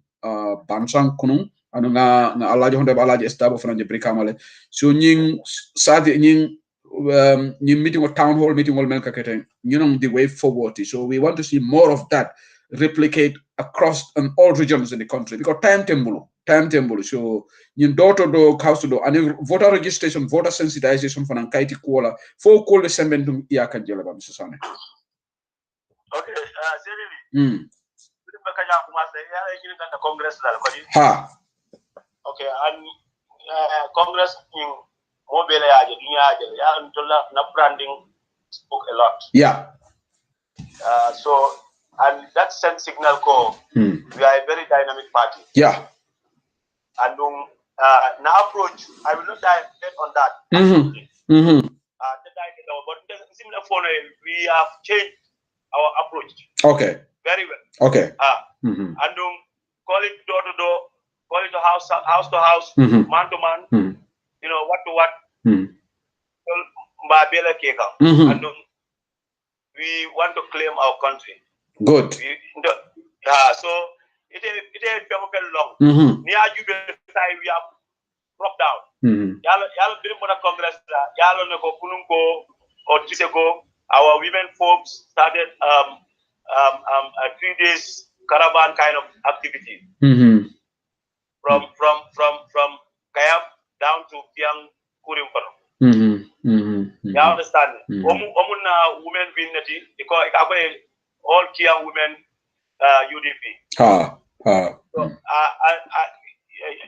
Bansang Kunung. Anu nga alaji honde alaji estabo franje brikamale so nying sadi nying meeting or town hall meeting will make the way forward. So we want to see more of that replicate across all regions in the country because time tembulo so nyin door to door house to door and voter registration voter sensitization for an kaiti kola for call the sembendum iya kan jela ba Mr. Sane. Okay, seriously. Congress ha. Okay, and Congress in mobile na branding spoke a lot. Yeah. So and that sent signal call. We are a very dynamic party. Yeah. And now approach, I will not dive on that. But similar phone, we have changed our approach. Okay. Very well. Okay. And call it door to door, call it house to house, man to man, you know, what to what. And we want to claim our country. Good. So it is very long. We have dropped down. Y'all been for the Congress. Y'all on the Kununko or 2 days ago. Our women folks started a 3 days caravan kind of activity. From Kayab down to Kiang Kurimpan. You understand? Women vinity because all Kiang women UDP. So,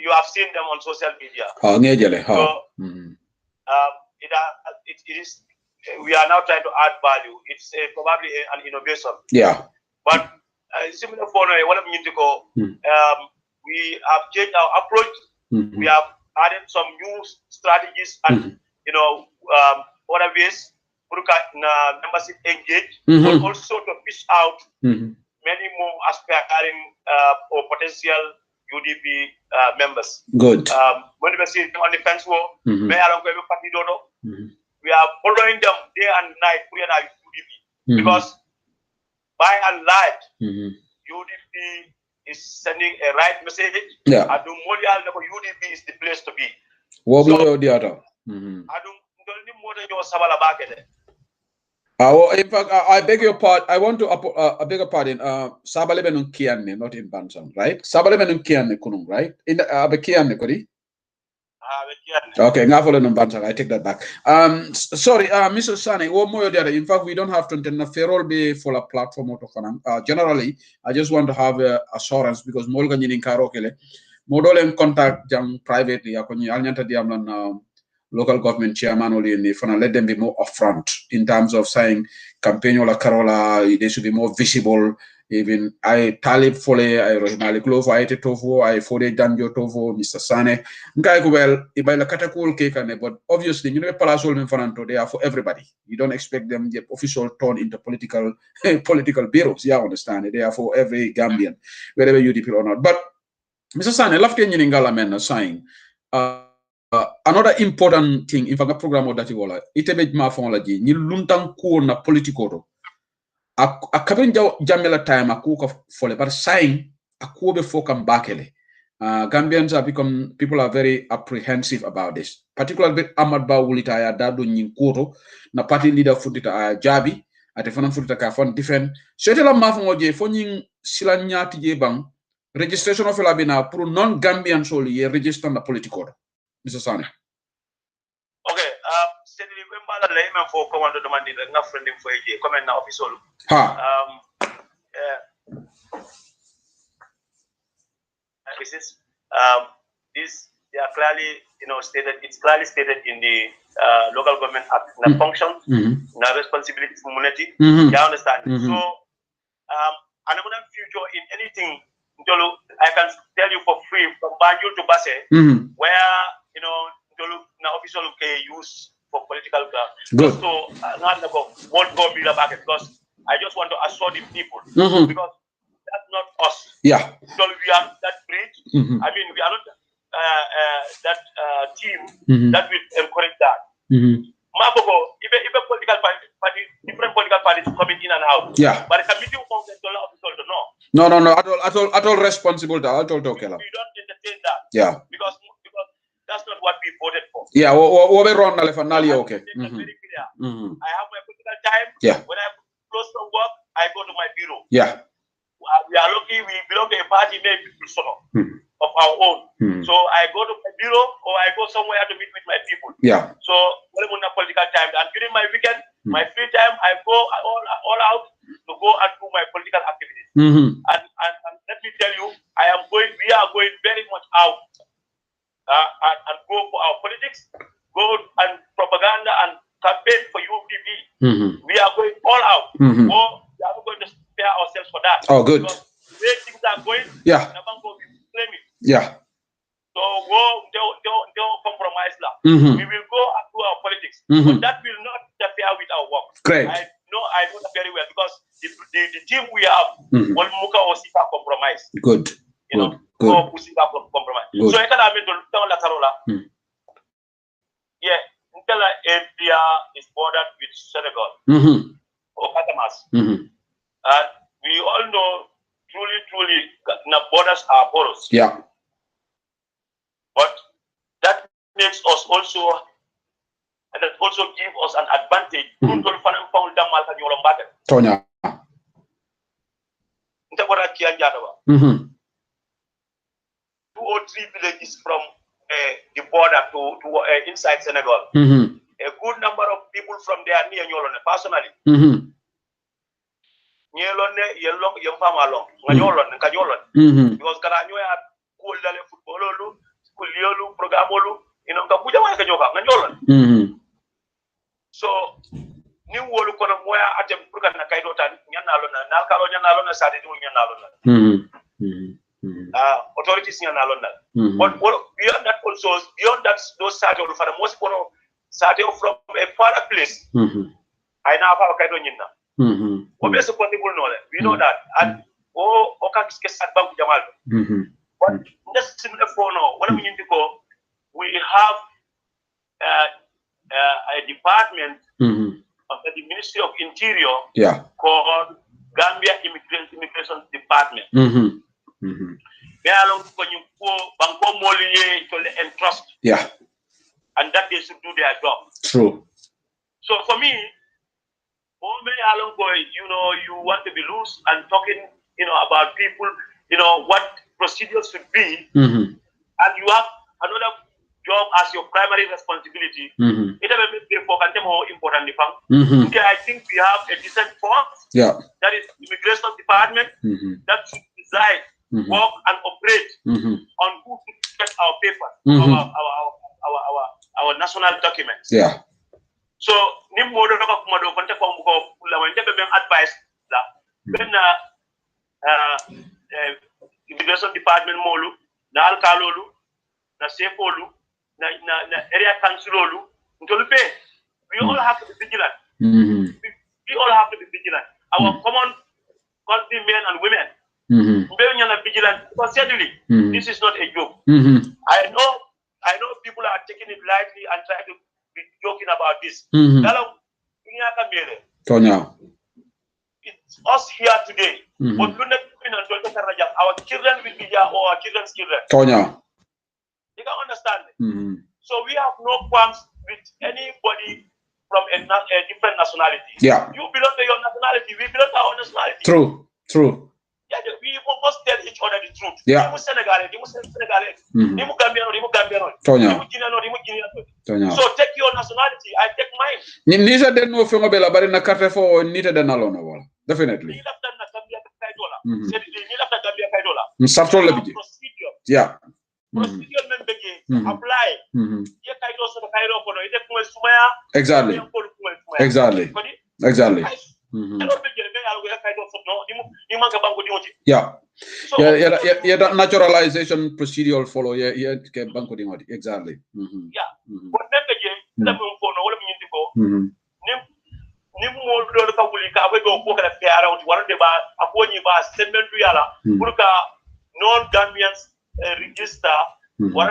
you have seen them on social media. So it is. We are now trying to add value. It's probably an innovation. Yeah. But similar for what I'm going to go. We have changed our approach. We have added some new strategies and you know other ways membership engage, but also to fish out many more aspiring or potential UDP members. Good. When we see on the fence wall, we are following them day and night, UDP, because by and large, UDP is sending a right message. Yeah. UDP is the place to be. What so, the other? In fact, I beg your pardon. I want to beg your pardon. Sabalebenun Kianne, not in Bansang, right? Sabalebenun Kianne Kunung, right? In Kianne, Kodi? Okay, I take that back. Sorry, Mr. Sane, one more the other. In fact, we don't have to intend a ferrol be for a platform generally, I just want to have assurance because Molgan in Karokele, Modol contact jam privately, Alnyanta Diamlan local government chairman only in the let them be more upfront in terms of saying campaign or Carola, they should be more visible. Even I Talib Fole, I Rohimali Clove, I Tovo, I Fode Danjo Tovo, Mr. Sane, Nkai Ibaila Katakul Kekane, but obviously, you know, Palasol Infanto, they are for everybody. You don't expect them the official turn into political bureaus. Yeah, understand it. They are for every Gambian, wherever UDP or not. But Mr. Sane, left in Ngala men saying another important thing in fact program that you wala itebe ma fon la ji ni luntan ko na politiko a kabin jamela time aku ko fole but sign aku be fokam bakele. Gambians are people are very apprehensive about this, particularly Ahmad Bawulita ya dadu nyinkuro na party leader futita Jabi ate fana futita ka fon different setela mafungo je fonyin sila nyati je bang registration of la bina pour non Gambian so ye register na political Mr. Sane. Okay, c'est le même mal là même faut comment demander na friend info je comme na official. This they are clearly, stated. It's clearly stated in the local government act. The function, the responsibility, community. You understand? So, and in the future, in anything, I can tell you for free from Banjul to Basse, where the official use for political ground. Good. So, won't go build back because I just want to assure the people because that's not us. Yeah. So we are that bridge. I mean, we are not that team that will encourage that. Maboko, if a political party, different political parties coming in and out. Yeah. But the committee won't get the official to know. No, at all responsible. We don't entertain that. Yeah. Because that's not what we voted for. Yeah. What we run okay. Very clear. I have my political time. Yeah. When I close from work, I go to my bureau. Yeah. We are lucky. We belong to a party named of our own. So I go to my bureau or I go somewhere to meet with my people. Yeah. So when I'm on political time, and during my weekend, my free time, I go all out to go and do my political activities. And let me tell you, we are going very much out and go for our politics, go and propaganda and campaign for UDP. We are going all out. Or we are not going to spare ourselves for that. Oh, good. Because the way things are going, yeah. Yeah. So don't compromise that. We will go and do our politics, but that will not interfere with our work. Great. I know that very well because the team we have will muka osika compromise. Good. Good. Compromise. Good. So I can have to tell la Carola. Yeah, Ntela area is bordered with Senegal or Katamas, and we all know truly, the borders are porous. Yeah. But that makes us also, and that also gives us an advantage. Tonya. 2 or 3 villages from the border to inside Senegal. A good number of people from there near Nyolone, personally. Nyolone, yellow farm along. Nyolone, because Karanyo had cool football, school program, so new wolu kono moya atem purkan na kaido tan nyanalo na kalo nyanalo na sadi nyanalo na authorities nyanalo na but beyond that those sadi for the most kono sadi from a far place I now have kaido nyina obviously possible no we know that and kan ske sat bank jamal but just similar for no what I mean we have a department of the Ministry of Interior called Gambia Immigration Department. Yeah. And that they should do their job. True. So for me, you want to be loose and talking, about people, what procedures should be, and you have another job as your primary responsibility. It important. I think we have a decent force. Yeah. That is Immigration Department that should decide, work and operate on who to get our papers, our national documents. Yeah. So advice Immigration Department molu na alkalolu na sefolu na area councilolu we all have to be vigilant. We all have to be vigilant. Our common country men and women vigilant because certainly this is not a joke. I know I know people are taking it lightly and trying to be joking about this. It's us here today. But our children will be here or our children's children. You can understand it. So we have no qualms with anybody from a different nationality. Yeah. You belong to your nationality. We belong to our nationality. True. Yeah, we must tell each other the truth. Yeah. So take your nationality, I take mine. Nisa den no fengo bela bari na carte fo nita den alona wala. Definitely. Yeah. Procedure apply. Exactly. Yeah. Yeah, that naturalization procedure follow. Yeah, banko di ngodi. Exactly. Yeah. But then non-Gambians register because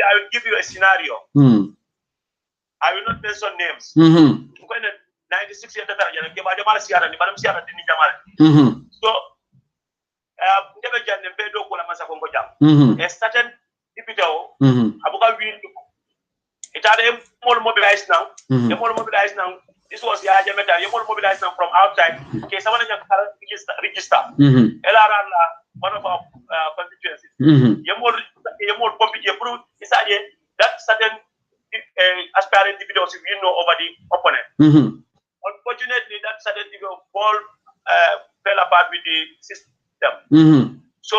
I will give you a scenario. I will not mention names. 96 years so a certain abuka win it had more mobilized now. This was mobilized now from outside. Okay, someone register. One of our constituencies. That certain aspiring individuals we know over the opponent. Unfortunately, that certain ball fell apart with the system. So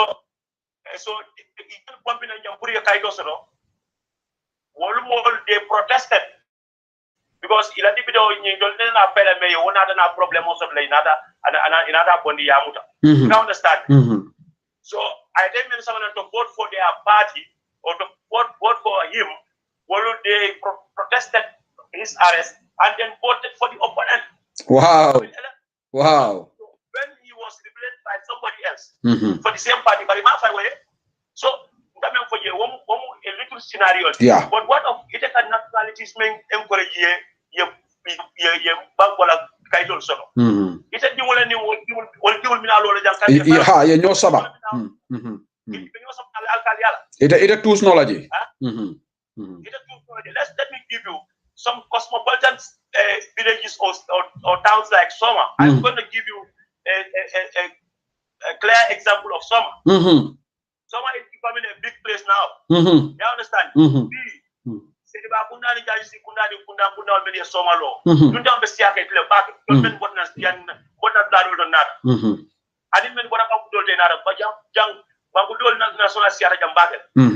they protested because il a dit you understand? So I didn't someone to vote for their party or to vote for him. They protested his arrest and then voted for the opponent. Wow. When he was replaced by somebody else for the same party, but so that meant for you a little scenario. Yeah. But what of it can nationalities may encourage you kaidol sono ite di wala ni wol diwol mina lolo jankal ya ñoo saba ite tous knowledge let me give you some cosmopolitan villages or towns like Soma. I'm going to give you a clear example of Soma. Soma is becoming a big place now. You understand?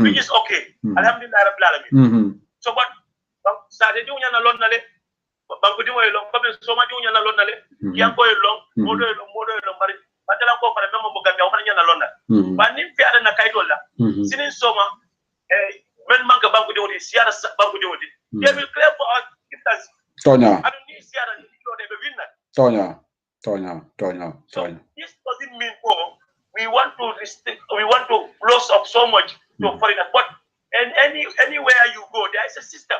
Which is okay. Alhamdulillah. So but Saturday na lon nale banku di moy long comme so ma di na lon nale yang koy long modo long bari batala ko para memo mo gamya wona na lon na ba nim fi ada na kaytol la sinin soma men manka banku di wodi siara banku di wodi they will claim for us distance tonya adu ni siara ni do de be winna tonya so this doesn't mean we want to close up so much to foreigners, but and anywhere you go, there is a system.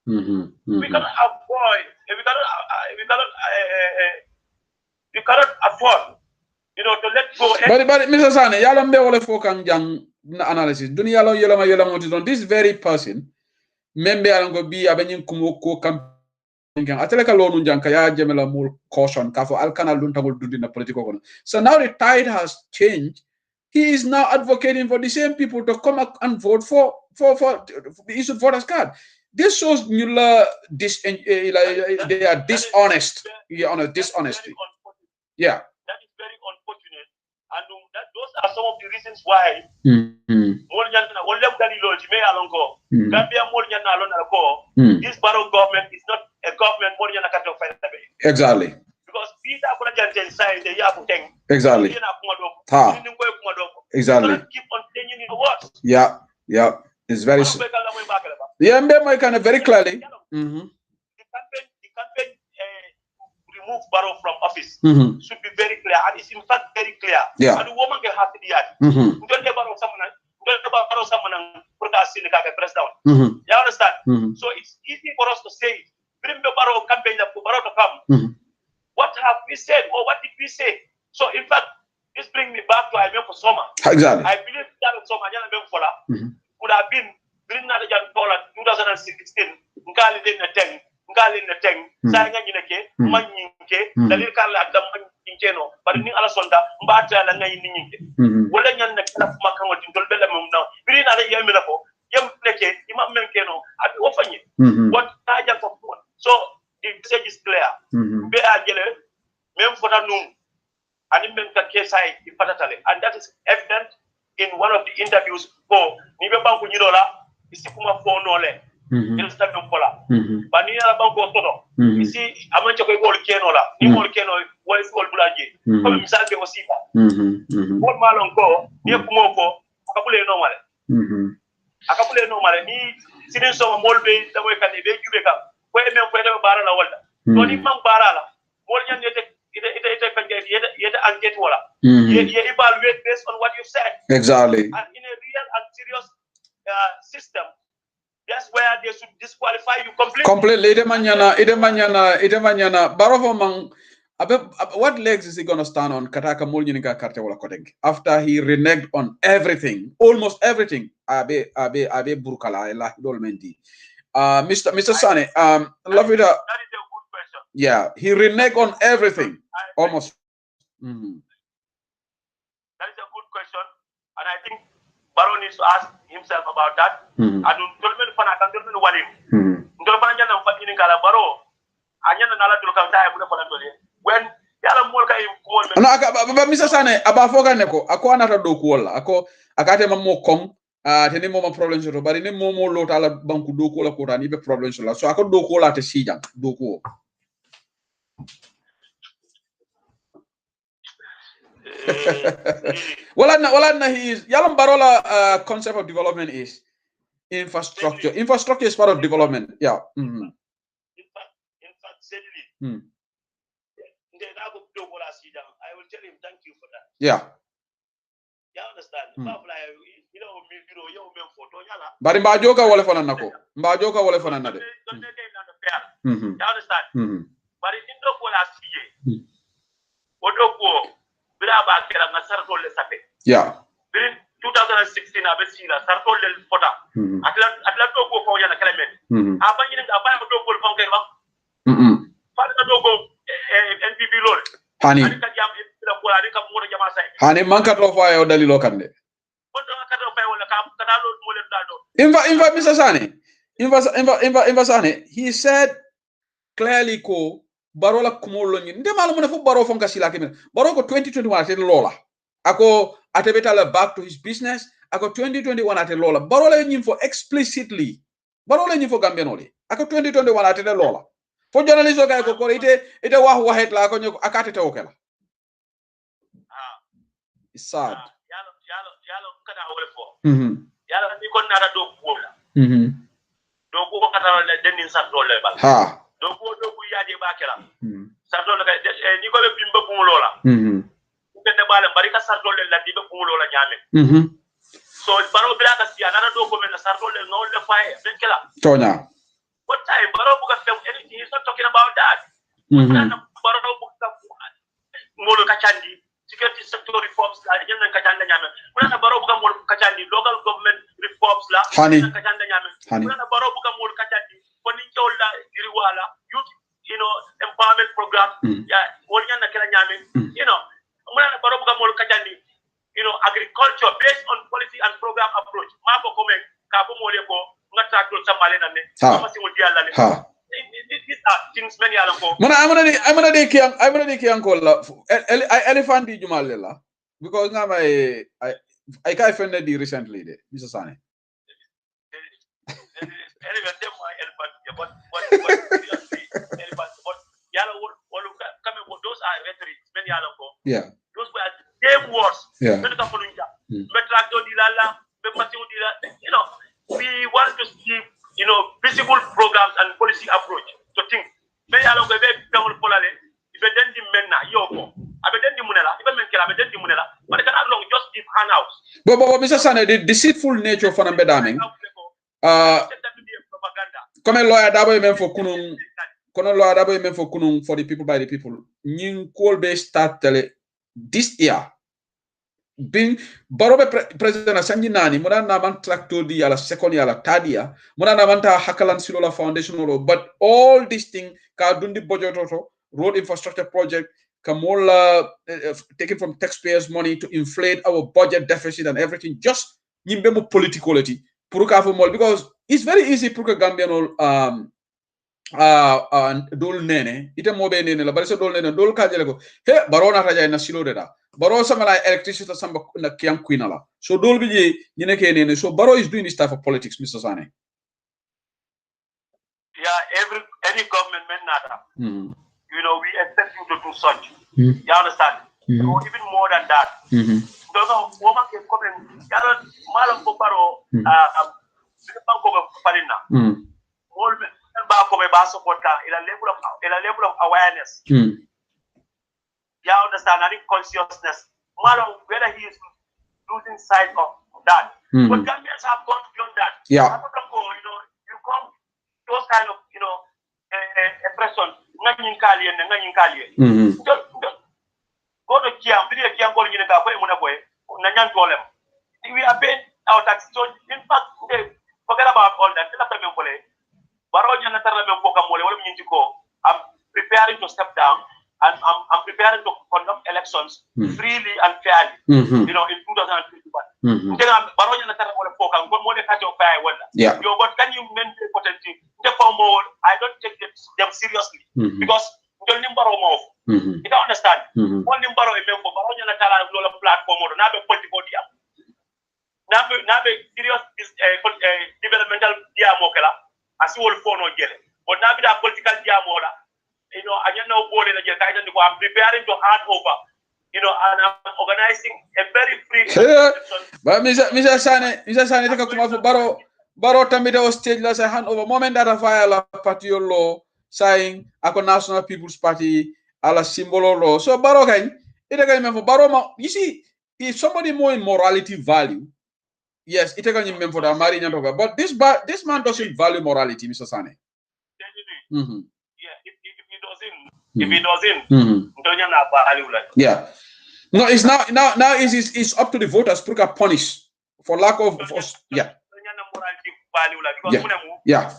We cannot avoid. We cannot afford, to let go. But Mr. Sane, yala mbe wale fokang jang na analysis. Duni yala yela this very person, membe alango bi abenyin kumoko campaign. Ateleka lonu jang kaya jemela mul caution kafo alkana luntagol dudi na political kono. So now the tide has changed. He is now advocating for the same people to come up and vote for the issued voters card. This shows they are dishonest. Dishonesty. Yeah. That is very unfortunate, and those are some of the reasons why. This borough government is not a government. Exactly. Because Peter inside the exactly. Exactly. Keep on changing the words. Yeah. It's very. Yeah, very clearly. The campaign remove Barrow from office should be very clear, and it's in fact very clear. Yeah. And the woman get happy yet. Don't ever know someone protest in the president. You understand? So it's easy for us to say it. Bring the Barrow campaign to come. What have we said, or what did we say? So in fact, this brings me back to I remember summer. Exactly. I believe that summer would have been bringing out the 2016. Ngali in the tank, Sanga Yineke, Maninke, the little Carla, Inkeno, but in Alasonda, Mbata, and Nayin. Well, then you're the Macamo to Bellamum now. Bring out a Yaminako, Yam Pleke, Imam Menkeno, I'll be offering it. What I just of one. So the message is clear. Be a yellow, Mem for the noon, and in the case I, and that is evident in one of the interviews for Nibebanku Nidola, Isikuma for Nole. But near about Gotono, you see, I'm going to go to Kenola, Nimolkeno, West Old Bulaji, from Sante Osipa. What Malon go, near Kumoko, a couple of normal, ni sitting some molbe, the way can they make you wake up. Where men for the Barala Walda. Don't even Barala, more than yet and get water. You evaluate based on what you said. Exactly. And in a real and serious system, that's where they should disqualify you completely. Ide manyana. Barova mang. What legs is he gonna stand on? Kataka muljinika karte wala koteng. After he reneged on everything, almost everything. Abe burkala ela dolmenti. Mr. Sane, love it. That is a good question. Yeah, he reneged on everything, almost. That is a good question, and I think Barrow needs to ask himself about that. And when but Mr. Sane, abafoga neko, ako anata doku wala, ako akate mamo kong, tene mo problem so, but ne momo lota la banku doku wala kota ni be problem so la, so ako doku wala te sijang doku. Wala na he is Yalam Barola concept of development is infrastructure. Infrastructure is part of development. Yeah. In fact, sadly, I will tell him thank you for that. Yeah. You understand? But Mbajoka wale fana nako. Mbajoka wale fana nade. You understand? But in the last year, Odoko, Braba Kera Nasarto Le Sape. Yeah. In 2016, Abesina, Sarto Le Fota. Atlato go for Yana Clement. Abanin Abaya Dogo Fonkeva. Father Dogo, NPB Lord. Honey. Honey, manka tofa yo dalilo kande. Inva Mr. Sane. Inva Sane. He said clearly ko Barola kumolo ni. Nde malu mune fu Baro fonka sila kime. Baro ko 2021 ate lola. Ako atebetala back to his business. Ako 2021 ate lola. Barola nyimfo explicitly. Barola nyimfo Gambianoli. Ako 2021 ate lola. For journalists okay ko ite wahet la ko nyoko akate te okela. It's sad. Yalo kada wole fo. Yalo ni kon nara do kuola. Do ko kata le denin sa dole bal. Ha. Do ko yaje bakela. Sa dole ka ni ko be bimba bu lola. Ko de bala bari ka sa dole la dibe bu lola nyame. So baro bila ka si anara do ko men sa dole no le fae benkela. Tonya. What time baro bu ka fem anything he's not talking about that. Baro bu ka ngolo ka chandi. Security sector reforms la yenna kajanda nyame kuna baro buka mol kajandi local government reforms la yenna kajanda nyame kuna baro buka mol kajandi koni cholla iriwala youth empowerment program ya wol yenna kala nyame kuna baro buka mol kajandi agriculture based on policy and program approach mako kome ka bo mole ko ngata to samale nanne sama singo diala le these are things many are ko I'm gonna de kiang kola elephant di jumalela because now I can't find it recently de Mr. Sane. Those are rhetorics many are ko. Yeah. Those were same words. Yeah. We want to see visible programs and policy approach to think. Many are going to be polale. If you then menna, But Mr. Sane, the deceitful nature of an bedaming. Come a lawyer double men for kunung. Kono lawyer double men for kunung for the people by the people. Ning kolbe start tele this year. Being barobe president asanji nani muna naman tractor di ala second year ala third year muna namanta hakalan silola foundation lo, but all these things ka dundi budget road infrastructure project kamola taken from taxpayers money to inflate our budget deficit and everything, just nyimbe mo politicality pour ka fo mol, because it's very easy pour ka Gambian dol nene ite mobe nene la bari so dol nene dol ka jele ko he barona raja na silo de da baro samala electricity samba na kian quinala, so dol bi je nyine ke nene, so baro is doing this type of politics, Mr. Sane. Yeah, any government men nada. You know, we expect you to do such. You understand? Or even more than that. Don't know woman can come and yaron malam ko baro banko parina. All ba ko be ba support ka ila level of awareness. Yeah, understand? I think consciousness. Malam, whether he is losing sight of that. But Gambians have gone beyond that. Yeah. You come those kind of, expression. Go to Kiam, we are paying our taxes. So, in fact, forget about all that. I'm preparing to step down, and I'm preparing to conduct elections freely and fairly, in 2021. Yeah. But can you maintain potential? I don't take them seriously because you don't understand. Only platform or not a political dia. Now serious developmental dia mokela as you will follow again. But now with a political dia moda, I don't know what I'm preparing to hand over. And I'm organizing a very free but Mr. Sane take come for Baro tambida o stage la say hand over moment that fire la party law saying ako National People's Party ala symbol law. So Baro kay ite kay men for Baro you see, if somebody more in morality value, yes, ite kay men for the marry nyantoga, but this man doesn't value morality, Mr. Sane. Yeah, if he doesn't, yeah. No, it's now it's up to the voters to punish for lack of yeah. Yeah.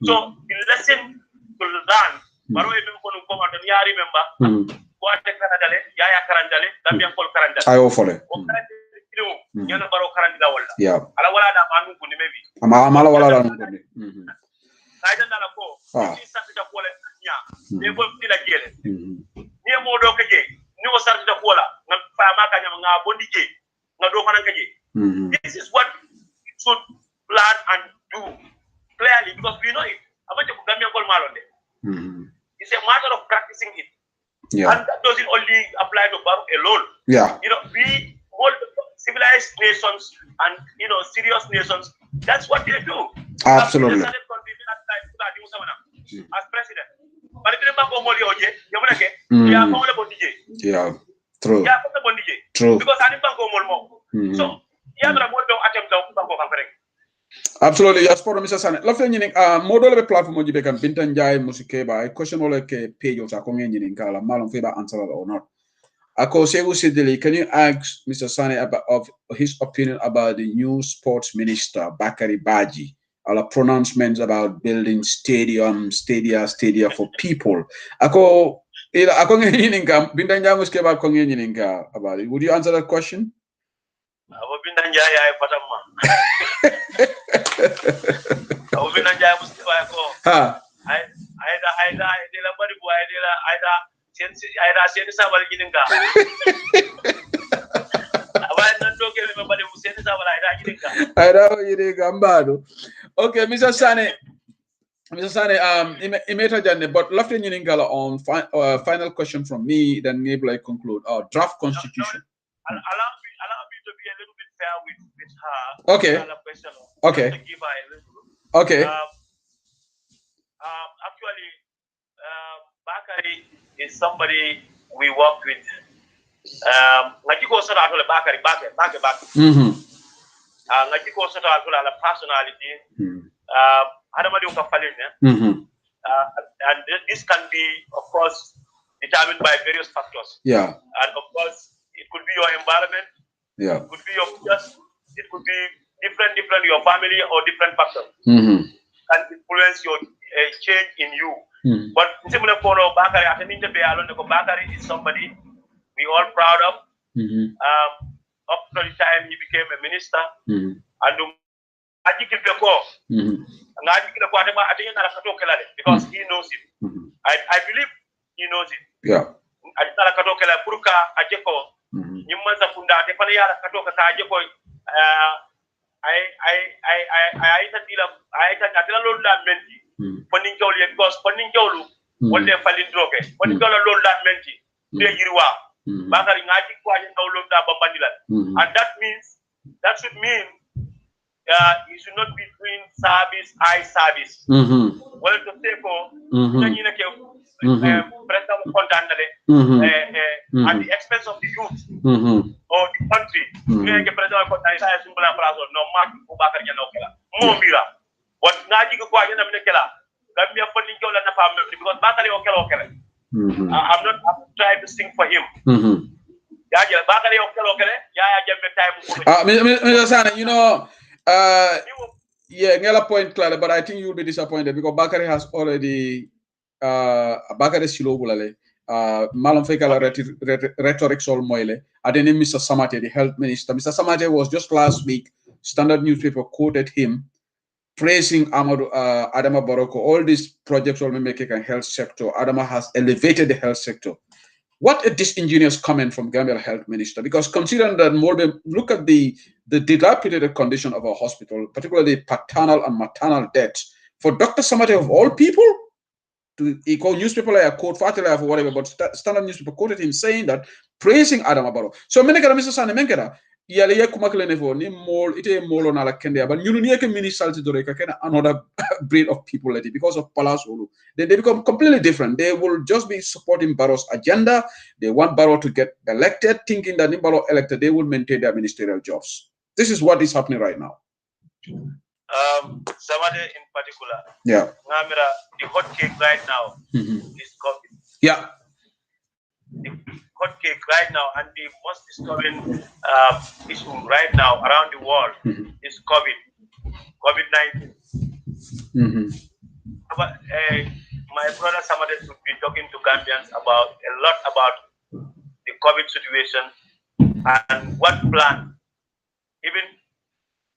So the lesson to learn, baro even kono command ni ya remember ko ate karandale ya karandale Gambian kol karandale ayo fole nyana baro karandala wala yeah ala wala da manu ko ni mebi amala wala da ko ni kaida na ko ni sakita ko le nya e bo tila gele ni mo do ke je ni o sakita ko la na fa ma ka nyama nga bondi je nga do fanan ke je this is what you should plan and do clearly, because we know it. It's a matter of practicing it. Yeah. And that doesn't only apply to Baro alone. Yeah. We all civilized nations and serious nations, that's what they do. Absolutely. As president. Yeah. True. True. Because so absolutely, yes, for Mr. Sane. Love you, model of platform you can Bintan Jai Musikeba. I question all like page or Sakongan Kala Malon Faber answer or not. Can you ask Mr. Sane about of his opinion about the new sports minister Bakari Baji? Our pronouncements about building stadia for people. About it. Would you answer that question? Okay, Mr. Sane. Mr. Sane, Imeta Jane, but left in Yingala on final question from me, then maybe I conclude. Draft constitution. Allow me to be a little bit fair with her. Okay. Okay. To give her a little. Okay. Actually, Bakari is somebody we work with. Like you go sort of Bakari. Like you go sort of a personality. And this can be, of course, determined by various factors. Yeah. And of course, it could be your environment. Yeah. It could be your peers. It could be different your family or different factors. Can influence your change in you. But Bakari is somebody we all proud of. Up to the time he became a minister. And because he knows it. I believe he knows it. Yeah. And that should mean you should not be doing eye service. Well, to say at the expense of the youth or the country. What I'm not trying to sing for him. You know, yeah, Ngela point clear, but I think you'll be disappointed because Bakari has already Bakari Silobulale, Malum Fekala rhetoric sol moile, and then Mr. Samate, the health minister. Mr. Samate was just last week, Standard newspaper quoted him praising Adama Baroko, all these projects will make a health sector. Adama has elevated the health sector. What a disingenuous comment from Gambia health minister, because considering that look at the dilapidated condition of our hospital, particularly paternal and maternal deaths. For Dr. Samate of all people, he called newspaper like a quote, or whatever, but Standard newspaper quoted him saying that, praising Adama Barrow. So Mr. Sane Menkera, yale ye kumakle nevo ni mol ite molo na la kende but you need ministality do reka another breed of people like it because of Palasolu. Then they become completely different. They will just be supporting Barrow's agenda. They want Barrow to get elected, thinking that if Barrow elected, they will maintain their ministerial jobs. This is what is happening right now. Samade in particular. Yeah. The hot cake right now is COVID. Yeah. The hot cake right now, and the most disturbing issue right now around the world is COVID-19. But, my brother Samade should be talking to Gambians a lot about the COVID situation and what plan, even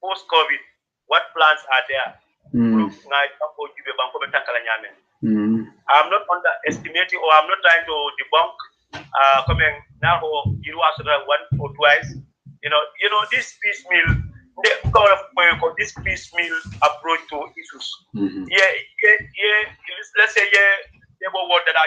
post-COVID, what plans are there. I'm not underestimating or I'm not trying to debunk coming now you was one or twice. You know this piecemeal, this piecemeal approach to issues. Let's say labor word that I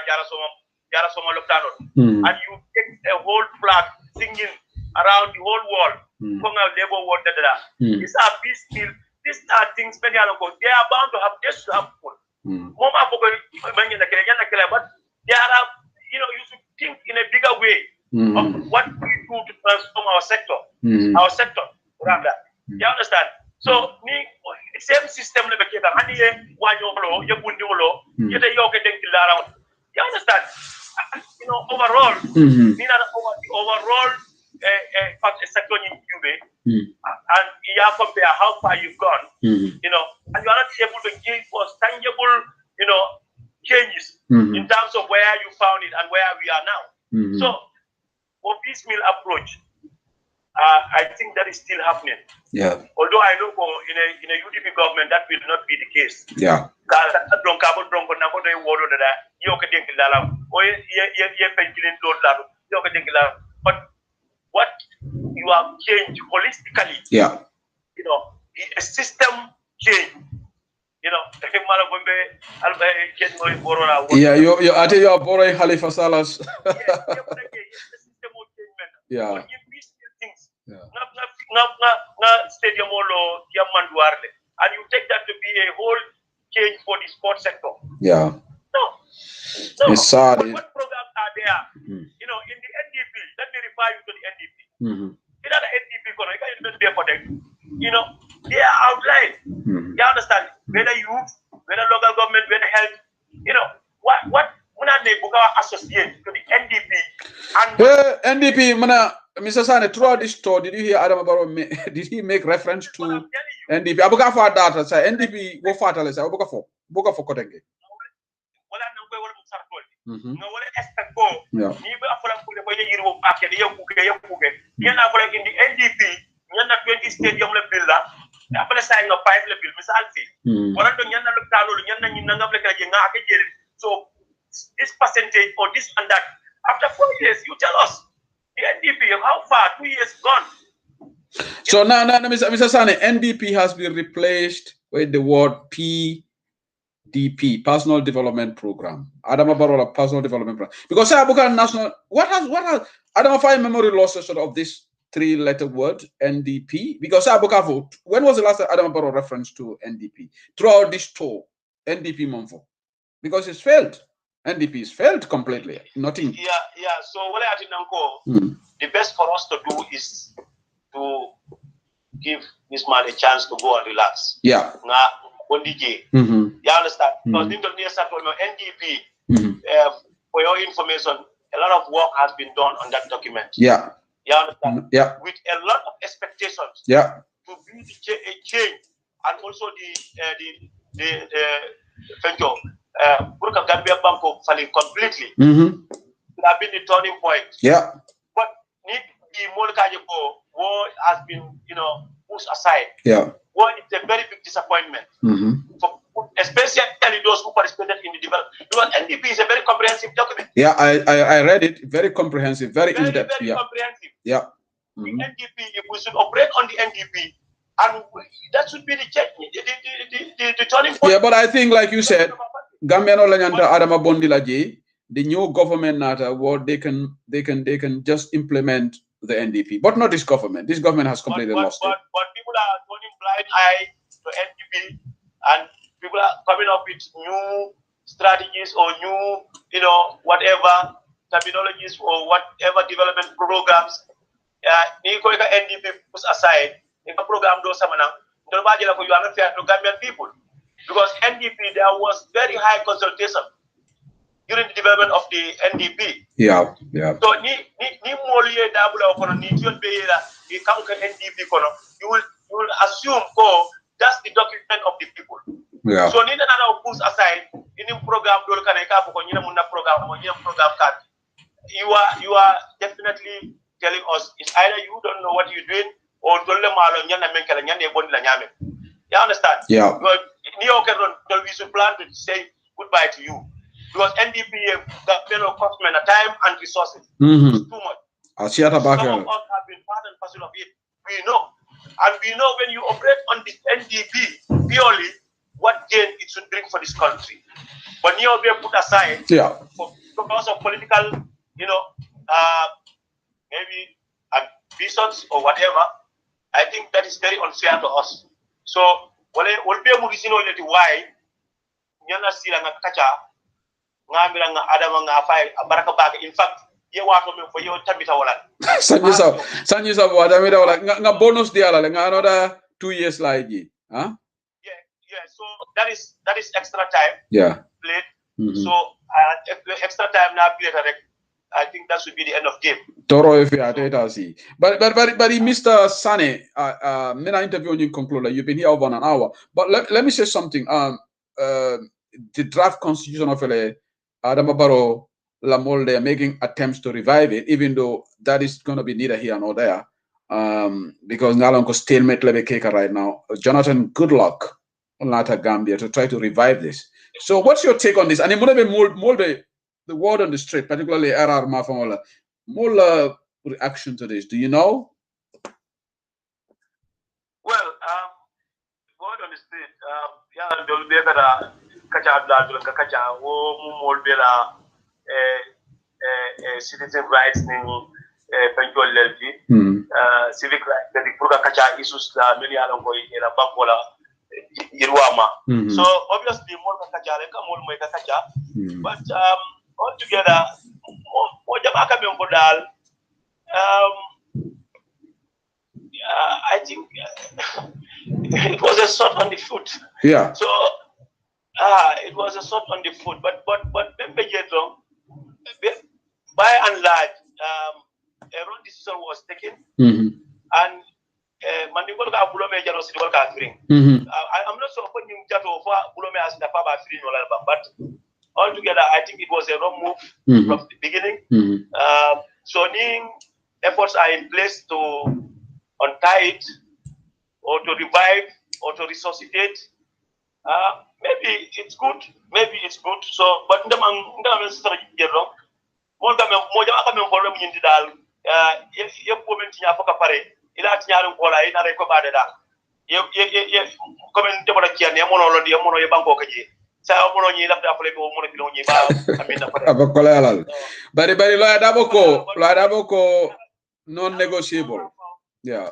and you take a whole flag singing around the whole world. Labor word that these are piecemeal. These are things many are going. They are bound to have just have fun. But there are, you should think in a bigger way of what we do to transform our sector. Our sector. You understand? So the same system you understand? Overall, overall sector in Cuba, and you compare how far you've gone, and you are not able to give us tangible, changes in terms of where you found it and where we are now. So, for piecemeal approach, I think that is still happening. Yeah. Although I know in a UDP government that will not be the case. Yeah. But what you have changed holistically, yeah, a system change, you know, yeah, you I tell you are borrowing Halifa Salah's. Yeah. Stadium and you take that to be a whole change for the sports sector. Yeah. No. It's sad. What programs are there? You know, in the NDP, let me refer you to the NDP. In the NDP, you know, they are outlined. You understand? Whether youth, whether local government, whether health, you know, what associate to the NDP and NDP, Mr. Sane, throughout this tour, did you hear Adam Barrow? Did he make reference to NDP? Abuka for data, say NDP go fatale, say Abuka for Kotenge. No wala expect ko ni ba afala ko ko yiro akede yokuge yana afala indi NDP yana 20 stadium le billa afala say no 5 le bill misal fi wala do yana lo talo yana ni nangam le kaje nga ake jeli so this percentage or this and that after 4 years you tell us the NDP how far 2 years gone. So now Mr. Sane, NDP has been replaced with the word PDP, Personal Development Program. Adama Barola Personal Development Program. Because Abuka National, what has Adama Fire memory lost sort of this 3-letter word NDP? Because Abuka vote. When was the last time Adama Barrow reference to NDP? Throughout this tour, NDP Monfo. Because it's failed. NDP is failed completely. Nothing. Yeah. So what I think the best for us to do is to give this man a chance to go and relax. Yeah. You understand? Because NDP, for your information, a lot of work has been done on that document. Yeah. You understand? Yeah. With a lot of expectations. Yeah. To be a change and also the Burka Gambia Banco falling completely. It has been the turning point. Yeah. But the war has been, pushed aside. Yeah. War is a very big disappointment. Especially those who participated in the development. Because NDP is a very comprehensive document. Yeah, I read it. Very comprehensive, very in-depth. Very comprehensive. Yeah. The NDP, if we should operate on the NDP, and that should be the change, the turning point. Yeah, but I think, like you said, Gambian Olanyanta Adama Bondilaji, the new government what they can just implement the NDP, but not this government. This government has completely lost it. But people are turning blind eye to NDP, and people are coming up with new strategies or new, whatever terminologies or whatever development programs. NDP puts aside in the program those you are fair to Gambian people. Because NDP, there was very high consultation during the development of the NDP. Yeah. So ni moliye dabula kono ni tion beira ni kanka NDP kono you will assume that's the document of the people. Yeah. So ni na push aside in program dol kana ka ko nyina munna program card. You are definitely telling us it's either you don't know what you're doing or dolle malo nyana menkala nyane bonni la nyame. You understand? Yeah. But we should plan to say goodbye to you. Because NDP cost men time and resources. It's too much. Some of us have been part and parcel of it. We know. And we know when you operate on the NDP purely what gain it should bring for this country. But you be put aside for because of political, maybe ambitions or whatever. I think that is very unfair to us. So we'll be able to see why Nyana Sila Kacha Namira Adama Fai Baraka Bag. In fact, you want to for your Tabita Wala. Sanjis of Wadamida Wala bonus diala another 2 years like huh? Yeah. So that is extra time. Yeah. Played. So extra time now played. I think that should be the end of game. Toro if you are data see. But Mr. Sane, I interview you conclude. You've been here over an hour. But let me say something. The draft constitution of Adama Barrow Lamol, they are making attempts to revive it, even though that is going to be neither here nor there. Because Nalonko stalemate Lebekeka right now. Jonathan, good luck on Lata Gambia to try to revive this. So what's your take on this? And it would have been more the word on the street, particularly RR Mafamola, more reaction to this. Do you know? Well, word on the the street. Yeah, they'll be better. Kacha blood, kacha. Oh, more bela. Citizen rights ni penjol lelki. Civic rights. The Purga kacha issues la many along go in a bakola. Irwama. So obviously more kacha, more kacha. But altogether, more jamaka membodal. I think it was a shot on the foot. Yeah. So it was a shot on the foot. But by and large, a wrong decision was taken, and Mandingola Bulome Jaros Green. I'm not sure when you get over Bulome as the Papa Free, but altogether, I think it was a wrong move from the beginning. So efforts are in place to untie it, or to revive, or to resuscitate. Maybe it's good. So, but the man get wrong. More than problem in the dal. Your woman in Africa pare. Ila tiyaru kola ina reko bade da. Ye comment de bola kian yamono lo di yamono ye banko kaji. Sa yamono ni lapta pole ko mono kilo ni ba amina pare. Abakola alal. Bari lo adaboko non-negotiable. Yeah.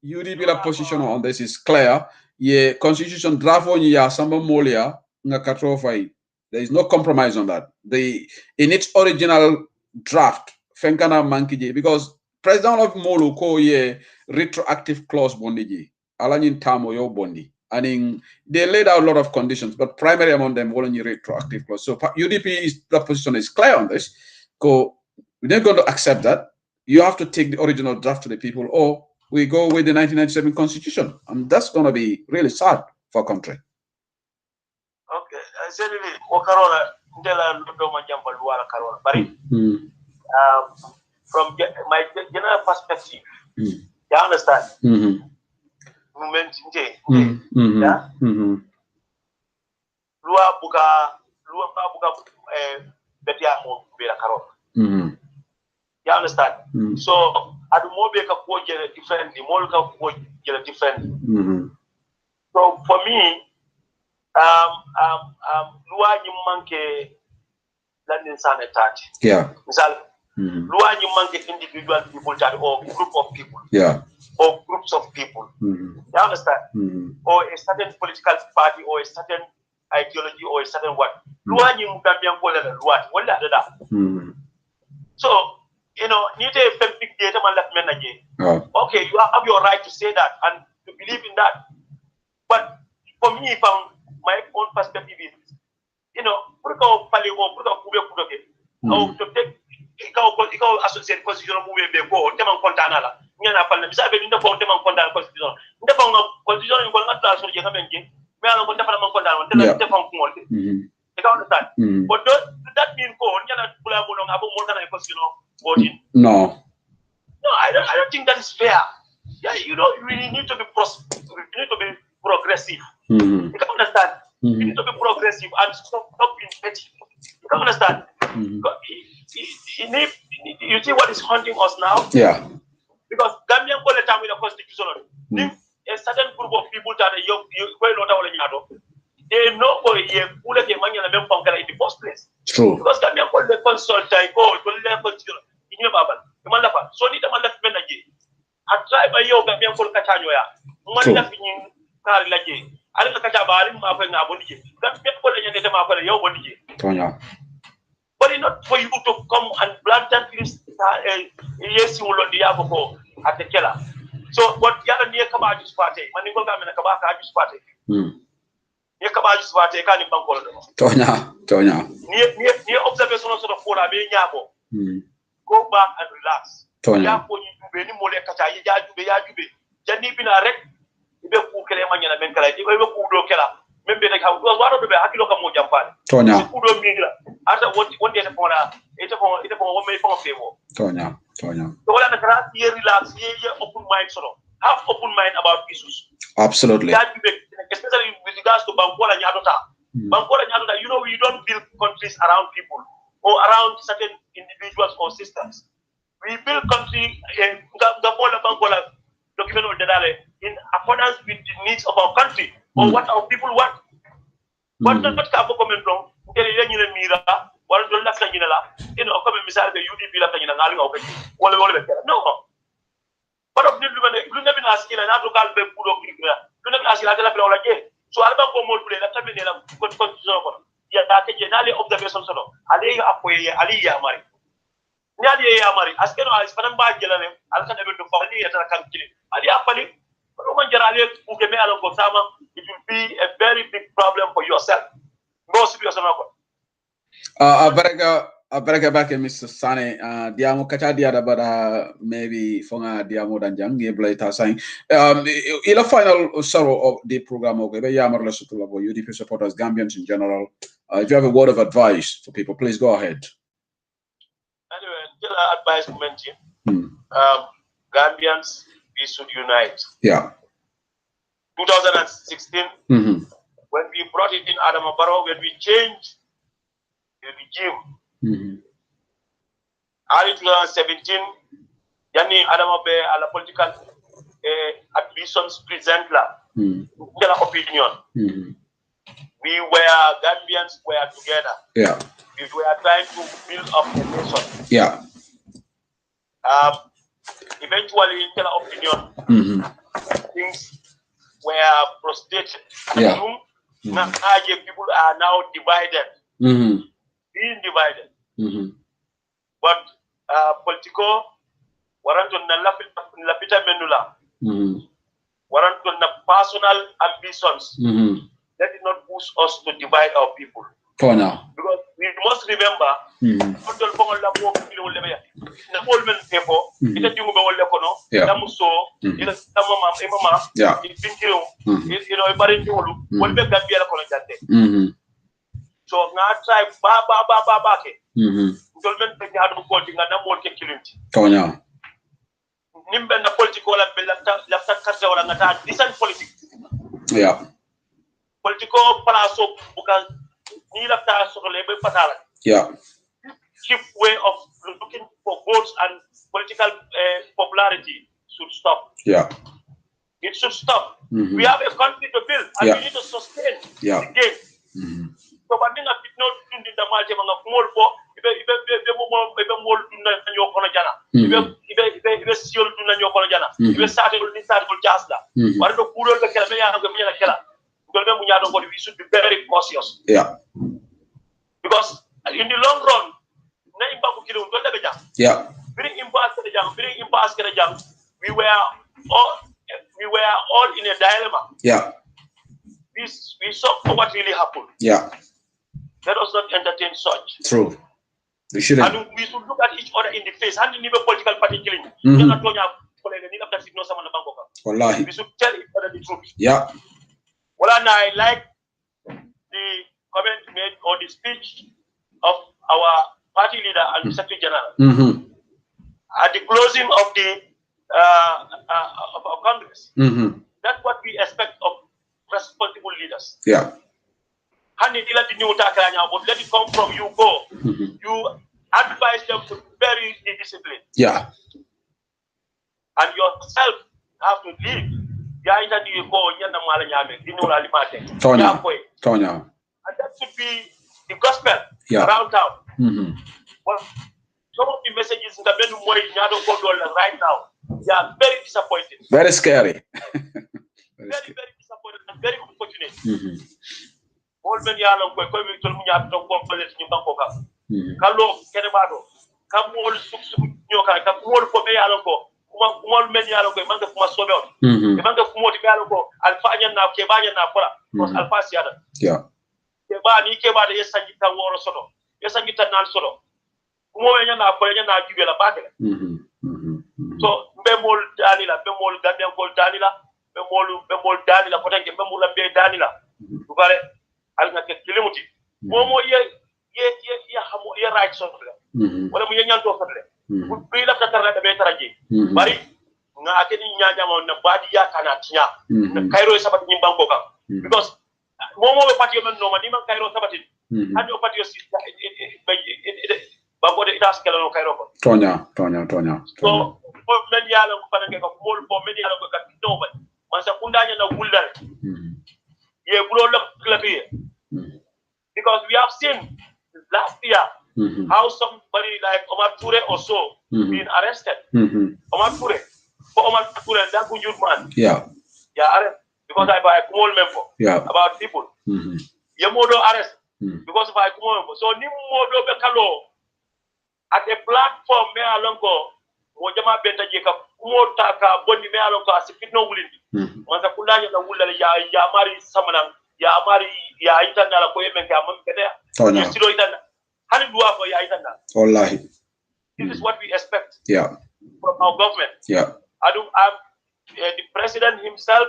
UDP la position on this is clear. Ye constitution draft on ya samba molia nga katrofai. There is no compromise on that. In its original draft, fenkana mankiji, because President of Molu ko ye retroactive clause bondiji, alanin tamo yo bondi. And they laid out a lot of conditions, but primary among them only retroactive clause. So the position is clear on this. We're not going to accept that. You have to take the original draft to the people, or we go with the 1997 constitution. And that's going to be really sad for our country. Okay. Carola, from my general perspective, you understand? Movement yeah. Lua buka betia mo bela Carola. You understand? So adu mo be ka ko jere differently, mo ka ko jere differently. So for me, loi ñu manqué landing sanitary. Yeah. Misal, loi ñu manqué individual people or group of people. Yeah. Or groups of people. You understand? Or a certain political party or a certain ideology or a certain what. Loi ñu Gambian ko la loi. Wala da. So, need a big data man left manager. Okay, you have your right to say that and to believe in that. But for me, from my own perspective is, to take associate constitution move be go tema kontana la nyana pal bisa be nda ko tema kontana constitution nda ko constitution ko ngata so je kamenje me ala ko nda fala man kontana on tela te fam ko ngolde e ka understand but that mean ko nyana bula bo nga bo mo kana constitution voting no I don't think that is fair. Yeah, you really need to be progressive. You can understand. You need to be progressive and stop being petty. You can understand. You see what is haunting us now? Yeah. Because Gambian call the time with the constitution. A certain group of people that they know for a year who let the money and them in the first place. True. Because Gambian call the consultant, to the constitution. So need a man left manager. I try by yoga Gambian call Catanoya. Money left in Kari Lagi. I don't know Katabari, Mapin Abonji. Gambian call the Mapin Yobonji. But it's not for you to come and blatantly yes, you will on the Yaboko at the killer. So, what the other near Kabajus party, Manigo Gaman Kabakajus party. Near Kabajus party, can't even call them. Tonya. Near observation of Fora being Yabo. Go back and relax. Tonya. Beni mole kata yajube jani bina rek ibe ku kele manyana men kala ibe ku do kala membe rek hawo waro be hakilo ka mo jampane Tonya. ku do migra ata wonde te pona ite ko wo me fo fewo Tonya. so wala na kala ye relax ye open mind solo have open mind about issues. Absolutely. Yajube especially with regards to Bankola Nyadota. Bankola Nyadota, we don't build countries around people or around certain individuals or systems. We build country in accordance with the needs of our country. or what our people want. What not ka ko men don ngel ye ñine mira wala do la ka ñine la comme misal be UDP la ka ñine ngal ngaw ko wala be no but of lu ne bina skila na do kal be pudo kira lu ne bina skila la wala je so alba ko mo dule la tamene la constitution ko ya ta ke je nale observation sono ali apoye ali ya mari ni ali ya mari askeno ali fanan ba jelale al ka be do fani ya ta kan kili ali apali ko man jarale ku ke me alon ko sama it will be a very big problem for yourself. Most of yourself. Abaraka back Mr. Sane. Diamo kata diada bada maybe fonga diamo danjang yeblay saying. In the final sorrow of the program, okay, be yamar la sutula bo UDP supporters, Gambians in general. If you have a word of advice for people, please go ahead. Anyway, advice to mention. Gambians, we should unite. Yeah. 2016, when we brought it in Adama Barrow, when we changed the regime. Early 2017, Yani Adama Bay, a political admissions present la opinion. We were Gambians were together. Yeah. We were trying to build up a nation. Yeah. Eventually, in the opinion, things were prostrated. Yeah. People are now divided. Being divided. But political waranto na lapita menula. Waranto na personal ambitions. That did not push us to divide our people. For now. Because we must remember, so now try ba ke. Dolmen pe hadu ko dinga na mol ke kilinti. Tonya. Nimbe na political la lafta karte wala ngata decent politics. Yeah. Political palaso bukan ni lafta so le be patala. Yeah. Cheap way of looking for votes and political popularity should stop. Yeah. It should stop. We have a country to build and we need to sustain the game. So but ninga fitno tundi da malte manga mol bo ibe mol dunna nyo kono jana ibe siol dunna nyo kono jana ibe sate ni sate ko jasla war do kulo be kala me ya ko me kala ngol be mu nyaado ko we should be very cautious. Yeah. Because in the long run na imba ko kilo do be jam. Yeah. Bring impasse kala jam we were all in a dilemma. Yeah. We saw what really happened. Yeah. Let us not entertain such. True. We shouldn't. And we should look at each other in the face. And in the political party killing. Wallahi. We should tell each other the truth. Yeah. Well, and I like the comment made or the speech of our party leader and Secretary General at the closing of the of our Congress. That's what we expect of responsible leaders. Yeah. But let it come from you. Go. You advise them to be very disciplined. Yeah. And yourself have to live. Tonya. And that should be the gospel around town. Well, some of the messages in the menu right now, they are very disappointing. Very scary. Very disappointing and very unfortunate. All men yalo ko mi tol mu nyaa to ko pele ni banko ka kallo kene bado kam mo suk nyoka ka mo ko be yalo ko mo men yalo ko man ko ma sobe on e man ko mo di yalo ko alfa nya na ke ba nya na pola ko alfa siada ke ba de yesangi tan woro sodo yesangi tan nan sodo mo nya na ko nya na jubela bakela so be mol danila be mol gambian ko danila be mol danila ko tan ke be mol lambe danila du bare alga ke kilimuti momo ye hamo ye right sotle wala mu nyanto sotle bu bi la ta tarla be taraji bari nga akeni nyanya mon na badi ya kana tinya na kairo sabati nyim banko ka because momo be pati men no ma ni man kairo sabati hado pati si banko de itas kala no kairo ko tonya so men yala ko fanake ko mol bo men yala ko ka no ba man sa kundanya na guldal because we have seen last year how somebody like Omar Toure or so been arrested. Omar Toure, that good man. Yeah, arrest because I buy a small member about people. Yamodo arrest because of I come member. So ni modo be kalo at a platform me alongo mo jama benta je ka mo taka bonni me alongo asifino wulindi. Manza kulanya na wulala ya mari samanan ya mari ya itanda la ko yemen ka mam kede. Tonya. Silo itanda. Hani duwa ko ya itanda. Wallahi. This is what we expect. Yeah. From our government. Yeah. The president himself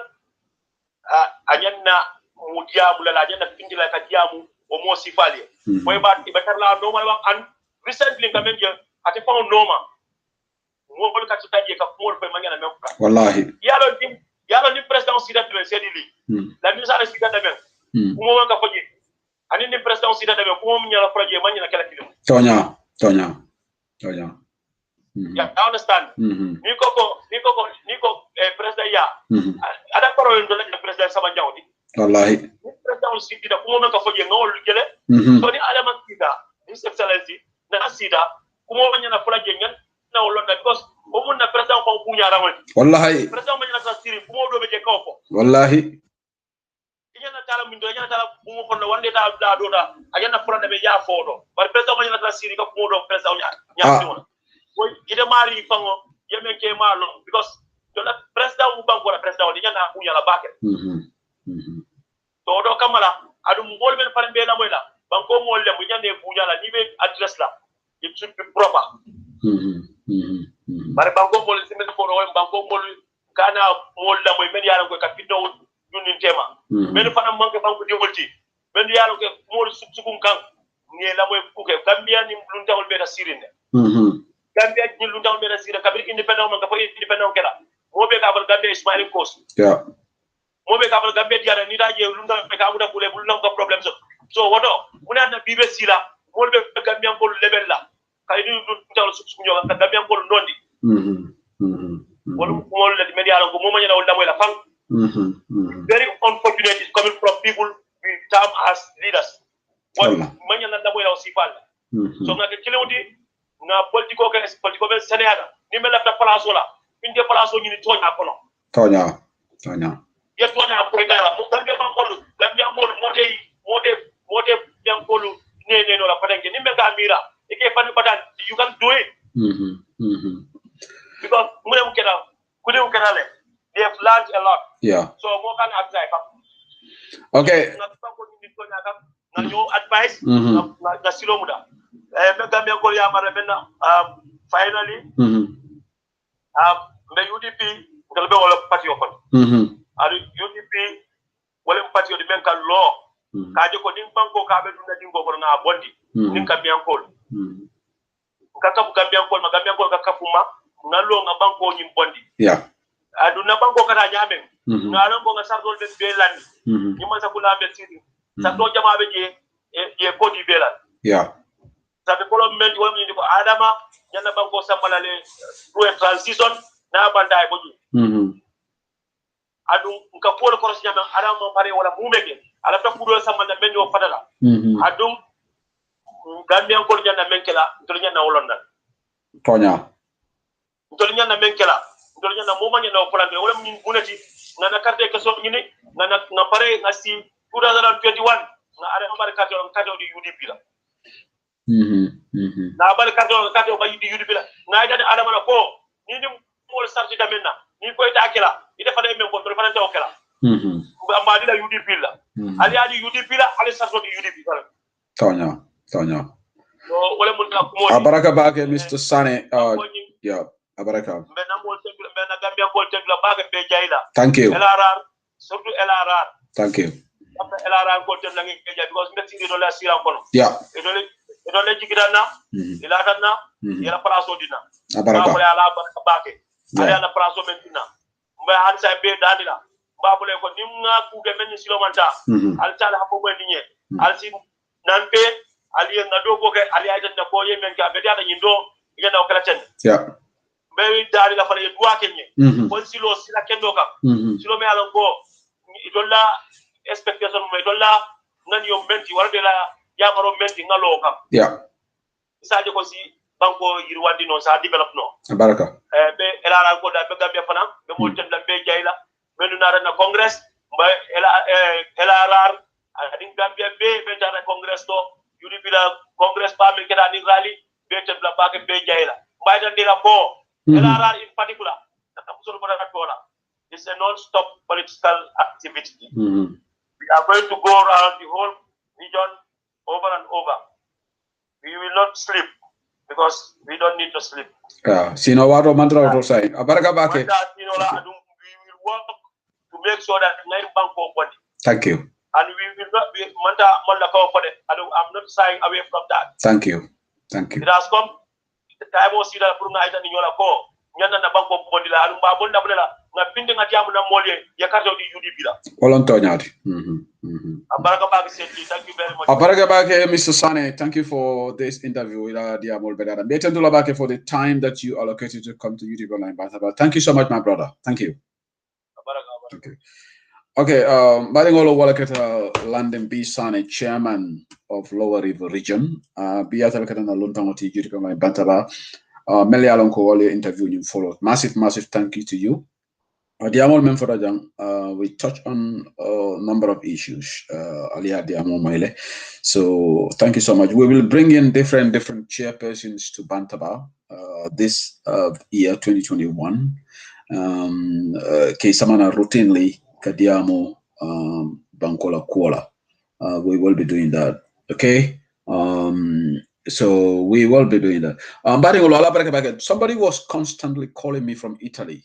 anyana mudiamu la anyana pindila kadiamu omo sifali. Boy ba ibatarla normal wa and recently ngamenje ate fa normal. Mo bol ka tutaje ka mo ko manyana memka. Wallahi. Yalo ni president sida de sedili. La ministre sida de men. Mo wanga faje. Ani ni president sida de men ko mo nyala projet manyana kala kilim. Tonya. Yeah, I understand. Niko president ya. Ada parole ndo la president sama jawdi. Wallahi. President sidi da kuma ka foje ngol gele. So ni ala man sida, his excellency na sida kuma wanya na fula jenyan na wolonda because o mun na president ko bunya ramol. Wallahi. President man na siri kuma do be je ko. Wallahi. Ina tala min do ina tala kuma ko no wande ta da do da ajana fula da be ya fodo. Bar president man na siri ka kuma do president nya. Ida mari fango yemen ke malo because the president banko la president ni nyana kunya la bakel to do kamala adu ngol men parambe la moyla banko molle mu nyande kunya la ni be address la it should be proper bare banko molle simen ko no banko molle kana molle moy men yaran ko ka piddo dunin tema men fanam manke banko di wolti men yaran ko molle sukun kan ni la moy kuke gambia ni luntawol be ta sirinde Gambia ni lu ndaw mena sira kabir independent man ka fa independent kala mo be ka bal Gambia Ismail Kos mo be ka bal Gambia diara ni daje lu ndaw be ka mu da bule bu ndaw ka problem so wodo muna na bibe sila mo be Gambia ko level la kay ni lu ndaw su ñoo ka Gambia ko nondi wolu mo le media la ko mo ma ñana wol damoy la fang very unfortunate is coming from people we term as leaders wol ma ñana damoy la aussi fal so nga ke kilewdi na politiko be Sénégal ni me lafta place la inde place ni toña kono toña ye toña ko dara mo tambe ma ko gambia mo mote bien ko ne no la patange ni me ga mira e ke fani badan you can do it because mune kena le they have learned a lot so mo kan apply okay na ko ni toña kam na yo advice na silo muda Gambia ko yamara benna finally the UDP ngalbe wala party okon ari UDP wala party di men kan law kaaje ko ning banko ka be dunda dingo ko na bondi ning Gambia ko Gambia ko ka kafuma ngalo nga banko nyim bondi aduna banko kada nyamen ngalo ngo nga sardol be belani nyima sa kula be sidi sa do jama be je ko di belan sabe kolomment wami ni ko adama nyana banko samalale pour transition na bandai boji adu nka polo koros nyama adama pare wala mumeke ala ta kudo samana menni o fadala adu Gambia ko nyana menkela to nyana wolonda tonya to nyana menkela to nyana moma nyana o plante wala min bunati ngana carte ke so ngini ngana na pare ngasi 2021 na are mbar carte di UDP la na bal kato ba yidi yudi bila na ida adama na ko ni mo sarti da menna ni ko ita akela ida fa de men ko to fa ta okela amma dila yudi bila ali yudi bila ali sarto di yudi bila tonya no wala mun na ko abaraka baake Mr. Sane abaraka mena mo tegla mena Gambia ko tegla baake be jayla thank you LRR surtout LRR thank you LRR ko tegla ngi jay because mbeti do la sira kono do le jigirana ila tanna ila plaso dina abaraka ba ala baraka baake ala plaso mentina mba han sa be dadila ba bole ko nimna ku ge men silo manta al tala habo be ninye al sin nampe ali ngado ko ke ali ayta na ko yemen ka be dada nyindo ngena o kala ten be dadila fale duwa kenye kon silo sila kendo ka silo me ala ko idolla expectation mo dolla ngani yo menti wala de la yamaro menti ngalo kam yeah isaje ko si banko yirwandi no sa develop no baraka be elara ko da be gambe fana be mo tan be jayla menu nara na congress ba elara adin gambia be tara congress to UDP la congress pa me keda ni rally be tan la ba ke be jayla ba tan dira ko elara in particular tamusoro ko da tola. It's a non-stop political activity. We are going to go around the whole region over and over. We will not sleep because we don't need to sleep. Sino waro mantra to say. Abaraka bake. We will work to make sure that nine banko body. Thank you. And we will not be manda molako for it. I'm not shying away from that. Thank you. Thank you. It has come. The time was either purunga ita ni yola ko. Nyanda na banko body la alumba bonda bonela. Na pinde ngati amu na mole yakata di UDP la. Olantonyati. Abaraka bake Sethi, thank you very much. Abaraka bake, Mr. Sane, thank you for this interview with Diamol Bedara. Betendula bake for the time that you allocated to come to UDP Online Bantaba. Thank you so much, my brother. Thank you. Okay. Okay, Badingolo Walaketa London B. Sane, Chairman of Lower River Region. Biatalakata Luntangoti UDP Online Bantaba. Meli Alonko Wale interview you followed. Massive thank you to you. We touched on a number of issues. So thank you so much. We will bring in different chairpersons to Bantaba this year 2021. Samana routinely Kadiamo Bankola Kuala. We will be doing that. Okay. So we will be doing that. Somebody was constantly calling me from Italy.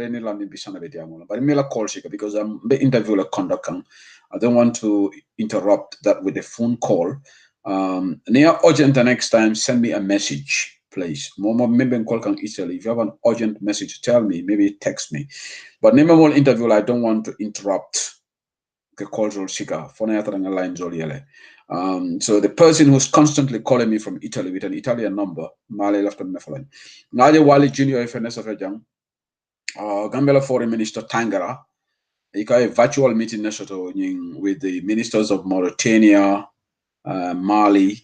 But me call because I'm the interview conduct. I don't want to interrupt that with a phone call. Near urgent the next time, send me a message, please. Maybe call Italy. If you have an urgent message, tell me, maybe text me. But name more interview, I don't want to interrupt the cultural seeker. So the person who's constantly calling me from Italy with an Italian number, Mali left on Nephilim. Nadia Wali Junior FNS of Rajang. Gambia Foreign Minister Tangara, he got a virtual meeting with the ministers of Mauritania, Mali,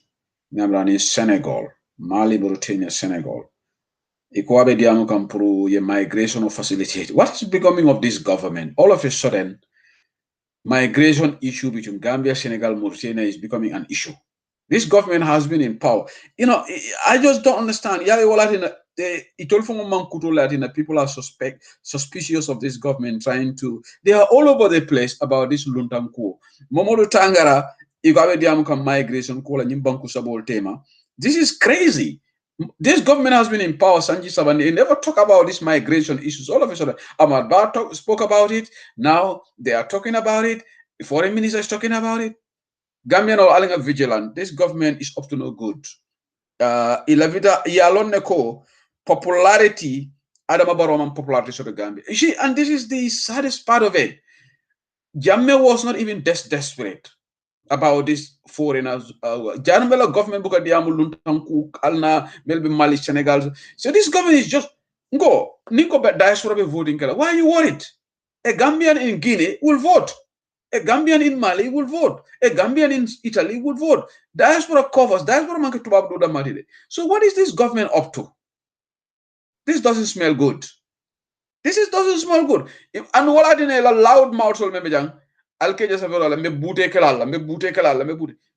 Senegal, Mauritania, Senegal. Ikwabe diamu kampuru ye migration facilitate. What is becoming of this government? All of a sudden, migration issue between Gambia, Senegal, Mauritania is becoming an issue. This government has been in power. You know, I just don't understand. People are suspicious of this government trying to. They are all over the place about this Luntanku. Momodu Tangara, migration, tema. This is crazy. This government has been in power, Sanji Saban. They never talk about this migration issues. All of a sudden, Ahmad Bar spoke about it. Now they are talking about it. The foreign minister is talking about it. Gambian or Alinga vigilant. This government is up to no good. Popularity, Adama Baroman popularity of the Gambia. And this is the saddest part of it. Jammeh was not even desperate about these foreigners. Janmela government book at Diamuluntanku, Alna, Melbourne, Mali, Senegal. So this government is just go. Ninko diaspora be voting. Why are you worried? A Gambian in Guinea will vote. A Gambian in Mali will vote. A Gambian in Italy will vote. Diaspora covers. Diaspora market to. So what is this government up to? This doesn't smell good. Doesn't smell good. And what I didn't loud mouth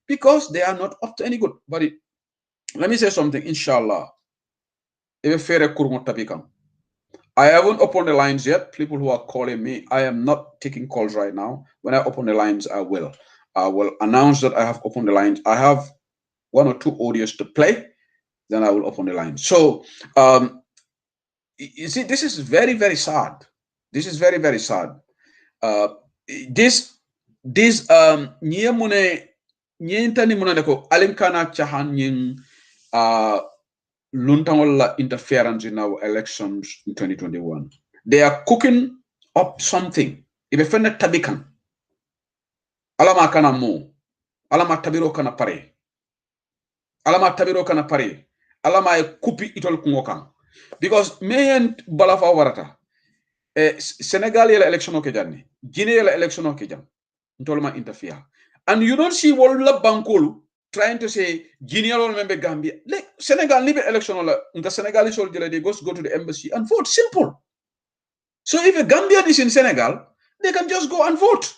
because they are not up to any good. But let me say something, inshallah. I haven't opened the lines yet. People who are calling me, I am not taking calls right now. When I open the lines, I will announce that I have opened the lines. I have 1 or 2 audios to play, then I will open the lines. So you see, this is very, very sad. This is very, very sad. This alimkana chahan Luntangola interference in our elections in 2021. They are cooking up something. Ibefene tabikan. Alama kana mo. Alama tabiro kana pare. Alama tabiro kana pare. Alama e kupi itol kungokan. Because meyen balafa warata. Senegal yela election ke janni Guinea yela election ke jam ntolma interfere and you don't see wala bankolu trying to say Guinea or member Gambia like Senegal live election la the Senegalese soldier they go to the embassy and vote simple. So if a Gambian is in Senegal they can just go and vote.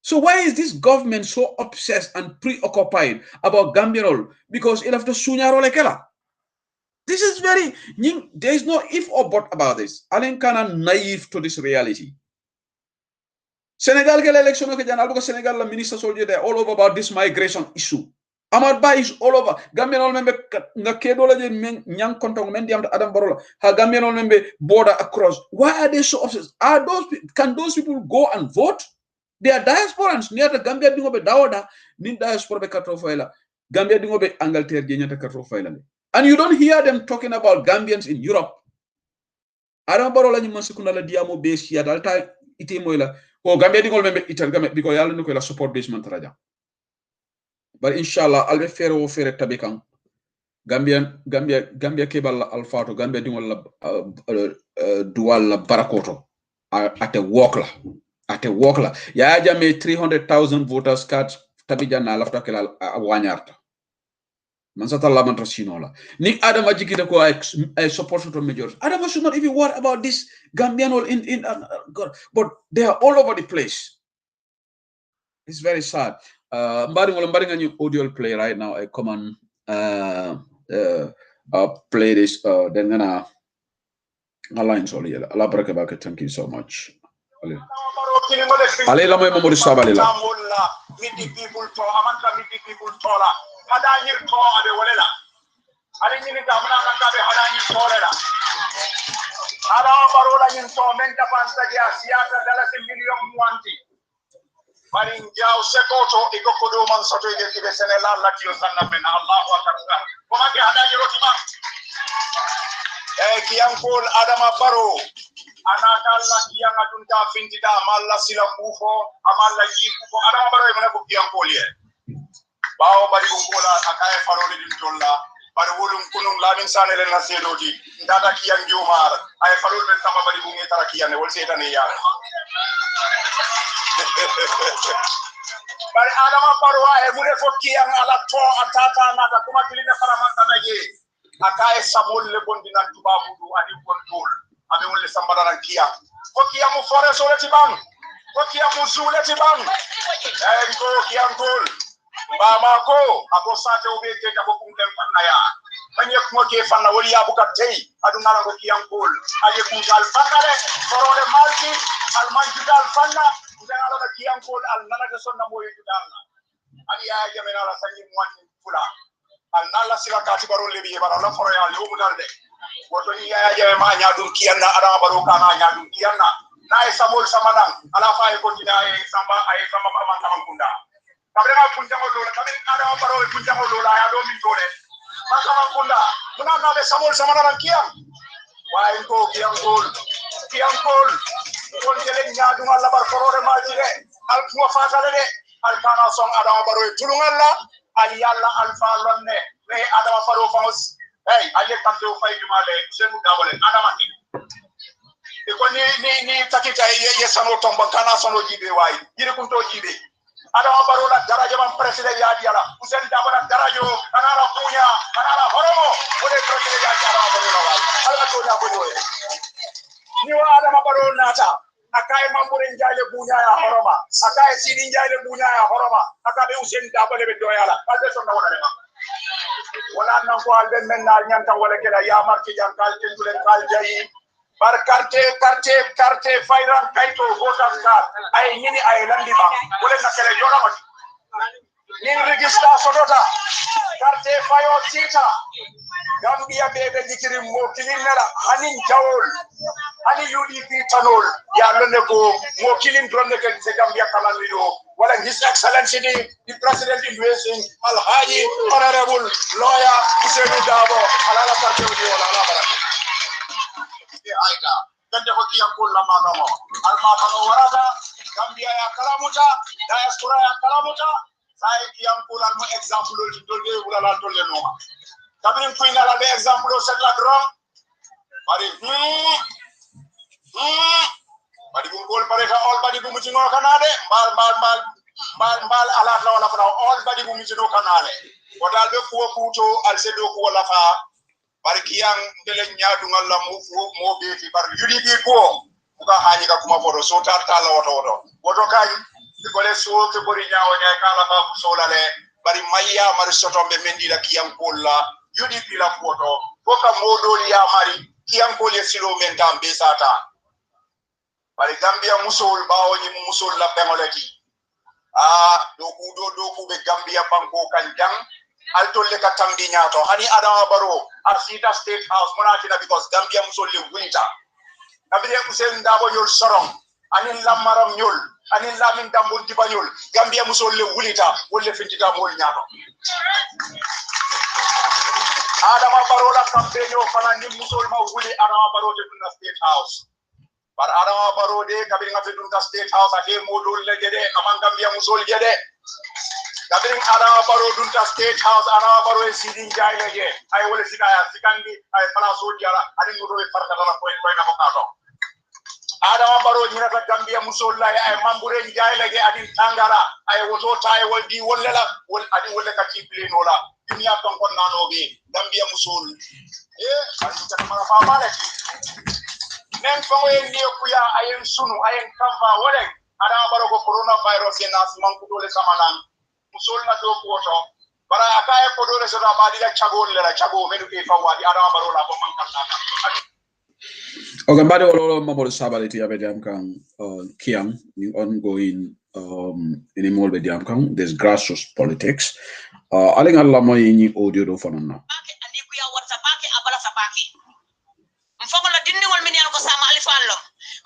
So why is this government so obsessed and preoccupied about Gambian? Because it have to sunyaro lekela. This is very, there is no if or but about this. Alen kana naive to this reality. Senegal ke election ke janal because Senegal la minister soldier they all over about this migration issue. Amad Ba is all over. Gambian all member nga kedo la nyang kontong men diam Adam Barola. Ha Gambian all member border across. Why are they so obsessed? Can those people go and vote? They are diasporans. Near the Gambia dingo be dawada ni diaspora be katrofaila. Gambia dingo be Angleterre jenyata katrofaila. And you don't hear them talking about Gambians in Europe. Adam Barola ni mansikuna la diamo base ya dalta ite moila. Oh Gambia dingo membe ital Gambia because yalla nuko la support base man taraja. But inshallah albe fere wo fere tabikang. Gambia kebal alfato Gambia dingo la dual la barakoto at a walk la. At a walk la. Ya jame 300,000 voters cards tabijana lafta kala wanyarta. Mansata lamantra sinola. Ni Adam ajikita ko I support to majority. Adam should not even worry about this Gambian in God. But they are all over the place. It's very sad. Mbari new audio play right now. I come and play this. Then gonna align solely. Allah barakabaka. Thank you so much. Ale la moy Mamadou Sabali la. Midi people to amanta midi people to la. Hada nyir to ade walela. Ale nyini damna nganta be hada nyir to la. Hada barola nyin to menta pansta dia siata dala se million muanti. Mari njao sekoto iko kodo man soto ide tibe senela la tiyo sanna men Allahu akbar. Koma ke hada nyiro tima. Kiyankol Adama Baro anakalla kiyanga dunta fintida amalla sila kufo amalla jikuko Adama Baro emana ko kiyankol ye bawo bari ko la akaye farole dim tolla bari wolum kunum lamin sanele na sedoti ndata kiyan jumar ay farole ben tama bari bungi tara kiyane wol setane ya bari Adama Baro ay mure fo kiyan ala to atata nata kuma kiline faramanta naje akaye samol le bondina tubabu du adi control abe wolle sambara kiya ko kiya mu forest ole ti bang ko kiya mu zule ti bang ko kiya ngol ba ma ko ako sate obe te ta ko kunten fanaya manye ko ke fanna woli ya buka tei adu ngala ko kiya ngol aje ku gal fanare forode malti al manjidal fanna ngala ko kiya ngol al nana de sonna moye dal ali ya jamena la sanyi mwani fula al nalla sila kati baro lebi bara la foro ya yo mudalde woto ni ya jawe ma nyaadum kiyanna Adama Baro kana nyaadum kiyanna na e samol samanan ala fa e kontina e samba amanga mangunda kabre ma punta mo lola kabre Adama Baro e punta mo lola ya do min dole manga mangunda muna na be samol samanan kiyam wa en ko kiyam kol kon jele nyaadum alla bar forore ma jire al kuma fatale de al kana son Adama Baro e tulungalla ali yalla alfa lonne me Adama Baro famos hey ali tambe o fay jumale senu dawale Adama e ko ni takita ye sano tomba kana sano jibe way yire kunto jibe Adama Baro la daraja man president ya diala usen dabara darajo kana la kunya kana la horomo o de president ya Adama Baro la way ala to nya bodo ni wa Adama Baro nata akaye mambure njale bunya ya horoma akaye sidi njale bunya ya horoma akabe usen dabale be doyala albe sonna wala de wala nan ko albe men na nyanta wala kala ya marki jankal tengulen kal jayi bar carte fayran kayto voter card ay nyini ay landi ba wala na kala jora ma ni register sodota carte fayo tita Gambia bebe dikiri mo kilinela hanin jawol ani UDP tanol ya lone ko mo kilin dronne ke Gambia kala lido wala his excellency the president investing alhaji honorable lawyer Usainu Dabo alala parte udi wala ala bara aida tande ko kiyam ko la magamo al magamo warada Gambia ya kalamuta diaspora ya kalamuta sai kiyam ko la mo example dolde wala la dolde no kabrin ko ina la example o set la dron bari badi gum gol pareta all badi gum jino kanade mal ala la wala fala all badi gum jino kanale wadal be ko kuto al sedo ko wala fa barki yang dele nyaadu ngalla mo be fi bar UDP ko buka haji ka kuma fodo so tarta la woto kay ko le so ke bori nyaawo nyaay kala ba ko so la le bari maya mari soto be mendi la kiyam kolla UDP la foto ko ka modoli ya mari kiyam ko le silo men tambe sata bari Gambia musol bawo ni musol la pengoleti doku be Gambia banko kanjang altolle ka tambi nyato hani Adama Barrow asita state house monakina because Gambia musol le winter Gambia kusen ndabo yol sorong anin lamaram nyol anin lamin dambul dibanyol Gambia musol le wulita wolle fintita mol nyato Adama Barrow la campaign fana ni musol ma wuli Adama Barrow te na state house par Adama Barrow de kabiri ngati dun ka state house ake modul le gede amang Gambia musol gede kabiri Adama Barrow dun ka state house Adama Barrow sidin jay le ge ay wala sikaya sikandi ay fala so diara ani ngodo e farka dala ko na ko kato Adama Barrow ni nata Gambia musol la ay mambure jay le ge ani tangara ay woto tay wol di wolela wol ani wolle ka tiple no la dunia ton kon nano be Gambia musol ay ta ma fa male men fango en ni kuya ayen sunu ayen kamba wole Adama Barrow ko coronavirus en asman ko dole samanan musol na do ko to bara akaye ko dole so da badi la chago menu ke fawadi Adama Barrow la ko man kala okay badi wala mabol sabaliti abe jam kan kiam ni ongoing in be jam kan there's grassroots politics aling alla moy ni audio do fanonna andi kuya whatsapp ake abala sapaki mfongo la dindingol min yalla ko sama alifallo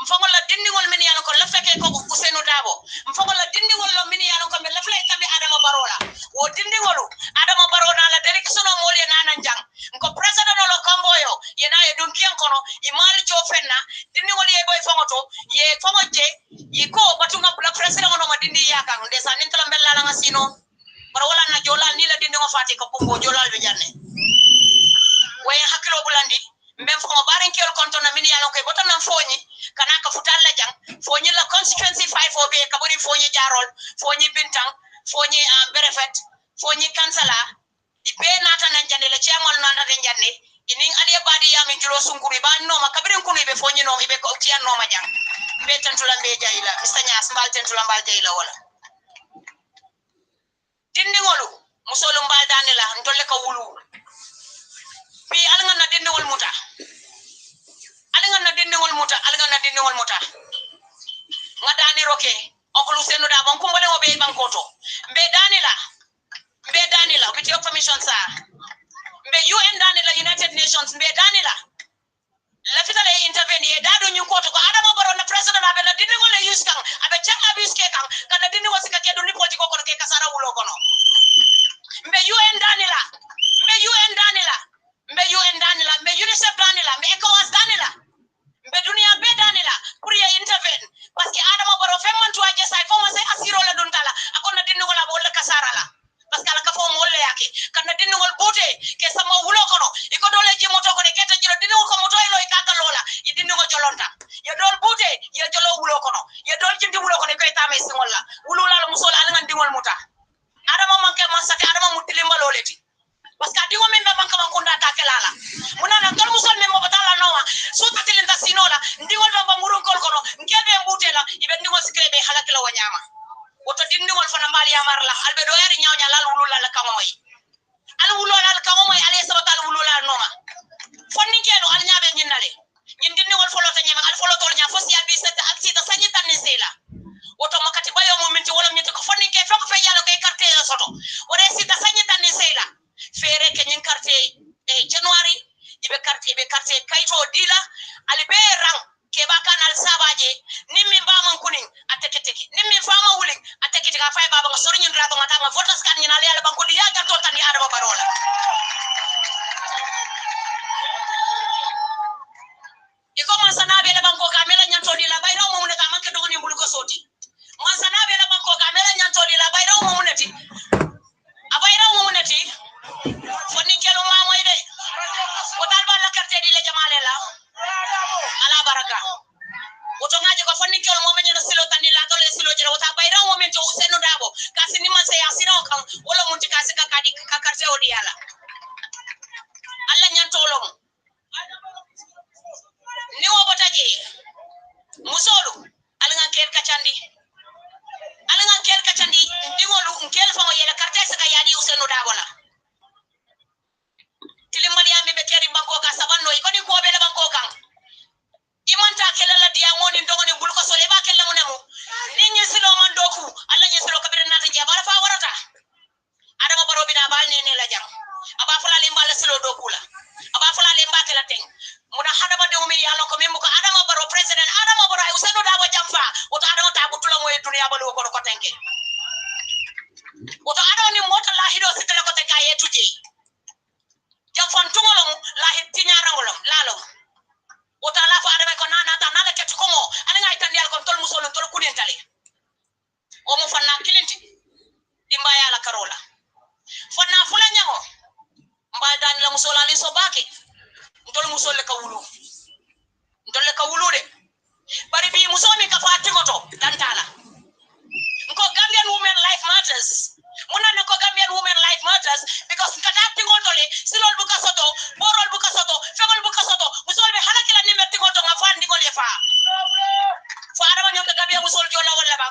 mfongo la dindingol min yalla ko lafake ko Ousainou Dabo mfongo la dindingol lo min yalla ko be lafle tabi Adama Barrow la wo dindingolu Adama Barrow na la direction o mole nanan jang ko president lo kamboyo yena e dun kian kono imal jo fenna dindingol ye boy fongo to ye fongo je yi ko batunga la president ono ma dindi yaka ndesa nintala mbella la ngasino bara wala na jolal ni la dindingo fati ko kumbo jolal be janne way hakilo bulandi même fo barin kel konto na mini yalon koy botan nan foñi kana ka futal la jang foñi la constituency 5 OB ka bari foñi jarol foñi bintang foñi berefet foñi kansala di be nata nan jande la ciamol nan nata jande inin aliya badi yami julo sunguri ba no ma kabirin kunu be foñi no be ko tian no ma jang be tantula be jayila mistanya smal tantula mbal jayila wala tindi ngolu musolu mbal danela ntolle ka wulu bi alanga na dindingol muta ngadani roke okulu senu da bon kumbale obe bankoto mbe danila with your permission sir mbe UN danila United Nations mbe danila la fitale intervene e dado nyu koto ko Adama Barrow na president abe la dindingol le use kan abe changa bis ke kan kana dindingol sika ke do ni politiko ko ke kasara wulo kono mbe UN danila mbe UNICEF danila mbe ECOWAS danila mbe dunia be danila pour ya intervene parce que Adama Barrow fe man tuaje sai fo ma sai asiro la duntala akona dinno la bolle kasara la parce que ala ka fo mo le yake kana dinno bote ke sama wulo kono iko dole ji moto ko de keta jiro dinno ko moto ilo ikaka lola i dinno jolonta ya dol bote ya jolo wulo kono ya dol jindi wulo kono ko itame singolla wulula la musola ala ngan dingol muta Adama manke man sate Adama mutilimba loleti parce que dingo men banka man konda takelala munana dol musol men mo batala nowa so tatilinda sinola ndingol do bangurun kol kono ngebe mbutela ibe ndingol sikrebe halakila wanyama woto dindingol fana mbali yamar la albe do yari nyawnya lal wulula la kama moy al wulula la kama moy ale sabatal wulula noma fonni kelo al nyaabe nyinnale nyin dindingol folo ta nyama al folo tor nya fosi albi setta aksita sanyi tan sela woto makati bayo mo minti wala nyete ko fonni ke fako fe yalo kay carte soto ore sita sanyi tan sela fere ke nyin carte January ibe carte kayto dila ali be rang ke bakanal sabaje nimmi mbamam kunin ateketeki nimmi fama wuling ateketi ka fay baba nga sori nyin rato ngata nga votas kan nyina le banko di yaga to tan ni Adama Barrow la iko man sanabe le banko ka mela nyanto di la bayro mo muneta manke dogoni mbulu ko soti man sanabe le banko ka mela nyanto di la bayro mo muneti abayro mo muneti fonni kelo mamo ide wotal ba la carte di le jamale la ala baraka woto ngaje ko fonni di ala alla nyantolom ni wo botaje musolu alangan kel kacandi ndingolu nkel famo yela carte saka yadi usenu dagola tilimbali ambe be keri banko ka sabanno ikoni ko be banko kan imanta kelala dia ngoni ndogoni bulko sole ba kella munemu ninyi silo mandoku alla nyi silo kabere nata je bara fa warata adama baro bina bal ne la jam aba fala limbal silo dokula aba fala limba kala teng muna hadama de umi yalla ko membu ko adama baro president adama baro ay usenu dago jamfa oto adama ta butula moy dunya balu ko tenke oto adama ni mota la hido sitele ko tenka yetuje jam fon tungolom la hitti nyarangolom lalom wota la fa adama ko nana ta nala ketu ko mo ala ngay tan yal ko tol musolon tol kudin tali o mo fanna kilinti dimba yala karola fanna fula nyango mba dan la musola li so baki tol musol le ka wulu de bari bi musomi ka fa tingoto dan tala ko Gambian women life matters muna ne ko Gambian women life matters because kata tingoto le silol buka soto borol buka soto fegol buka soto musol be halakila ni metti goto nga fa ndigol e fa adama nyonta Gambia musol jola wala ba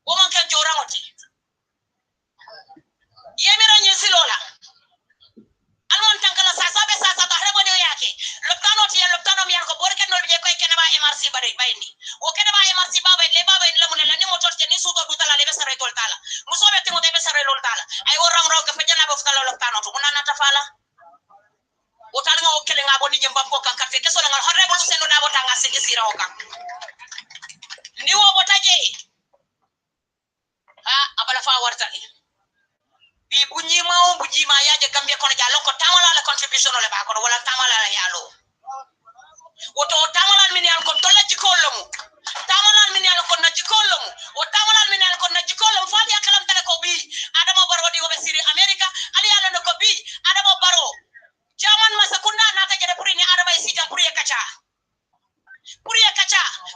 o man kan jorangoti yemira nyi silola almon tankala sasa ba rebo de yake loptano mi ko bor kenol be ko kenaba MRC bare bayni o kenaba MRC baba le mun la ni mo torte ni suto dutala le besare toltala musobe timo de besare loltala ay o rang ka fejana ba futala loptano to munana tafala o talnga o kele nga boni jemba ko kan karte keso nga horrebo lu senu da bota nga sigi sira o kan ni wo botaje abala fa wartali bi bunyima yaje Gambia kono jalo ko tamala la contribution le ba ko wala tamala la yalo woto tamala min yal ko tolla ci kolum tamala min yal ko na ci kolum o tamala min yal ko na ci kolum fa ya kalam tele ko bi adama baro di wobe siri America ali yalo no ko bi adama baro jaman masa kunda nata jede puri ni adama sita puri kacha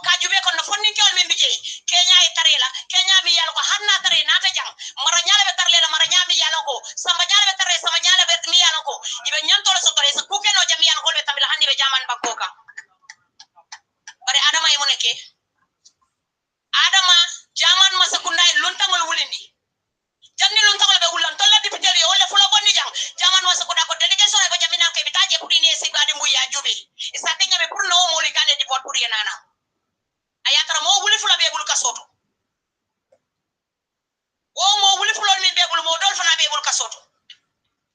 ka jube ko no fonni kol min bije Kenya e tarela Kenya mi yalo ko hanna tare nata jang mara nyala be tarlela mara nyami yalo ko samba nyala be tare samba nyala be mi yalo ko ibe nyantolo so tare so kuke no jami yalo ko be tamila hanni be jaman bakoka bare adama e moneke adama jaman masa kunda e luntangol wulindi janni luntangol be wulan tolla député yo wala fulo bonni jang jaman masa kunda ko delegation e ko jamina ke bitaje puri ni se gade mbuya jube isa tenga be pour no mo li kane di vote pour yenana ayatara mo wuli fulo be bul kasoto o mo wuli fulo ni be bul mo dol fana be bul kasoto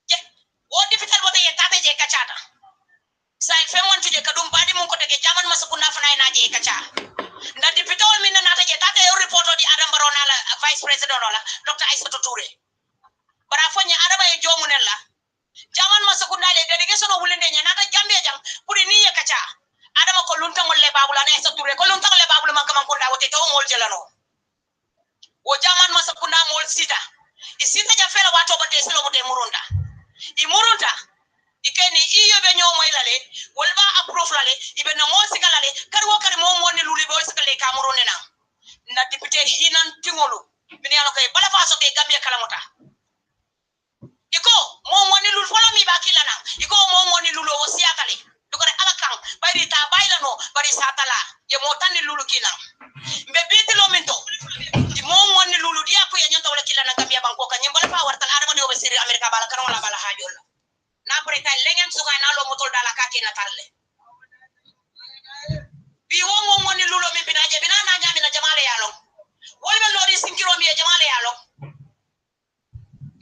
je o député bote ye tate je kachata sai fe mon tuje kadum badi mun ko tege jaman masa kunda fana ina je kacha nda député ol min na tate tate yo reporto di Adam Barona la vice president ola Dr. Aissatou Touré bara fonya adama e jomunella jaman masa kunda le delegation o wulinde nya nata Gambia jang puri ni ye kacha adama ko luntangol le babula na Aissatou Touré ko luntangol le babula man kam kunda wote to mol jelano o jaman masa kunda mol sita isita ja fela wato bote silo bote murunda I murunda ikeni iyo be nyomo ilale wolba approve lale ibe na mo sigalale karwo kar mo woni luli bo sikale kamurone na député hinan tingolu min yalo kay bala fa so ke Gambia kala mota iko mo woni lul folo mi bakila na iko mo woni lulo wosiakale dugore alakan bari ta bailano bari satala ye mo tan lulu kina mbe bitilo minto di mo woni lulu dia ko ya nyanta wala kila na Gambia banko kan nyambala fa wartal adama ni obesiri America bala kan wala bala hajol na preta lengen suka na lo motol dala kake na talle bi wo mo woni lulo mi binaje binana nyami na jamale yalo wolbe lori sinkiro mi jamale yalo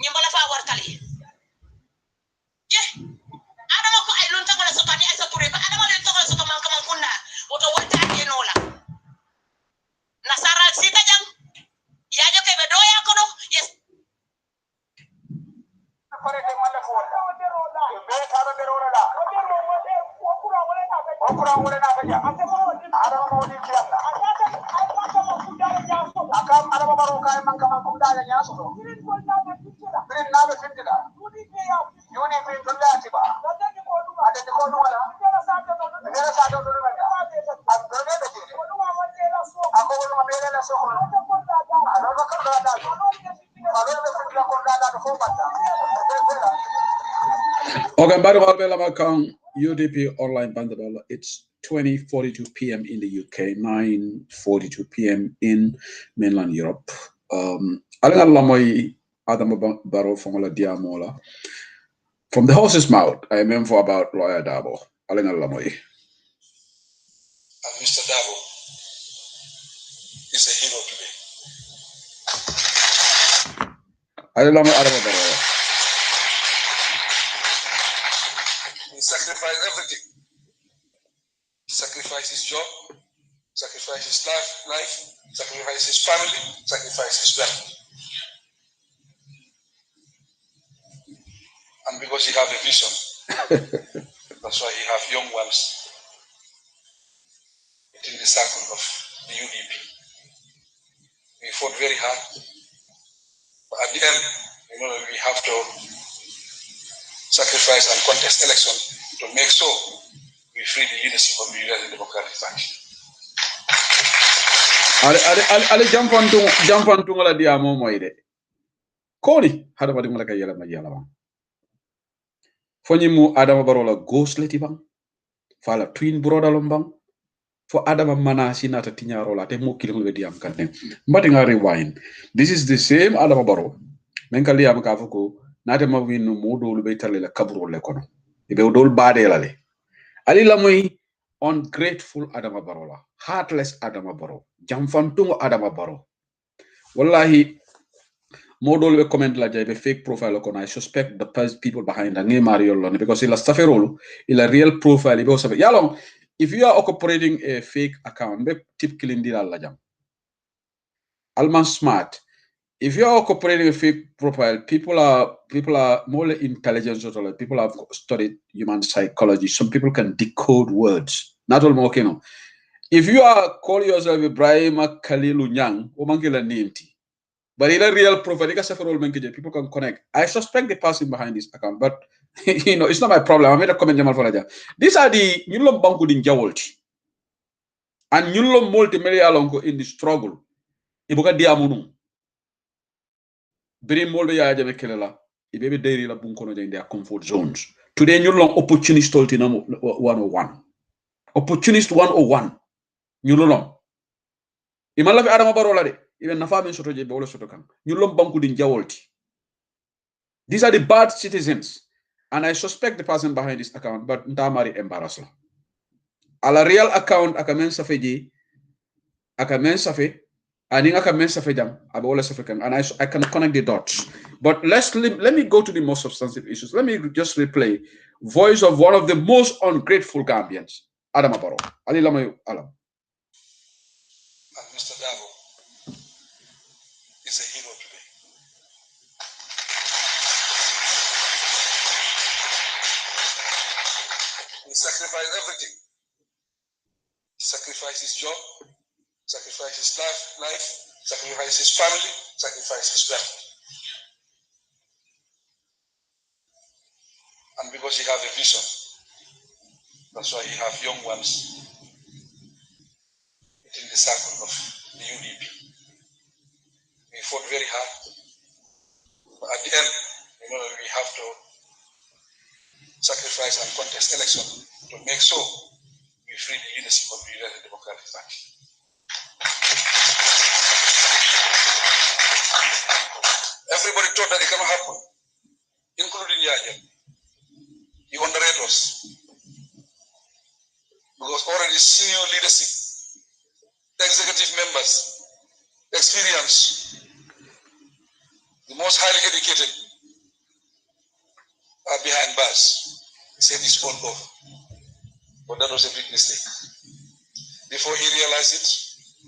nyambala fa wartali ye adama ko ay lon tangala so tani Aissatou Touré ko adama len tangala so to man kam kunna oto wonta enola nasara sita jang yajo ke be doya kono yes pare de mala ko wala be ta be rola okura wala na ta ja adama mo ni tiyanna akam adama baro kay man kam ko dala nya so birin na be fitida yoni be dullati ba ade ko no wala ngara sa do do wala ak do ne be ako wala be la so ko alo ko da alo be fitida ko da ko bata Okay, by the way, UDP online bandabala. It's 20:42 p.m. in the UK, 9:42 p.m. in mainland Europe. Alang lamoy Adam Barrow from la Diamola. From the horse's mouth, I meant for about Lawyer Dabo. Alang lamoy. And Mr. Dabo is a hero today. Alang lamoy Adam Barrow. He sacrificed everything. He sacrificed his job, sacrificed his life, sacrificed his family, sacrificed his wealth. And because he have a vision, that's why he have young ones in the circle of the UDP. We fought very hard, but at the end, we have to sacrifice and contest election to make sure we free the leadership of the United Democratic Party. Ale jamfantu ngala diamo moyde. Koni hada wadi ngala kayela majala bang. Fonyi mu Adama Barola ghost leti bang. Fala twin brother lombang. For Adama Manasi nata tinyarola te mo kilung le diam kanne. Mbati nga rewind. This is the same Adama Baro. Menka liam ka fuko nata ma winu modo lu betale la kabro le kono. Ibe udol bade lale. Ali lamoy ungrateful Adama Barola. Heartless Adama Baro. Jamfantungo Adama Baro. Wallahi modol be comment la jay be fake profile ko I suspect the people behind the name Mario Lone because ila staferolo ila real profile be osabe yalong if you are operating a fake account be tip kilindi la jam alman smart if you are operating a fake profile people are more intelligent or people have studied human psychology. Some people can decode words not all more no. If you are call yourself Ibrahim Khalilu Nyang o mangila ninti. But in a real profile, people can connect. I suspect the person behind this account, but it's not my problem. I made a comment. These are the Nulom Banku din Jawolti. And Nulom multimedia alongo in the struggle. Ibuka diamunu. Biri moldo ya jabe kelela. Ibebe dairy la bunkono in their comfort zones. Today Nulom opportunist tolti 101. Opportunist 101. Nulom. Imala fi Adama Barola de. Even Nafamin Soto Jebe Olo Soto Kan. Nulom Banku din Jawolti. These are the bad citizens. And I suspect the person behind this account, but Ntamari embarrassed. A real account, akamen safeji, akamen safe, and akamen safe jam, abola safekan, and I can connect the dots. But let me go to the most substantive issues. Let me just replay voice of one of the most ungrateful Gambians, Adama Barrow. Ali Lamayu Alam. And Mr. Dabo is a hero today. He sacrificed everything. He sacrificed his job, sacrificed his life, sacrificed his family, sacrificed his wealth. And because he has a vision, that's why he have young ones in the circle of the UDP. We fought very hard, but at the end, we have to sacrifice and contest election to make sure we free the leadership of the United Democratic Party. Everybody thought that it cannot happen, including Yajan. He underrated us because already senior leadership, executive members, experience, the most highly educated are behind bars. He said it's all over. But that was a big mistake. Before he realized it,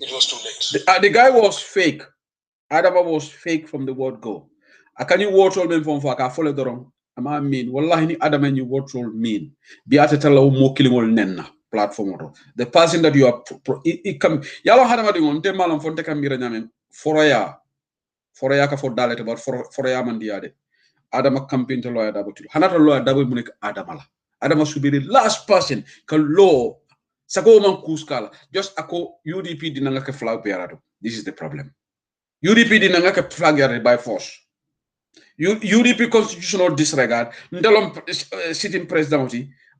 it was too late. The guy was fake. Adama was fake from the word go. Can you watch all men from Faka follow the wrong? I mean, wallahi ni Adama and you watch all mean. Be at a tell mo killing all nenna platform. The person that you are it come yalo Adama di on malam fonte kamira nyamen foraya ka for dalet about foraya mandiade. Adama campaign to lawyer double. Hanata lawyer double munik Adama la. Adama should be the last person can law sago man kuskala. Just ako UDP dinanga ke flag bearado. This is the problem. UDP dinanga ke flag by force. UDP constitutional disregard. Sitting president.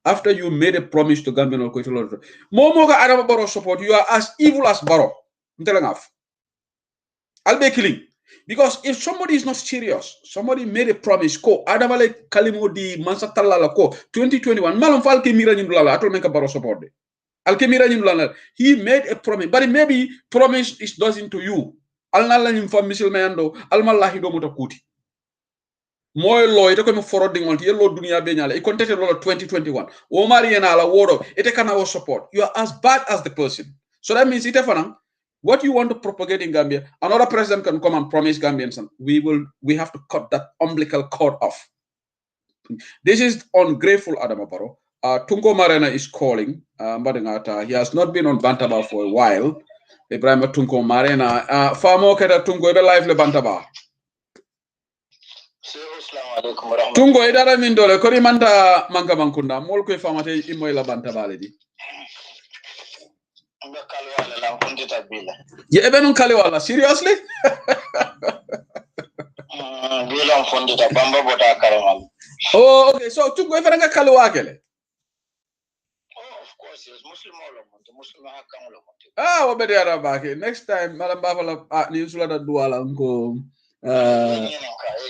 After you made a promise to Gambian or Koitolo, Momoga Adam Barrow support, you are as evil as Barrow. I'll be killing. Because if somebody is not serious, somebody made a promise, ko Adamale Kalimo di Mansatala ko 2021, Malam Falke Miranyim Lala, I told make a Barrow support. Alkemiranyim Lala, he made a promise, but maybe promise is doesn't to you. Alnalanim for Misil Mayando, Almalahido Motokuti. Moy law ite ko mo forodi ngonti yello dunia be nyala e contested law 2021 o mariana la wodo ite kana wo support. You are as bad as the person. So that means ite fanang what you want to propagate in Gambia, another president can come and promise Gambians we have to cut that umbilical cord off. This is ungrateful, Adama Barrow. Tungo Marena is calling. He has not been on Bantaba for a while. Ibrahim Tungo Marena. Famo keda Tungo ebe live le Bantaba. Tungo idara mindole kori manta manga mankunda mol ko famate imoy la Bantaba le di. Yeah, even Kaliwala, seriously? Oh, okay. So, to go even Kaliwakele. Oh, of course, yes. Muslim. Ah, obedi arabake. Next time, Madam Bafala, Newsula da Duala, Uncle.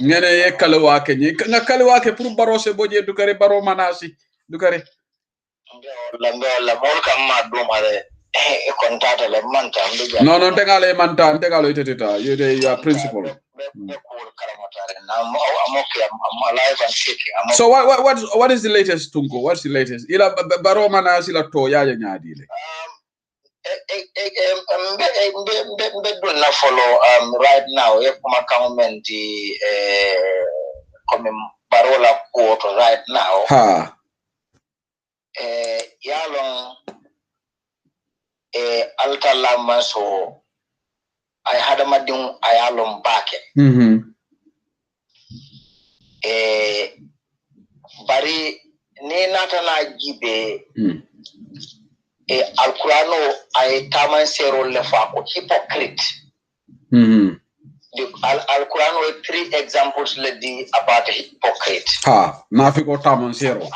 Ngene ye Kaliwake. Nga Kaliwake, Puru Barose Boje, Dukare Baro Manasi, Dukare. No, tegale manta, tegalo iteta. You are principal. I'm okay. I'm alive and kicking. So what is the latest, Tunko? What's the latest? Ila baro mana sila to ya nyadile. Follow right now. If my comment barola court right now. Ha. Yalong alta lama so I had a madung ayalong back. Bari ne natana gibe alkurano ay taman sero lefa ko hypocrite. The alkurano 3 examples ledi about a hypocrite. Ha, nafiko taman sero.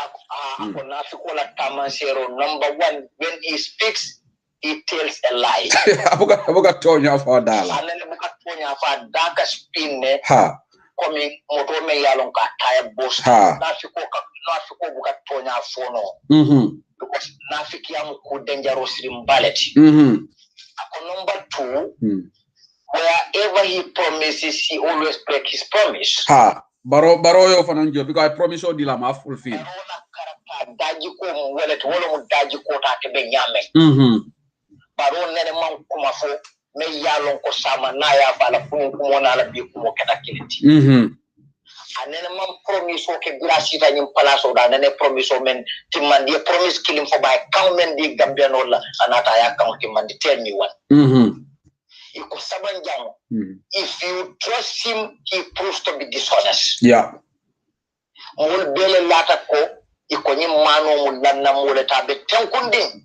Nafiko la taman sero. Number 1, when he speaks, he tells a lie. Abuka tonya fa dala. Anele buka tonya fa daka spinne. Ha. Coming moto me yalong ka tire boss. Nafiko buka tonya fono. Because nafiki yamu ku dangerous rimbalet. Number 2, wherever he promises, he always breaks his promise. Ha. Baro yo fananjo because I promise you dilama fulfill. Daji ko mu welet wala mu daji ko ta ke be nyame. Baro nene man kuma fo me yalon ko sama na ya bala ko mo na la bi ko mo kata kiliti. Anene man promise o ke grasi ta nyim palaso da nene promise o men timman di promise kilim fo bay kan men di Gambia no la anata ya kan timman di tell me one. Iko sabanjang. If you trust him, he proves to be dishonest. Yeah. Mul bele lata ko iko nyi mano mulanna mule tabe tenkunding.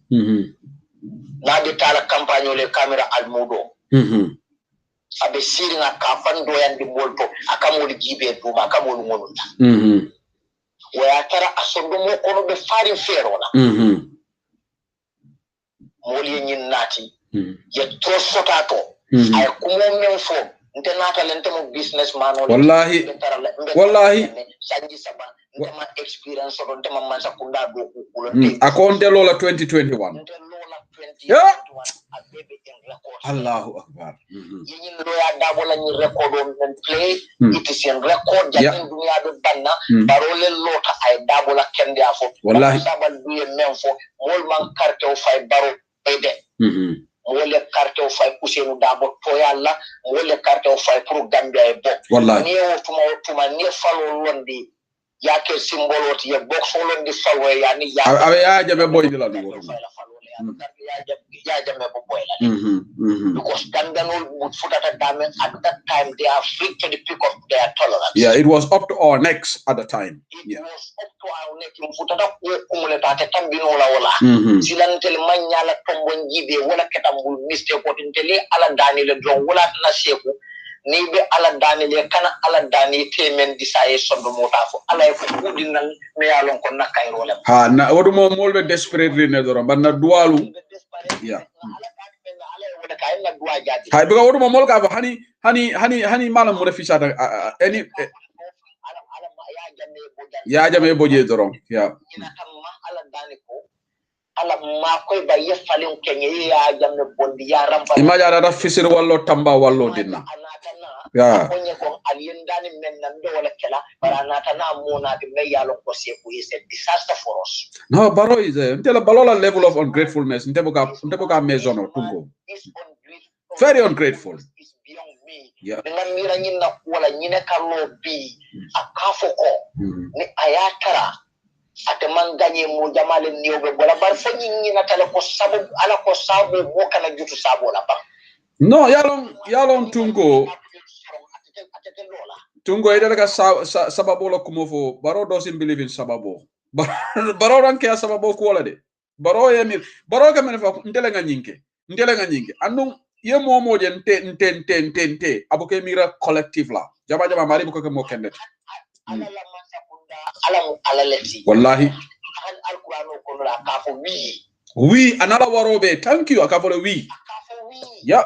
Na de tala campagne le camera almudo. Abe siri na kafan doyan di molto akamuli gibe duma akamuli monunta. Waya tara asondo mo kono be fari fero na. Moli nyin nati. Ye to sotato. Ay kumo men fo nte nata lente mo businessman wallahi sanji saba nte ma experience so nte ma mansa kunda do kulo akonde lola 2021 nte lola 2021 yeah. Abebe in record Allahu akbar yin loya dabo la ni record on play it is in record jatin dunia do banna barole lota ay dabo la kende afo wallahi sabal duye men fo mol man carte o fay baro ede wole carte o fay Ousainou Dabo to yalla wole carte o fay pour Gambia e bok wallahi ni o tuma ni falo londi yake symbole oti ye bok so londi falo yani ya abe ya jabe boy dila do ya jabe bo boy la because Gambia no futata dame at that time they are free to the peak of their tolerance. Yeah, it was up to our necks at the time. It was up to our neck futata ko kumuleta te tambino wala silantel manyala tombon jibe wala ketambul mistake ko tele ala dani le don wala na seku ni be ala dani le kana ala dani temen disaye sondo motafo ala e ko udinal me yalon ko nakay role ha na wodu mo molbe desperately ne doro banna duwalu ya hay biga wodu mo mol ka hani malam mo refi sada any ya jame boje doro ya ala dani ko ala ma koy ba yefalen kenye ya jamme bondi ya ramba imaja da fisir wallo tamba wallo dinna ya onye ko alien dani men nan do wala kala bara nata na mona de me yalo ko se ko is a disaster for us. No, Baro is until a balola level of ungratefulness nteboka mezono tungo very ungrateful. It's beyond me. Yeah. Dengan mira nyina wala nyine kalo bi akafo ko ni ayatara ateman ganye mo jamale niobe bola bar fa nyina tale ko sabu ala ko sabu mo kana jutu sabu la ba. No, yalon tungo ida daga sababo la kumofo Baro doesn't believe in sababo. Baro ranke ya sababo ko wala de. Baro yemi Baro ka menefa ndelenga nyinke anu ye momo je nte abuke mira collective la jaba mari buko ke mo kendet ala leti wallahi an alqur'ano ko la ka fo oui anala warobe thank you akafole oui yeah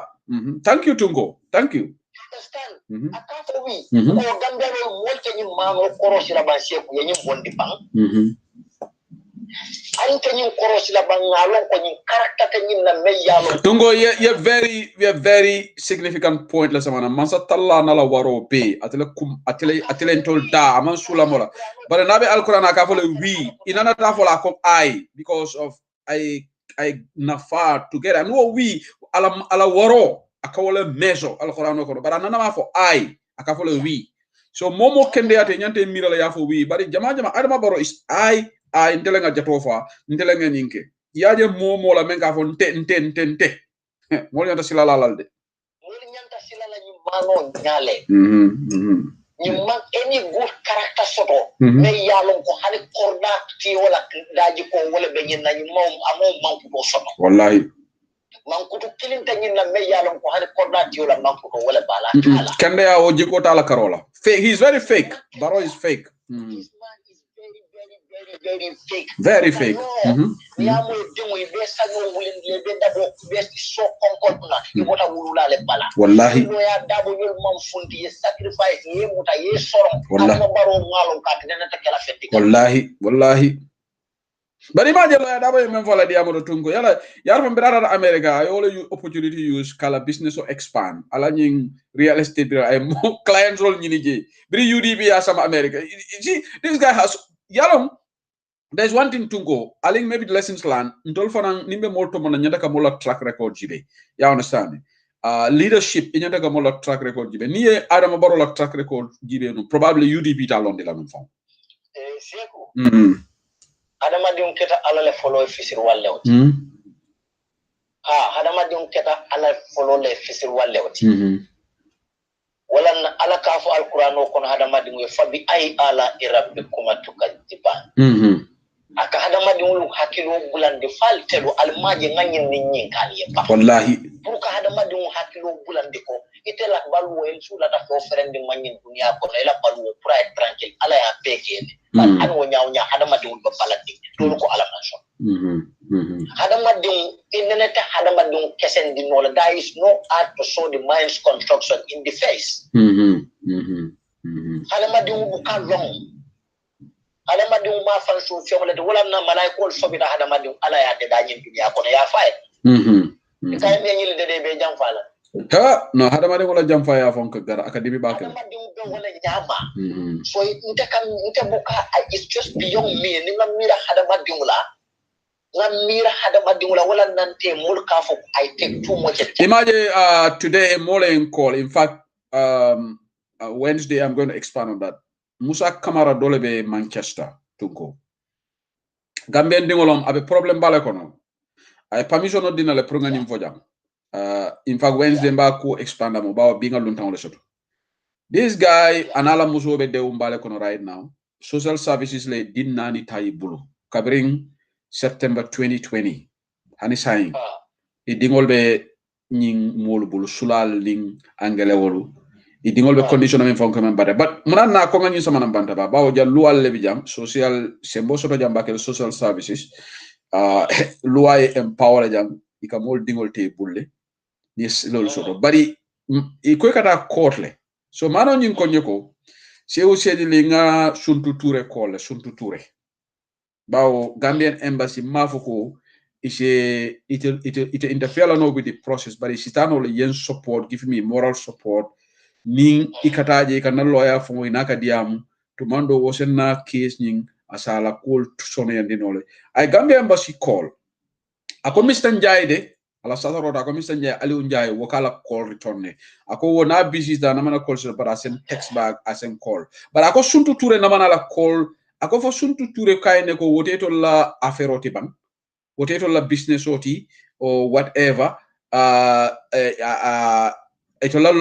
thank you tungo thank you understand akafo wi o gambero molte ni mano korosi la banse ko yenyi bondi bang ante ni korosi la bangalo ko ni karakta ni na meyalo tungo ye very significant point la samana mansa talla na la warobe atele ntol da man sula mola bare nabe alquran akafole oui inana ta fola ko I because of I nafa together no we ala waro akawole meso alquran ko bara nana ma fo I akafole we so momo kende ate nyante mirala ya fo we bari jama adama baro is I ndelenga jatofa ndelenga nyinke yaje momo la menga fo nte mo nyanta silala lalde mo nyanta silala ni mano nyale ni man any good character soto me yalon ko hali korda ti wala daji ko wala be nyin nañu mom amon manku ko soto wallahi manku to kilinta nyin na me yalon ko hali korda ti wala manku ko wala bala kala kande ya o jiko tala karola fake he's very fake Baro is fake very fake very fake ya mo dingo be sago wulin le be dabo be so comportement ibota wulula le bala wallahi no ya dabo yol mom fundi ye sacrifice ye muta ye sorom amma Baro ngalo ka dina ta kala fetti wallahi bari ma jelo ya dabo men vola di amoro tungo yala yar fam birara America ay wala you opportunity use kala business or expand ala nying real estate ay mo clients role nyini je bri UDP ya sama America see this guy has yalom there's one thing to go. I think maybe the lessons learned. Ndol fanang nimbe molto mona nyanda ka mola track record jibe. You understand? Leadership nyanda ka mola track record jibe. Niye Adam Baro la track record jibe no. Probably UDP ta londe la non fam. Seko. Adam adi unketa ala le follow fisir walle oti. Adam adi unketa ala follow le fisir walle oti. Wala ala kafu alquran ko no Adam adi mu fabi ay ala irabbikuma tukadiban. Aka hadama di wulu hakilo bulande faltelo almaje nganyin ninyi kaliye pa wallahi pour ka hadama di hakilo bulande ko itela balu en sula ta ko ferende manyin dunia ko ela balu pour être tranquille ala ya pekene an wo nyaaw hadama di wulu balati dolu ko ala manso hadama di inene ta hadama di kesen di no there is no art to show the mind's construction in the face hadama di wulu ka long adama di ma fan su fi wala wala na malaikol sobi da adama di ala ya de danyin dunya ko ya fay kay me nyil de be jam fala ha no adama di wala jam fa ya fon ko gara akademi ba ka adama di wala nyama so inte buka it's just beyond me ni ngamira adama di wala nante mulka fo I take too much imagine today a morning call in fact Wednesday I'm going to expand on that Musa Kamara dole be Manchester to go. Gambian dingolom abe problem bale kono. Ay permission no dina le programme fojam. In fact Wednesday mba ko expand mo ba binga luntan le soto. This guy anala muso be de umbale kono right now. Social services le dinna ni tayi bulu. Kabring September 2020. Hani saying. E dingol be nying molu bulu sulal ling angele wolu. idingol be condition amen fonko men bade but muna na ko ngani sama nambanta ba bawo ja lual le bijam social sembo soto jam bakel social services loi empower jam ikamol dingol te bulle yes lol soto bari e ko kata courtle so mano nyin ko nyoko sewu sedi li nga suntu touré kole suntu touré bawo Gambian embassy mafuko it interfere no with the process but sitano le yen support give me moral support ning ikataje kana lawyer fo inaka diam to mando wosenna case ning asala call to sono yandinole ay Gambia embassy call ako Mr. Njai de ala satarota ako Mr. Njai ali Njai wakala call returne ako wona busy da namana call so but asen text back asen call but ako suntu touré namana la call ako fo suntu touré kayne ko woteto la affaire ban woteto la business oti or whatever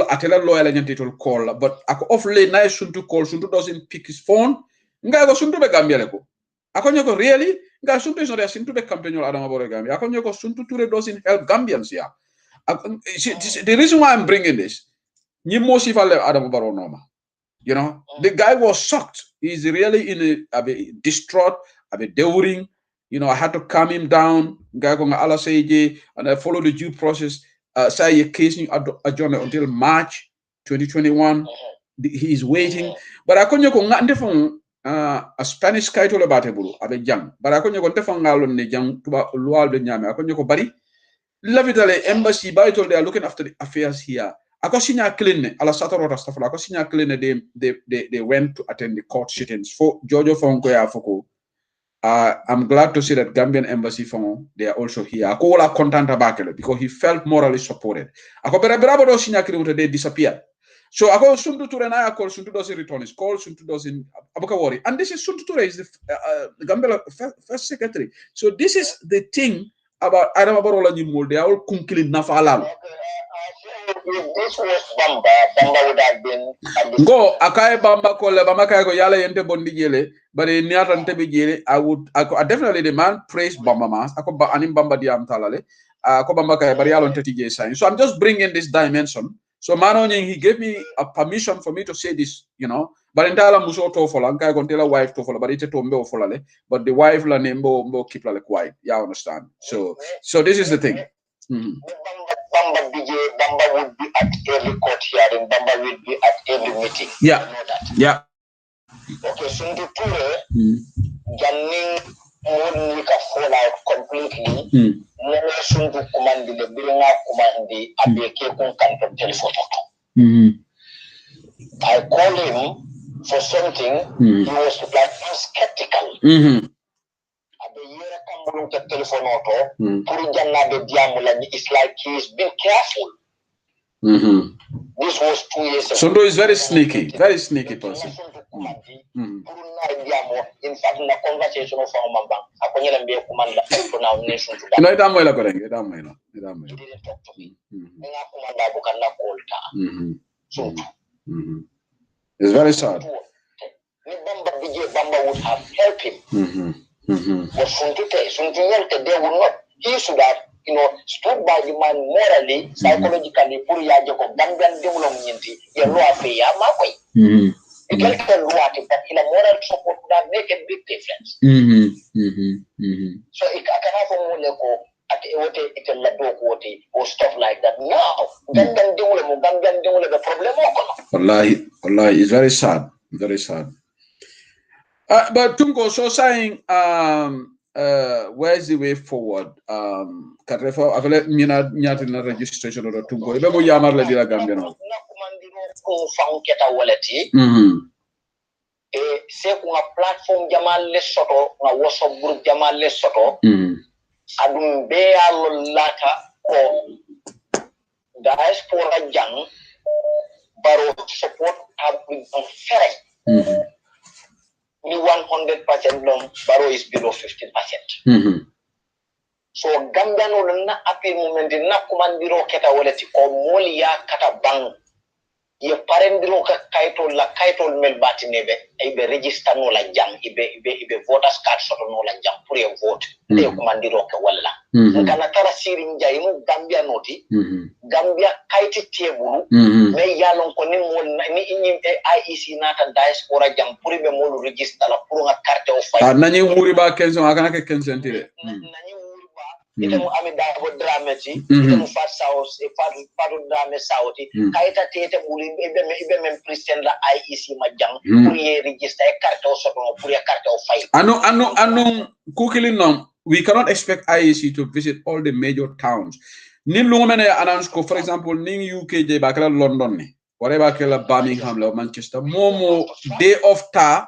atela lawyer la nyantitol call but ako off late na suntu call suntu doesn't pick his phone nga ko suntu be Gambia le ko ako nyoko really nga suntu is not a suntu be campaign ol Adama Barrow Gambia ako nyoko suntu touré doesn't help Gambians here the reason why I'm bringing this ni mo sifale Adama Barrow noma you know the guy was shocked he's really a bit distraught a bit dewring. You know, I had to calm him down. And I followed the due process. Say a case adjourned until March 2021. He's waiting. But I couldn't go a Spanish guy told about it. But I couldn't go to the young lual de nyame. I couldn't go bari. Levitale embassy by told they are looking after the affairs here. I got senior clean ala satarota stuff. I got senior clean they went to attend the court sittings for Giorgio Fonkoya Foko. I'm glad to see that Gambian embassy from they are also here. I call a content about it because he felt morally supported. I call bravo do sinya kiri they disappeared. So I call Suntu Ture na I call Suntu doesn't return his call. Suntu doesn't abuka worry. And this is Suntu Ture is the Gambia first secretary. So this is the thing about Adama Barrow Nyimol. They are all kunkili nafalal. This was Bamba. Bamba would have been. Go akai Bamba call Bamba kai go yala yente bondi jele. But in I definitely the man praise Bamba Mas. Ako ba anim Bamba diam talale. Ako Bamba kaya barialon teti sign. So I'm just bringing this dimension. So Manonying he gave me a permission for me to say this, you know. But in Tala Muso Tofola, I can tell a wife Tofola, but it's a tombo folale. But the wife la nembo keep like quiet. Yeah, I understand. So this is the thing. Bamba would be at every court hearing. Bamba will be at every meeting. Yeah. You know that. Yeah. Okay, Suntu Ture, Janning Monika fall out completely. No Suntu command the Bilinga command Abeke Kunkan telephone. I called him for something. He was like skeptical. Telephone auto, it's like he's been careful. This was 2 years ago. Sondo is very sneaky person. In fact, in the conversation of our bank, I couldn't be a commander for now nation to he didn't talk to me. It's very sad. Bamba would have helped him. But they will not. He should have, stood by the man morally, psychologically, Gambian development, your law pay a you can do it, but in a moral support that make a big difference. So it can have a moneko at a labo or stuff like that. Now, Gambian development the problem. Wallahi, it's very sad. Very sad. But Tungo, so saying, where's the way forward? Katrefa, I've let me not in a registration or Tungo. If we yamar le dira Gambian. Se kuna platform Jamal Lesoto, na WhatsApp group Jamal Lesoto, adum be lata ko diaspora jang Barrow support abri on fair. Ni 100% long, Barrow is below 15%. So Gambiano na api moment na kumandiro keta waleti ko molia kata bang ye parendiro ka kaytol mel batinebe ay be register no la jang ibe voters card soto no la jang pour ye vote e ko mandiro ke walla kana tara sirin jay mu Gambia noti Gambia kayti tebulu me yalon ko ni mo ni IEC nata diaspora jang pour be mo register la pour nga carte o fay nani wuri ba kenzo akana ke kenzentire nani wuri ba itemu ami dabo drame ci itemu fat saus e fatu drame sauti kayita tete buli ibe men president la IEC ma jang pour ye register carte o soto pour ye carte o fay anu kukili nom we cannot expect IEC to visit all the major towns nin lungo mene announce ko for example nin UK je ba kala London ni wala ba kala Birmingham la Manchester momo day of ta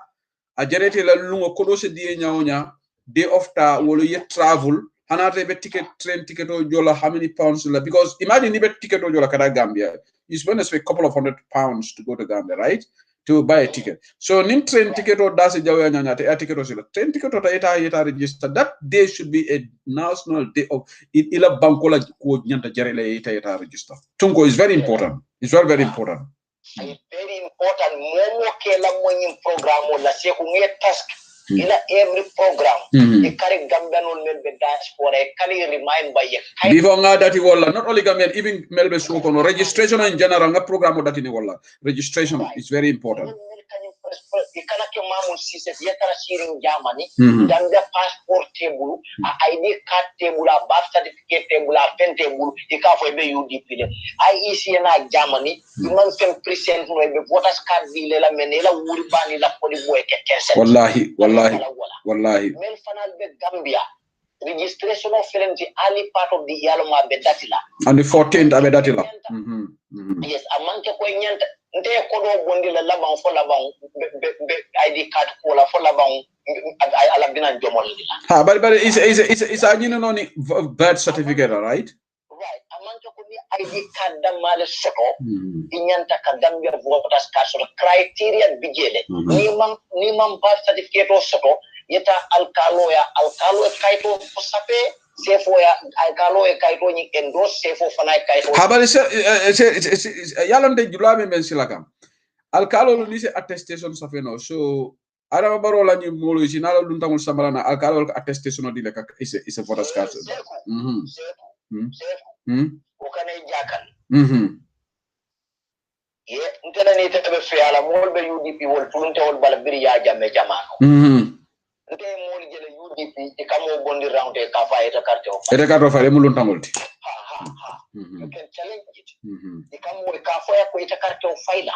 a jarete la lungo kodo se die nyawnya day of ta wolo ye travel hanate be train ticket o jola how many pounds la because imagine ni be ticket o jola kada Gambia you spend a couple of £100 to go to Gambia, right? To buy a ticket. So nin train ticket or does a ticket or train ticket or eta register. That day should be a national day of ila bankola ko nyanta jarele eta register. Tungo is very important. It's very, very important. It's very important. Momo kela mwenye program la siya kung task ila every program carry Gambian on Melbourne diaspora carry remind by before nga dati wala not only Gambian even Melbourne so kono registration in general nga program dati ni wala registration is very important ikana ke mamun sise yatara shirin Germany Gambia passport table ID card table birth certificate table pen table ikafo be UDP le IEC na Germany man fem present no be voters card dile la menela wuri bani la poli boy ke kese wallahi men fanal be Gambia registration of felenti early part of the yaloma be datila on the 14th abe datila yes amanke ko nyanta nte ko do bondi la laban fo laban be ID card ko la fo laban ala binan jomol dila ha but it's a you know ni birth certificate right amanke ko ni ID card da male soto inyanta ka Gambia voters card so criteria bijele ni man birth certificate o soto yeta alkalo kaito sape sefo ya alkalo kaito ni endorse sefo fana kaito habari se yalande julame men silakam alkalo ni se attestation safe no so ara baro la ni molo jinala dun tamul samarana alkalo attestation di leka is a voters card o kanay jakal ye ntela ni tebe fe ala mol be UDP wol tulunte wol bala biri ya jamme jamano nte moli jele UDP ikamo bondi round e kafa eta carte o fare mulun tamulti you can challenge it ikamo kafa ya ko eta carte o faila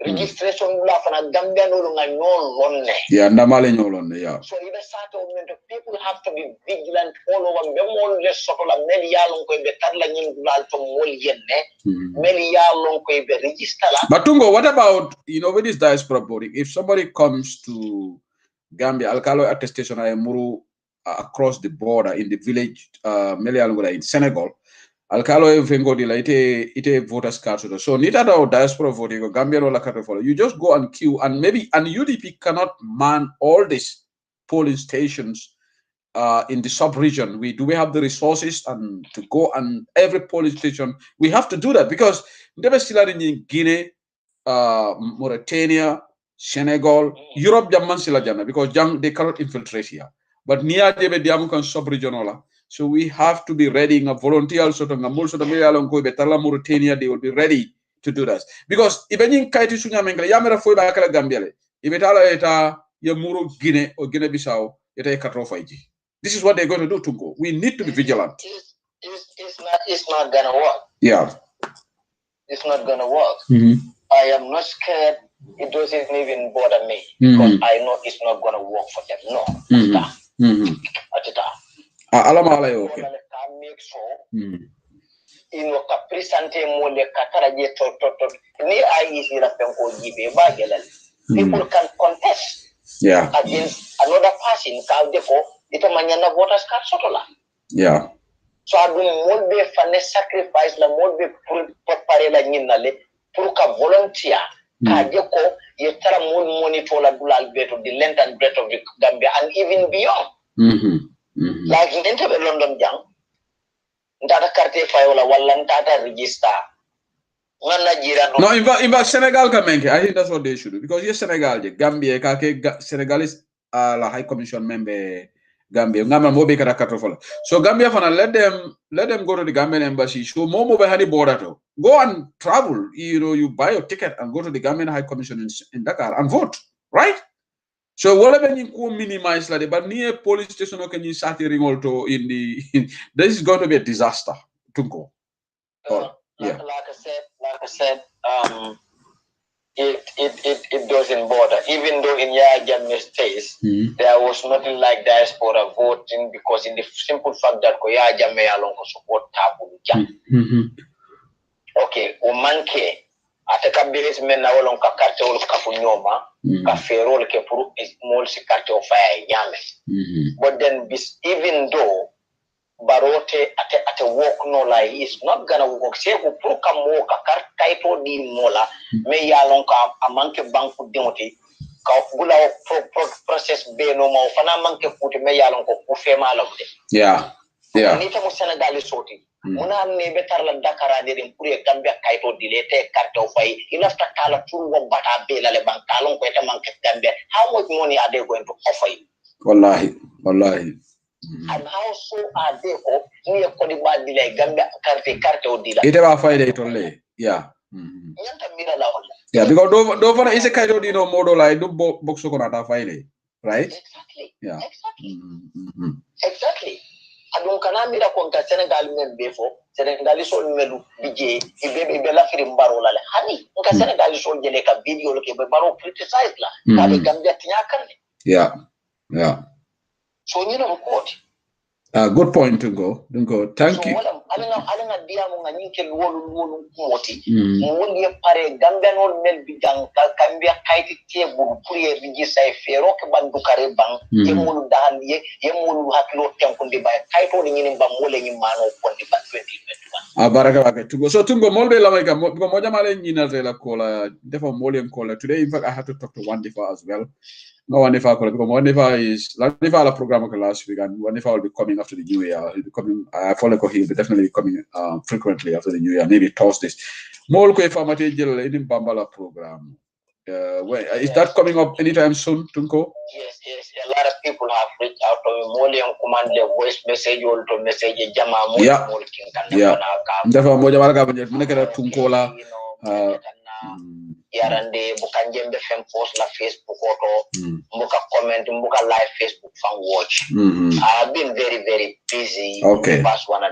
registration la fana Gambia no nga lonne ya ndamale nyolonne ya so ibe sato men people have to be vigilant all over be mol le soto la mel yalon ko be tarla nyin dal to mol yenne mel yalon ko be register la Batungo, what about with this diaspora voting? If somebody comes to Gambia, alkalo attestation ay muru across the border in the village in Senegal, alkalo vengo di la ite voters card so nita da diaspora voting Gambia no la card follow. You just go and queue and UDP cannot man all these polling stations in the sub-region. Do we have the resources and to go and every polling station? We have to do that because never still in Guinea, Mauritania, Senegal, Europe jamman sila janna because they cannot infiltrate here. But near debe diamukan sub-regional. So we have to be ready. Volunteer also to Mauritania, they will be ready to do that. Because even in Kaiti Sunya Mengla, Yamera Foiba Kala Gambiale, if it ala Yamuru Guinea or Guinea Bissau, ita katrofaiji. This is what they're going to do to go. We need to be vigilant. It's not gonna work. Yeah. It's not gonna work. I am not scared. It doesn't even bother me because I know it's not gonna work for them. No. Alama ala okay. Make sure ino ka presente mo le katara je to ni IEC la penko jibe ba gelal. People can contest against another person ka defo ita manyana voters card sotola. Yeah. So adu mo be fane sacrifice la mo be préparer la nyinale pour ka volunteer ka jeko yetara mo monitor la dulal beto the length and breadth of the Gambia and even beyond. Like in London jang ndata carte fayola wala ndata register No, in fact, Senegal can make it. I think that's what they should do because you're Senegal, Gambia, Senegalese la High Commission member Gambia. So Gambia let them go to the Gambian embassy. So more behind the border. Go and travel. You buy your ticket and go to the Gambian High Commission in Dakar and vote, right? So whatever you can minimize like but near police station can you start also this is going to be a disaster to go. Like I said, it doesn't bother. Even though in Yaya Jammeh's case, there was nothing like diaspora voting because in the simple fact that Yaya Jammeh alone support Tabu Jam. Okay, umanke ataka bilis men na wolon ka carte wol ka fu nyoma ka ferol ke pour mol si carte o fay nyame. But then even though Barote at a walk no lie is not gonna work. Say who proka mo ka kaito di mola me yalon ka amanke banku demoti ka gula process be no mo fana manke puti me yalon ko ku fe malamde. Yeah. Ni tamu Senegal soti. Muna ne betar la Dakar de rim pour Gambia kaito di lete carte fay ilafta kala tur wo bata be la le bankalon ko eta manke Gambia. How much money are they going to offer you? Wallahi. And how so are they up near Kodiba delay Gambia carte or dealer? It ever find it only. Yeah. Yeah, because don't for is a kind of model like do box on file, right? Exactly. Yeah. Exactly. I don't can mira conta Senegal men before Senegal so melu DJ ibe la firim baro la hani nka Senegal so jele ka video lo ke baro criticize la ka Gambia tiakan. Yeah. So you know what? Good point to go. Thank you. Alanga dia mo nga nyinkel wolu kumoti. Mo woni pare Gambia no mel bi jang Gambia kayti tebu pour ye rigi say fero ke bandu kare bang ye mo dal ye mo haklo tenkundi bay kayto ni ngini bam mo le nyi mano kondi ba 2021. Baraka wake to go. So tungo molbe la mega mo jamale nyina la kola defo molium kola today. In fact, I had to talk to Wandifa as well. No Wandifa kola because Wandifa la program last week and Wandifa will be coming after the new year. He'll be coming. He'll be definitely coming frequently after the new year, maybe Thursdays. More ko informate jël in Bambala program. Is that coming up anytime soon, Tunko? Yes. A lot of people have reached out to me. Molium command the voice message or to message Jama. Yeah. Therefore, mo jamala ka budget. Mune kera Tunko la. Yarande bukan jembe fem post la Facebook auto buka comment buka live Facebook fan watch. I've been very, very busy the past 1.5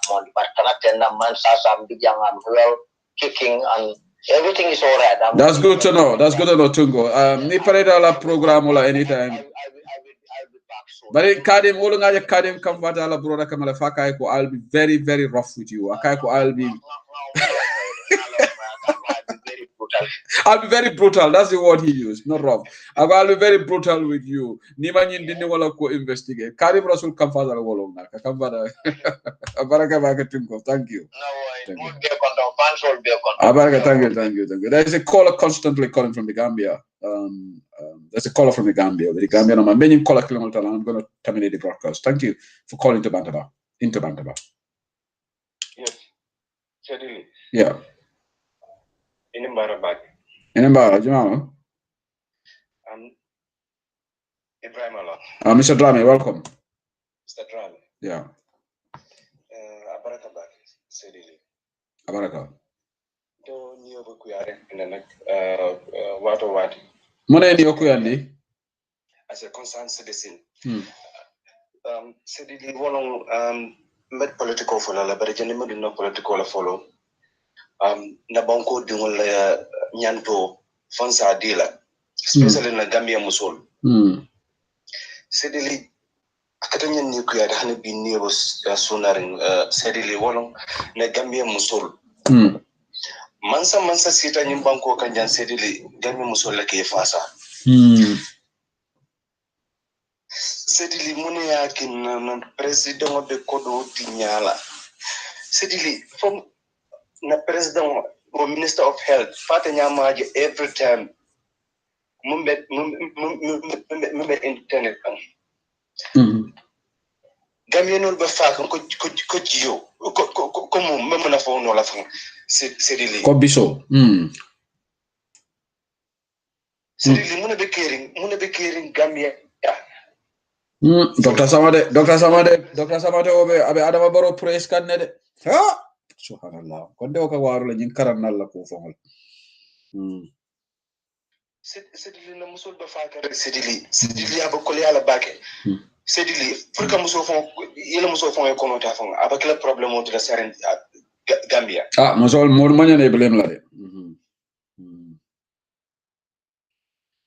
months, but kanatenda man sasa mbijang I'm well kicking and everything is all right. That's good to know. Tungo. Ni pareda la program or anytime. I'll be back soon. But Kadim, all ngaja Kadim come vata la broda kamala fakai ko I'll be very, very rough with you. I'll be I'll be very brutal. That's the word he used, not rough. I'll be very brutal with you. Nima nyin dini wala ko investigate. Karim Rasul kam fada la wala ngaka. Kam fada. Abaraka baka Tungo. Thank you. No worries. Abaraka, thank you. There is a caller constantly calling from the Gambia. There's a caller from the Gambia. The Gambia number. Many caller kilometer. I'm going to terminate the broadcast. Thank you for calling to Bantaba. Into Bantaba. Yes. Certainly. Yeah. Inimbara, Jamal. Ibrahim Allah. Mr. Drame, welcome. Mr. Drame. Yeah. Abaraka baki, Sedili. Abaraka. Do niyo bukuyare, and wati. Mone niyo kuyandi? As a concerned citizen. Sedili wolong met political follow, but generally no political follow. Na banko dingol la nyanto fansa dila especially na Gambia musol sedili akatanya nuclear hani binni was sonaring sedili wolong na Gambia musol mansa sita nyim banko kanjan sedili Gambia musol la ke fasa sedili mune yakin na president de kodo tinyala sedili from na president or minister of health fata nyamaje every time mumbe internet kan Gambia non ba fa ko jiyo comme même na fo no la fon c'est dili ko biso c'est dili mun be caring Gambia Dr. Samade obe abe adama baro press kan ne de ha subhanallah kon de ko waru la nyin karan nalla ko fongol c'est dili na musul ba faakare c'est dili aba ko yalla baké c'est dili pour que muso fon yele muso fon ko nota fon avec le problème de la seren Gambia muso mo mañane blem la de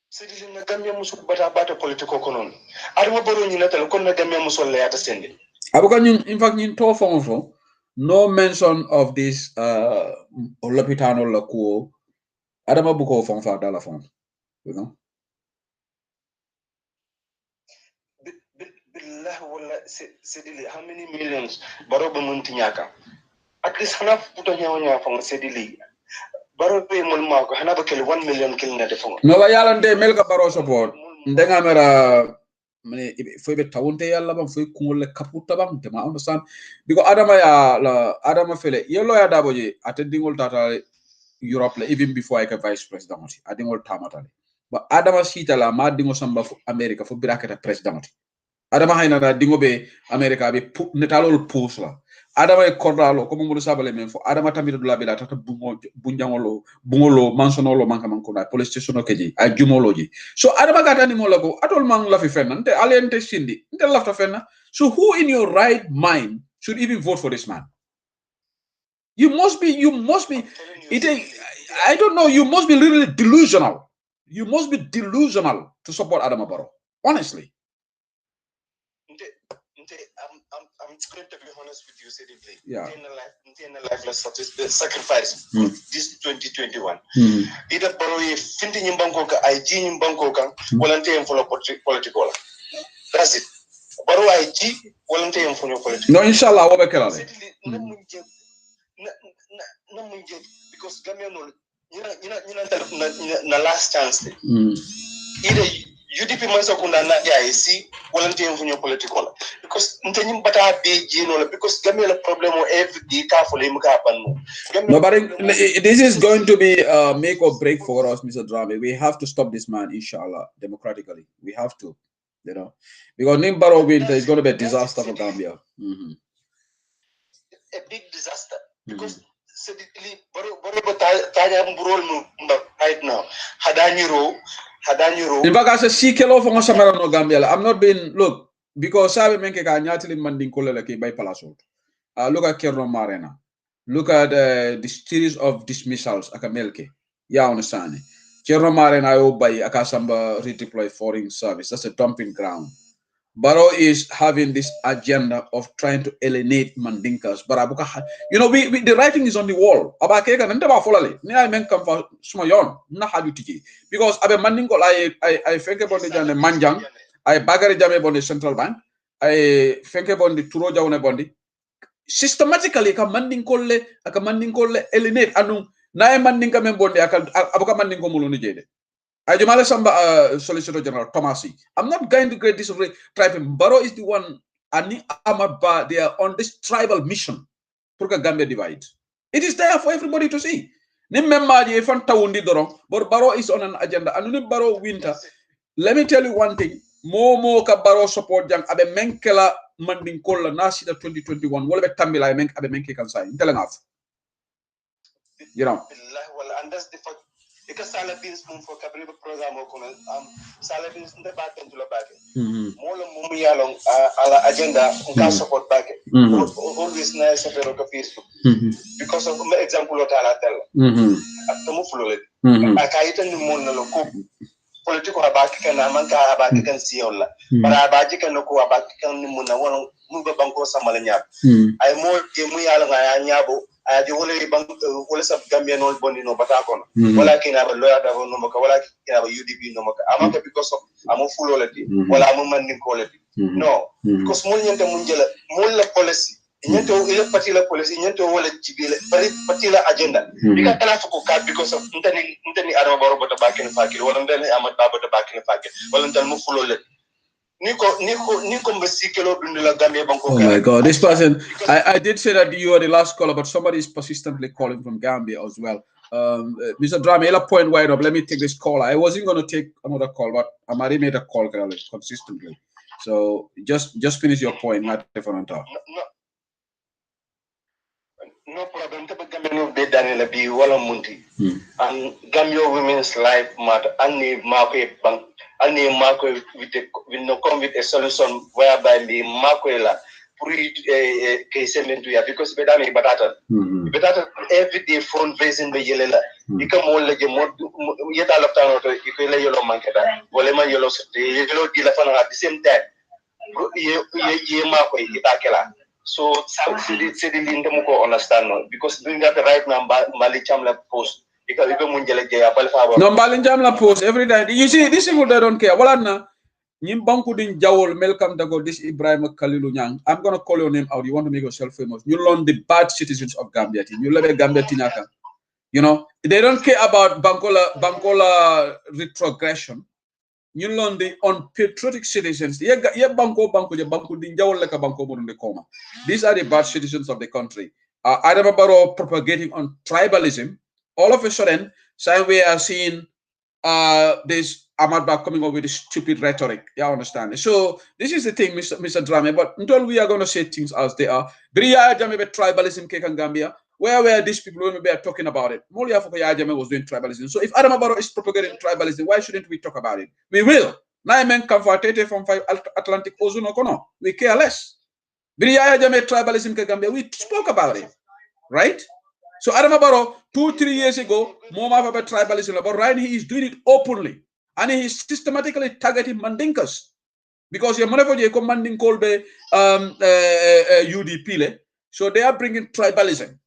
c'est dili na Gambia muso bata politique ko non adama baro ni natal kon na Gambia muso la yata sende abuka ñun in fact ñun to fon no mention of this lopitano la ko adama bu ko fon fa dala fon you know billah wala c'est dili how many millions baro be munti ñaka at least hana puto ñaw fon c'est dili baro be mol mako hana ba kel 1 million kil na defon no ba yalante melka baro support ndenga mera mane foi be tawunte yalla bam foi kungol le kaputa bam te ma understand because adama fele yello ya daboje atendingol tata Europe la even before I can vice president adingol tamata but adama sita la ma dingo samba America fo birakata president adama hayna da dingo be America be netalol pous la adama e kordalo comme mo sabale men fo adama tamito dula be la tata bungolo mansonolo manka manko na police station keji a jumoloji so adama gata ni mo lago atol man la fi fenna nte alente sindi nte lafta fenna so who in your right mind should even vote for this man? You must be I don't know, you must be really delusional. You must be delusional to support Adama Barrow. Honestly. I'm going to be honest with you, Sedibly. Yeah. In a lifeless sacrifice this 2021. Either Barrow finting in Bangkok, IG in Bangkok, volunteering for political. That's it. Barrow IG, volunteering for your political. No, inshallah, what about Kerala? Because Gambia no, na last chance. Either UDP mansa kunda na IC volunteering for your political. Because ntenyi bata be jino because Gambia the problem every day careful him ka panu. No, but this is going to be make or break for us, Mr. Drame. We have to stop this man, inshallah, democratically. We have to, you know, because Nimbaro winter is going to be a disaster for Gambia. A big disaster because right now Hadaniro. In fact, I say sikelo for Samara no Gambia. I'm not being look because Sabe Menke ka nyatili manding kolela ke by Palaso. Look at Kerno Marena. Look at the series of dismissals akamelke. Yeah, understand. Kerno Marena by Akasamba redeploy foreign service. That's a dumping ground. Barrow is having this agenda of trying to alienate Mandinkas. Barabuka, you know, the writing is on the wall. Abakeka nende ba folale. Ni ay men kam fa suma yon na haju tiki. Because abe Mandinko I fenke bonde jane manjang, I bagari jame bonde central bank, I fenke bonde turo jawne bonde. Systematically ka Mandinko alienate anu na ay Mandinka men bonde abuka Mandinko muluni jede. Ajumale Samba Solicitor General Tomasi. I'm not going to create this tribe. Barrow is the one, and Amaba, they are on this tribal mission. Purka Gambia divide. It is there for everybody to see. But Barrow is on an agenda. And Barrow winter. Let me tell you one thing. More ka Barrow support jang abe menkela manding kola nasida 2021. Wala be tambila abe menke kan say. Tell enough. You know. And that's the fact. Because Salabins move for Cabinet program or Salabins in the back and to the back. Mola Mumiyalong ala agenda can support back. Always nice of a peaceful. Because of my example of Talatel. After Muflo, I can't monologue. Political about can Amanka about can see all. But I can look about can Muna move a banco Samalanya. I more Gemuyalang Anyabo. The only sub Gambian old body no batakon. Well, I can have a lawyer that will no I can have a UDP no I'm not because of I'm a full quality. Well, I'm a man quality. No, because Munyanta Munjela, Mulla policy, into particular policy, into all very particular agenda. You can have to cut because of Intani Arabo back in the pocket, or then I'm a baba back in the pocket. Well, until Mufulo. Oh my God, this person, I did say that you are the last caller, but somebody is persistently calling from Gambia as well. Mr. Drama, point wide up. Let me take this call. I wasn't going to take another call, but I already made a call consistently. So just finish your point. No problem. Gambia be Daniela be wala munti. And Gambia women's life matter. Ani Marco with no come with a solution whereby me Marco la because bedami batata. Batata every day phone facing be yelela. Ika mo lege mo yeta laptano to iko le yellow manketa. Wole man yellow dila fana at the same time. Ye Marco itakela. So c'est the link to understand because doing that right now Mali Chamla post. No, Balinjam la post every day. You see, these people they don't care. Well, na Nim Banku din Jawol, Melkam Dago, this Ibrahim Kalilu Nyang. I'm gonna call your name out. You want to make yourself famous. You learn the bad citizens of Gambia. You learn Gambia Tinaka. You know, they don't care about Bankola retrogression. You learn the unpatriotic citizens. These are the bad citizens of the country. Adam Barrow propagating on tribalism. All of a sudden, same we are seeing this Ahmad Ba coming up with this stupid rhetoric. You understand? So this is the thing, Mr. Drame. But until we are going to say things as they are, tribalism in Gambia. Where were these people when we are talking about it? Molia Fukayajame was doing tribalism. So if Adam Barrow is propagating tribalism, why shouldn't we talk about it? We will. Naimen Kamfatete from Atlantic Ocean Okono. We care less. Briyajame tribalism in Gambia. We spoke about it. Right? So Adam Barrow, 2-3 years ago, more about tribalism, but right he is doing it openly. And he is systematically targeting Mandinkas. Because you're commanding Kolbe UDP. So they are bringing tribalism.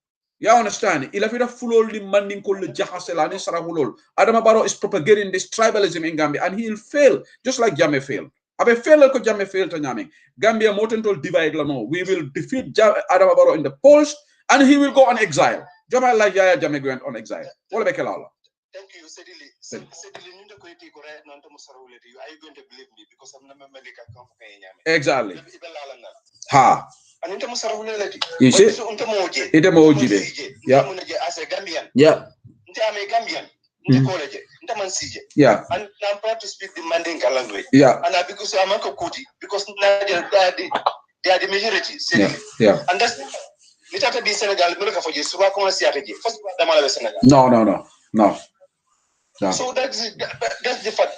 You understand? Ilafida fulol demanding kol jahaselani sarahulol. Adam Barrow is propagating this tribalism in Gambia, and he will fail, just like Jammeh failed. Abe fail ko Jammeh failed to Nyaming. Gambia motentol divide la no. We will defeat Adam Barrow in the polls, and he will go on exile. Jammeh like Yaya Jammeh went on exile. What about Kelala? Thank you, Sedili. Sedili, are you going to believe me? Because I'm not a Malika. Exactly. Ha. You see? It's a moji. Yeah. As a Gambian. Yeah. I'm a Gambian. Yeah. And I'm proud to speak the Mandinka language. Yeah. And because I'm a Kuti, because they are the majority. Yeah. Yeah. And that's Senegal. No. So that's the fact.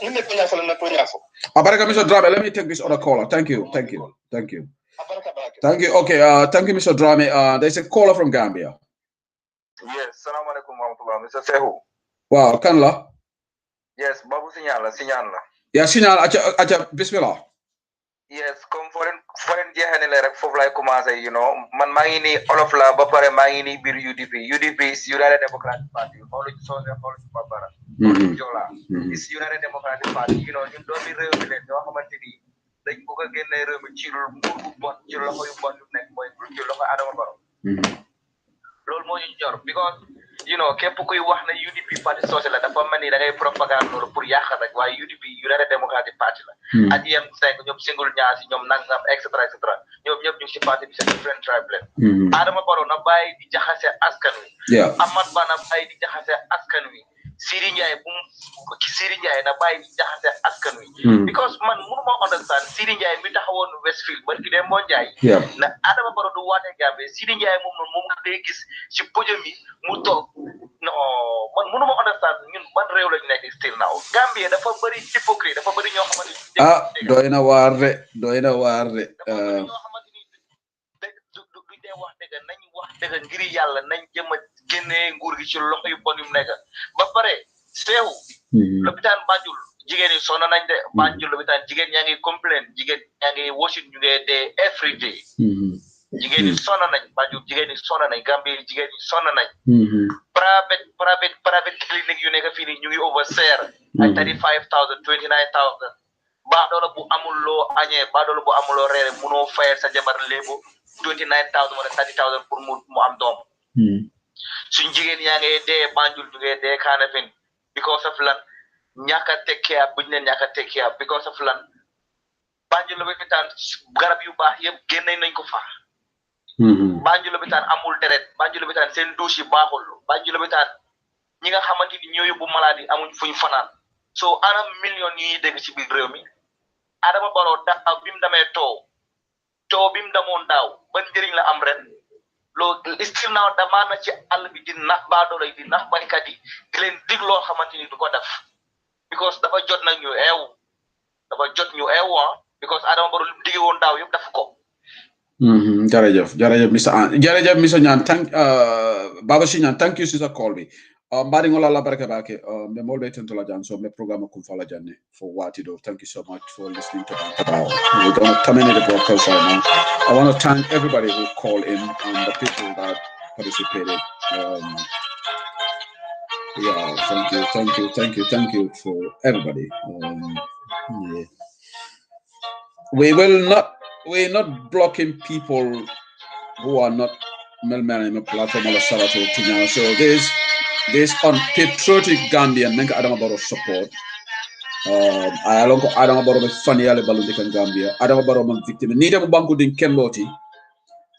Abaraka, Mr. Drame, let me take this other caller. Thank you. Okay, thank you, Mr. Drame. There's a caller from Gambia. Yes, salam alaikum warahmatullah. Mr. Sehu. Wow, Kanla? Yes, Babu signal. Yeah, signal. Acha, bismillah. Yes, comme foreign jeexane rek foofu lay commencé, you know, man maa ngi nii olof la ba pare maa ngi nii biir UDP is United Democratic Party xoolu soose xoolu babara jola is United Democratic Party, you know, ñun doomi réew mi leen ñoo xamante ni dañ bëgg a génne réew mi ci nguur bu bon ci loxo yu bon yu nekk mooy ci loxo Adama Barrow loolu moo ñu ñor because you know képp kuy wax na UDP parti social la dafa mel ni da ngay propagande loolu pour yàq rek waaye UDP United Democratic Party la ak yéen cinq ñoom single ñaasi ñoom nangam etc ñoom ñëpp ñu ngi si parti bi c'est different tribe leen Adama Barrow na bàyyi di jaxase askan wi Amat Bah na bàyyi di jaxase askan wi Siri Ndiaye na bàyyi di jaxase askan wi because man mënuma understand Siri Ndiaye mi taxawoon Westfield ba ki dem moo Ndiaye na Adama Barrow du waate Gambie Siri Ndiaye moom nga day gis ci podium yi mu toog non man mënuma understand ñun ban réew lañu nekk still now Gambie dafa bëri hypocrite dafa bëri ñoo xamante ni doy na waar de ñoo xamante ni du dee wax dëgg nañ wax dëgg ngir yàlla nañ jëm a génnee nguur gi ci loxo yu bon yu mu nekk ba pare seew lopitaan Banjul jigéen yi sonn nañ de Banjul lopitaan jigéen ñaa ngi complain jigéen ñaa ngi washing ñu ngi dee every day jigéen ñi sonn nañ Banjul jigéen ñi sonn nañ Gambie jigéen ñi sonn nañ private clinique yu nekk fii nii ñu ngi overseer ay 35,000 29,000 baadoola bu amul loo añee baadoola bu amul loo reere munoo fayal sa jabar léebo 29,000 wala 30,000 pour mu am doom suñ jigéen yaa ngi dee Banjul ñu ngi dee Kanifing because of lan ñàkk a take care buñ ne ñàkk a take care because of lan Banjul lopitaan garab yu baax yëpp génne nañ ko fa. Banjul lopitaan amul deret Banjul lopitaan seen douche yi baaxul Banjul lopitaan ñi nga xamante ni ñoo yóbbu maladie amuñ fuñ fanaan so anam million yi dégg ci biir réew mi Adama Barrow daaw bi mu demee too bi mu demoon daaw ban njëriñ la am ren loolu istil naaw damaa na ci àll bi di nax baadoolo yi di nax baykat yi di leen dig loo xamante ni du ko def because dafa jot nag ñu eewu because Adama Barrow li mu digge woon daaw yëpp def ko. Jarajaf Mr. Nyan, Baba Shinyan, thank you, Sister Colby. Mbadi ngola la baraka bake, me molbe tentola jan, so me programma kumfala janne for what you do. Thank you so much for listening to that. We're going to terminate the broadcast right now. I want to thank everybody who called in and the people that participated. Thank you for everybody. Yeah. We're not blocking people who are not Melman platform or Sarato Tinya. So there's unpatriotic Gambian Menka Adama Barrow support. I along Adama Barrow funny ale Balundikan Gambia. Adama Barrow victim. Nita Mubanku din Kemboti.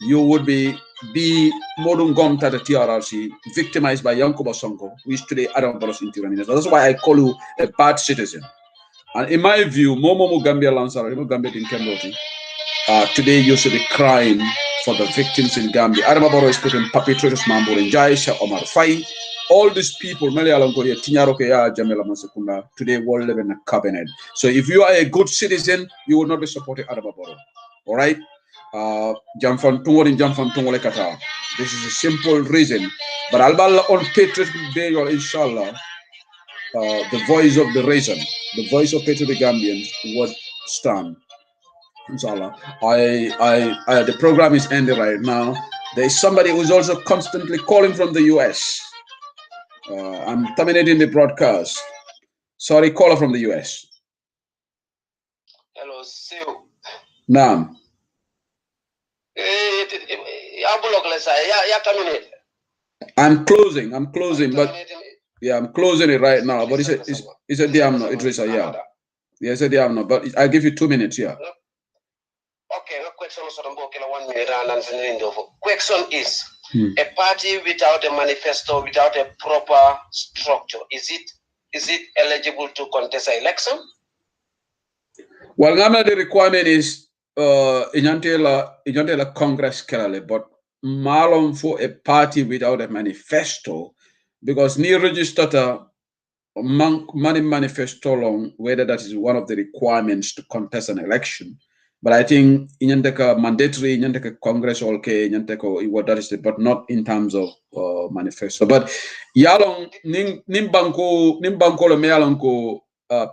You would be modern gone to the TRRC victimized by Yankuba Sonko, who is today Adama Barrow's interim minister. That's why I call you a bad citizen. And in my view, Momo Gambia Lansara, Gambia in Kemboti. Today you should be crying for the victims in Gambia. Adama Barrow is putting perpetrators Mambo and Jaisha Omar Fai. All these people, today will live in a cabinet. So if you are a good citizen, you will not be supporting Adama Barrow. All right? This is a simple reason. But Albala on patriotic burial, inshallah, the voice of the reason, the voice of patriotic Gambians would stand. Inshallah. The program is ending right now. There is somebody who is also constantly calling from the US. I'm terminating the broadcast. Sorry, caller from the US. Hello, Sue. Naam. I'm closing, but yeah, I'm closing it right now. But it's a diamno, Idrissa, yeah. Yeah, it's a diamno, but I'll give you 2 minutes, yeah. Okay, no question is 1 minute and question is a party without a manifesto, without a proper structure, is it eligible to contest an election? Well, the requirement is Inyantela Congress Kerala, but malum for a party without a manifesto, because near registered money manifesto long, whether that is one of the requirements to contest an election. But I think Inyanteka mandatory, Inyanteka Congress okay, Inyanteka what that is, but not in terms of manifesto. But Yalong Nimbanko Mealonko.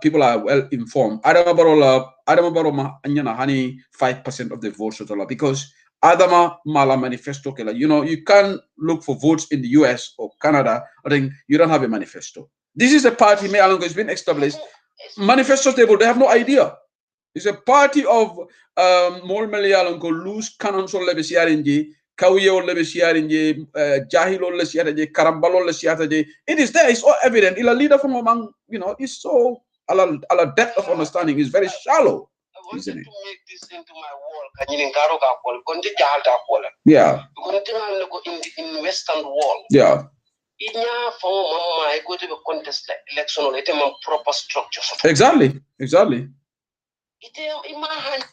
People are well informed. Adama Barrow anyana hani 5% of the votes total because Adama Mala manifesto kela. You know, you can't look for votes in the US or Canada. I think you don't have a manifesto. This is a party has been established. Manifesto table, they have no idea. It's a party of Mol Melialonko loose canon sol lebesiarinji, Kawiyo lebesiarinji, Jahilo lesiataje, Karambalo lesiataje. It is there, it's all evident. Ila leader from among, you know, it's so a depth of understanding is very shallow. I wanted to make this into my wall. Yeah. In Western world. Yeah. I go to contest election or proper structure. Exactly. In my hand.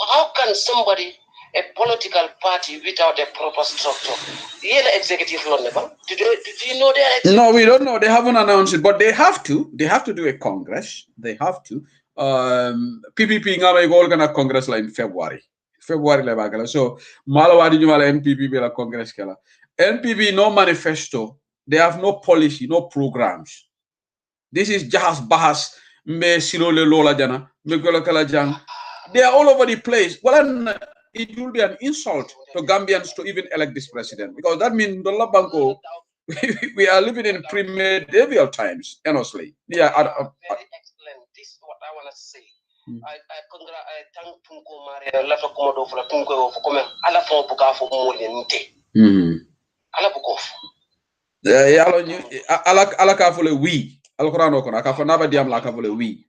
How can somebody, a political party without a proper structure, executive level? Do you know that? No, we don't know. They haven't announced it, but they have to. They have to do a congress. They have to. PPP ngama go organize congress in February le so malawadi jumala NPP la congress kala. NPP no manifesto. They have no policy, no programs. This is jahas bahas me silole lola jana me gola kala jang. They are all over the place. Well, it will be an insult to Gambians to even elect this president, because that means Ndola Banko, we are living in pre-medieval times, honestly. Yeah. Very excellent. This is what I want to say. I thank Tunko Maria, Lafa Komodo for Tunko for comment. Ala for Buka for more than Ala Bukof. Ala Kafole, we. Alcorano, Akafa Nava Diam Lakavole, we.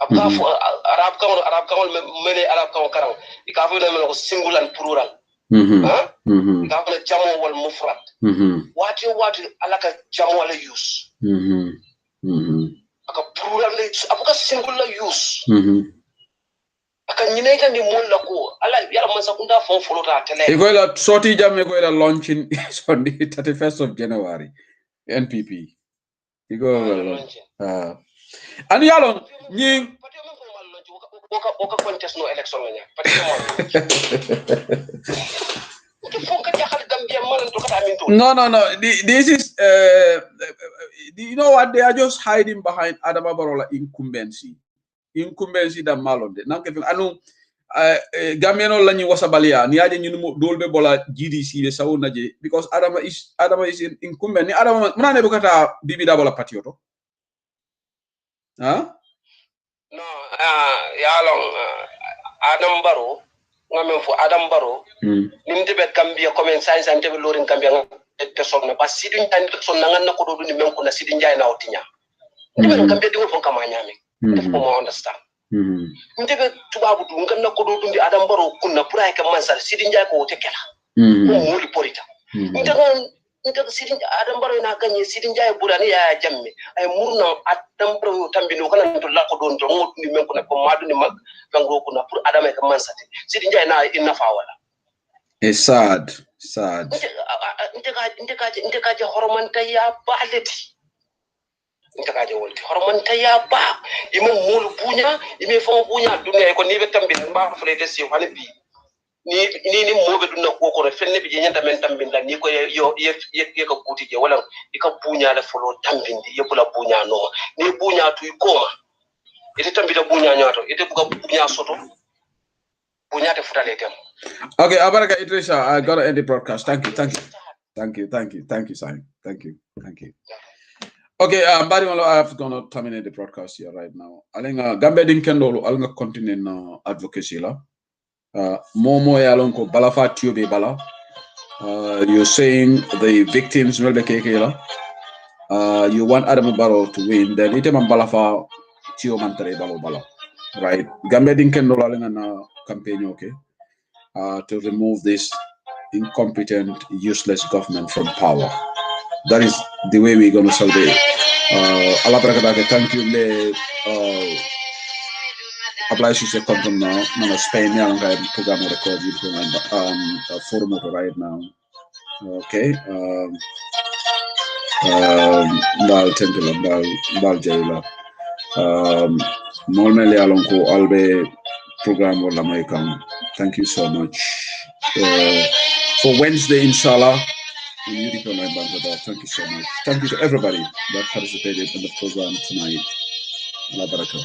Arab Kamal, many Arab Kamal, the Kafu single and plural. Kafu Jamo wal Mufrat. What Alaka Jamo use? Aka plural, Aka singular use. Aka Ninaka ni Mulako, Ala Yamasakunda for Flota. Egola Soti Jam Egola launching on the 31st of January. NPP. Ego and Yalon Ying. Oka contest no election No. This is you know what, they are just hiding behind Adama Barola incumbency da malonde. Nanke anu Gambiano la ñu wasabalia ni aje ñu dolbe bola GDC de sawuna je, because Adama is in incumbent ni Adama muna ne bukata bibi da bola patioto. Huh? No, yalong Adam Baro, ngamen fo Adam Baro, nimte be Gambia comme science and tebe lorin Gambia person na pas sidin tan person na ngan ko do ni men ko na sidin jay na otinya. Nibe Gambia di won kama nyame. Def ko mo understand. Nimte be tubabu du ngan na ko do ndi Adam Baro kunna pour ay ka mansal sidin jay ko wote kala. Ko moli porita. Nta sidin Adam Baro na ganye sidin jay burani ya jamme ay murna Adam Baro tambino kala to la ko don to ngot ni men ko na ko madu ni mag gango ko na pour Adam e ka mansati sidin jay na inna fa wala. It's sad. Nte kaje hormanta ya baleti. Nte kaje wolti hormanta ya ba imo mulu bunya ime fon bunya dunya ko ni be tambin ba fulete si wala bi ni mobe dunna ko fenne bi nyanda men tambinda ni ko yo ye ko kuti je wala ika bunya la folo tambindi ye bula bunya no ni bunya tu ikoma ite tambida bunya nyato ite buka bunya soto bunya te futale tem. Okay, Abaraka Idrissa, I gotta end the broadcast. Thank you, Simon. Thank you. Okay, Barimalo, I have to terminate the broadcast here right now. Alinga Gambia din kendolo alinga continue na advocacy la. Momo yalonko balafa tiobe bala. You're saying the victims will be kekela. You want Adam Barrow to win, then item balafa tio mantare bala. Right? Gambia din kendolo alinga na campaign, okay? To remove this incompetent, useless government from power. That is the way we're going to solve it. Thank you. Apply to say content now. No, Spain, yeah, I'm program record forum right now. Okay. Bal temple, bal jaila. Normally, alonko albe program or Lamaikan. Thank you so much. For Wednesday, inshallah, in UDP Online Bank. Thank you so much. Thank you to everybody that participated in the program tonight. Allah barakah.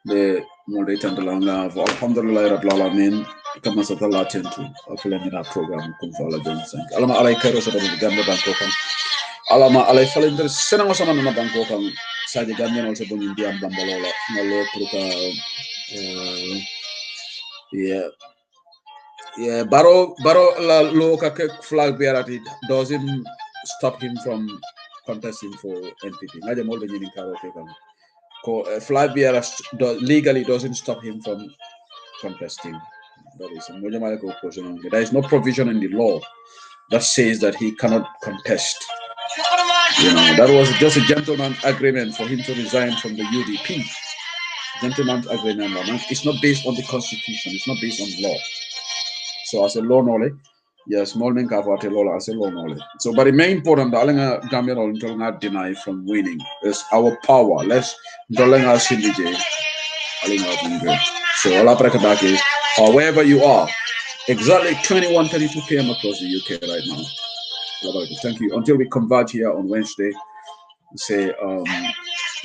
The moderator and the langa for Alhamdulillah Rabbil Alamin. Kama satala tentu. Akulemina program kumfala Johnson. Alama alay kero sa tabi Gambia Bangkokan. Alama alay falender senang osama na Bangkokan. Sa di Gambia also bunin diam bambalola. Malo pruka. Yeah, Baro la loka flag bearer doesn't stop him from contesting for NPP. Ngaja molbe nyini karo tekam. Ko flag bearer legally doesn't stop him from contesting. That is there is no provision in the law that says that he cannot contest. You know, that was just a gentleman's agreement for him to resign from the UDP. Gentleman's agreement. It's not based on the constitution. It's not based on law. So as a law knowledge, yes, small men have what a law as a law knowledge. So, but the main important, Dalinga Gambia will not deny from winning is our power. Let's Dalinga Sindije, Alinga. So, Allah Prakadaki, wherever you are, exactly 21:32 p.m. across the UK right now. Thank you. Until we converge here on Wednesday, say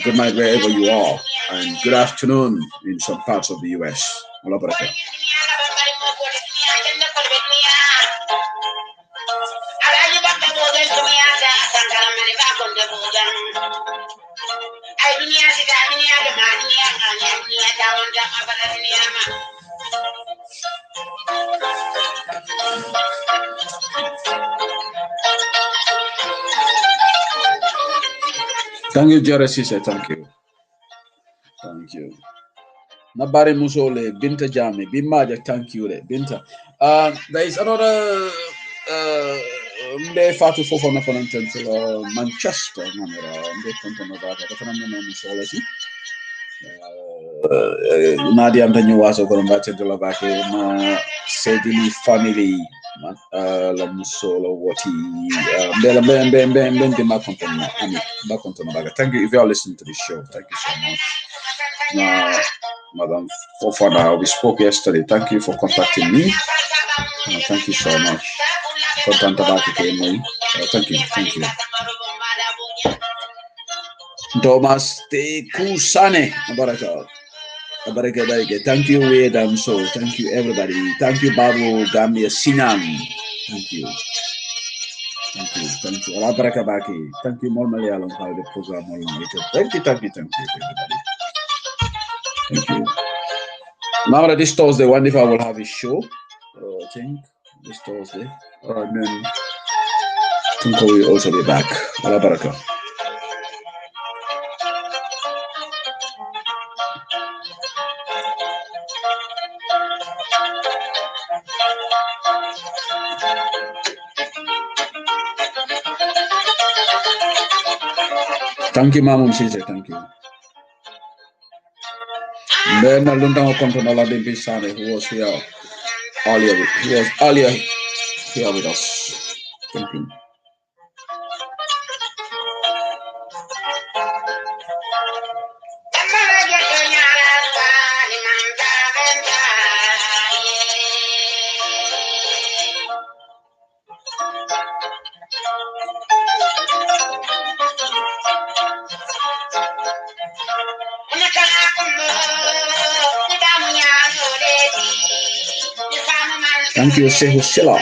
good night wherever you are, and good afternoon in some parts of the US. Allah barakah. Thank you, Jara Sise. Thank you. Thank you. Nabare Musole, Binta Jami, Bimaja, thank you, Binta. There is another Fatu Fofana Manchester, Nadia Antonio was over on Bate de la Vaque, Ma Sedili family, La Musolo, what he, Ben, thank you if you are listening to the show. Thank you so much. Madam Fofana, we spoke yesterday. Thank you for contacting me. Thank you so much. Thank you. Thomas Te Kusane. Thank you, Wade and so. Thank you, everybody. Thank you, Babu Gambia Sinan. Thank you. Thank you. Thank you, Mormally Alon, how the program. Thank you, everybody. Thank you. Now that this Thursday, one if I will have a show, I think this Thursday, and then I think I will also be back. Allah Baraka. Thank you, Mamum Caesar. Thank you. Then Lundang Kontonola Bimbisane, who was here earlier. He was earlier here with us. Thank you. Thank you, Shehu Silla.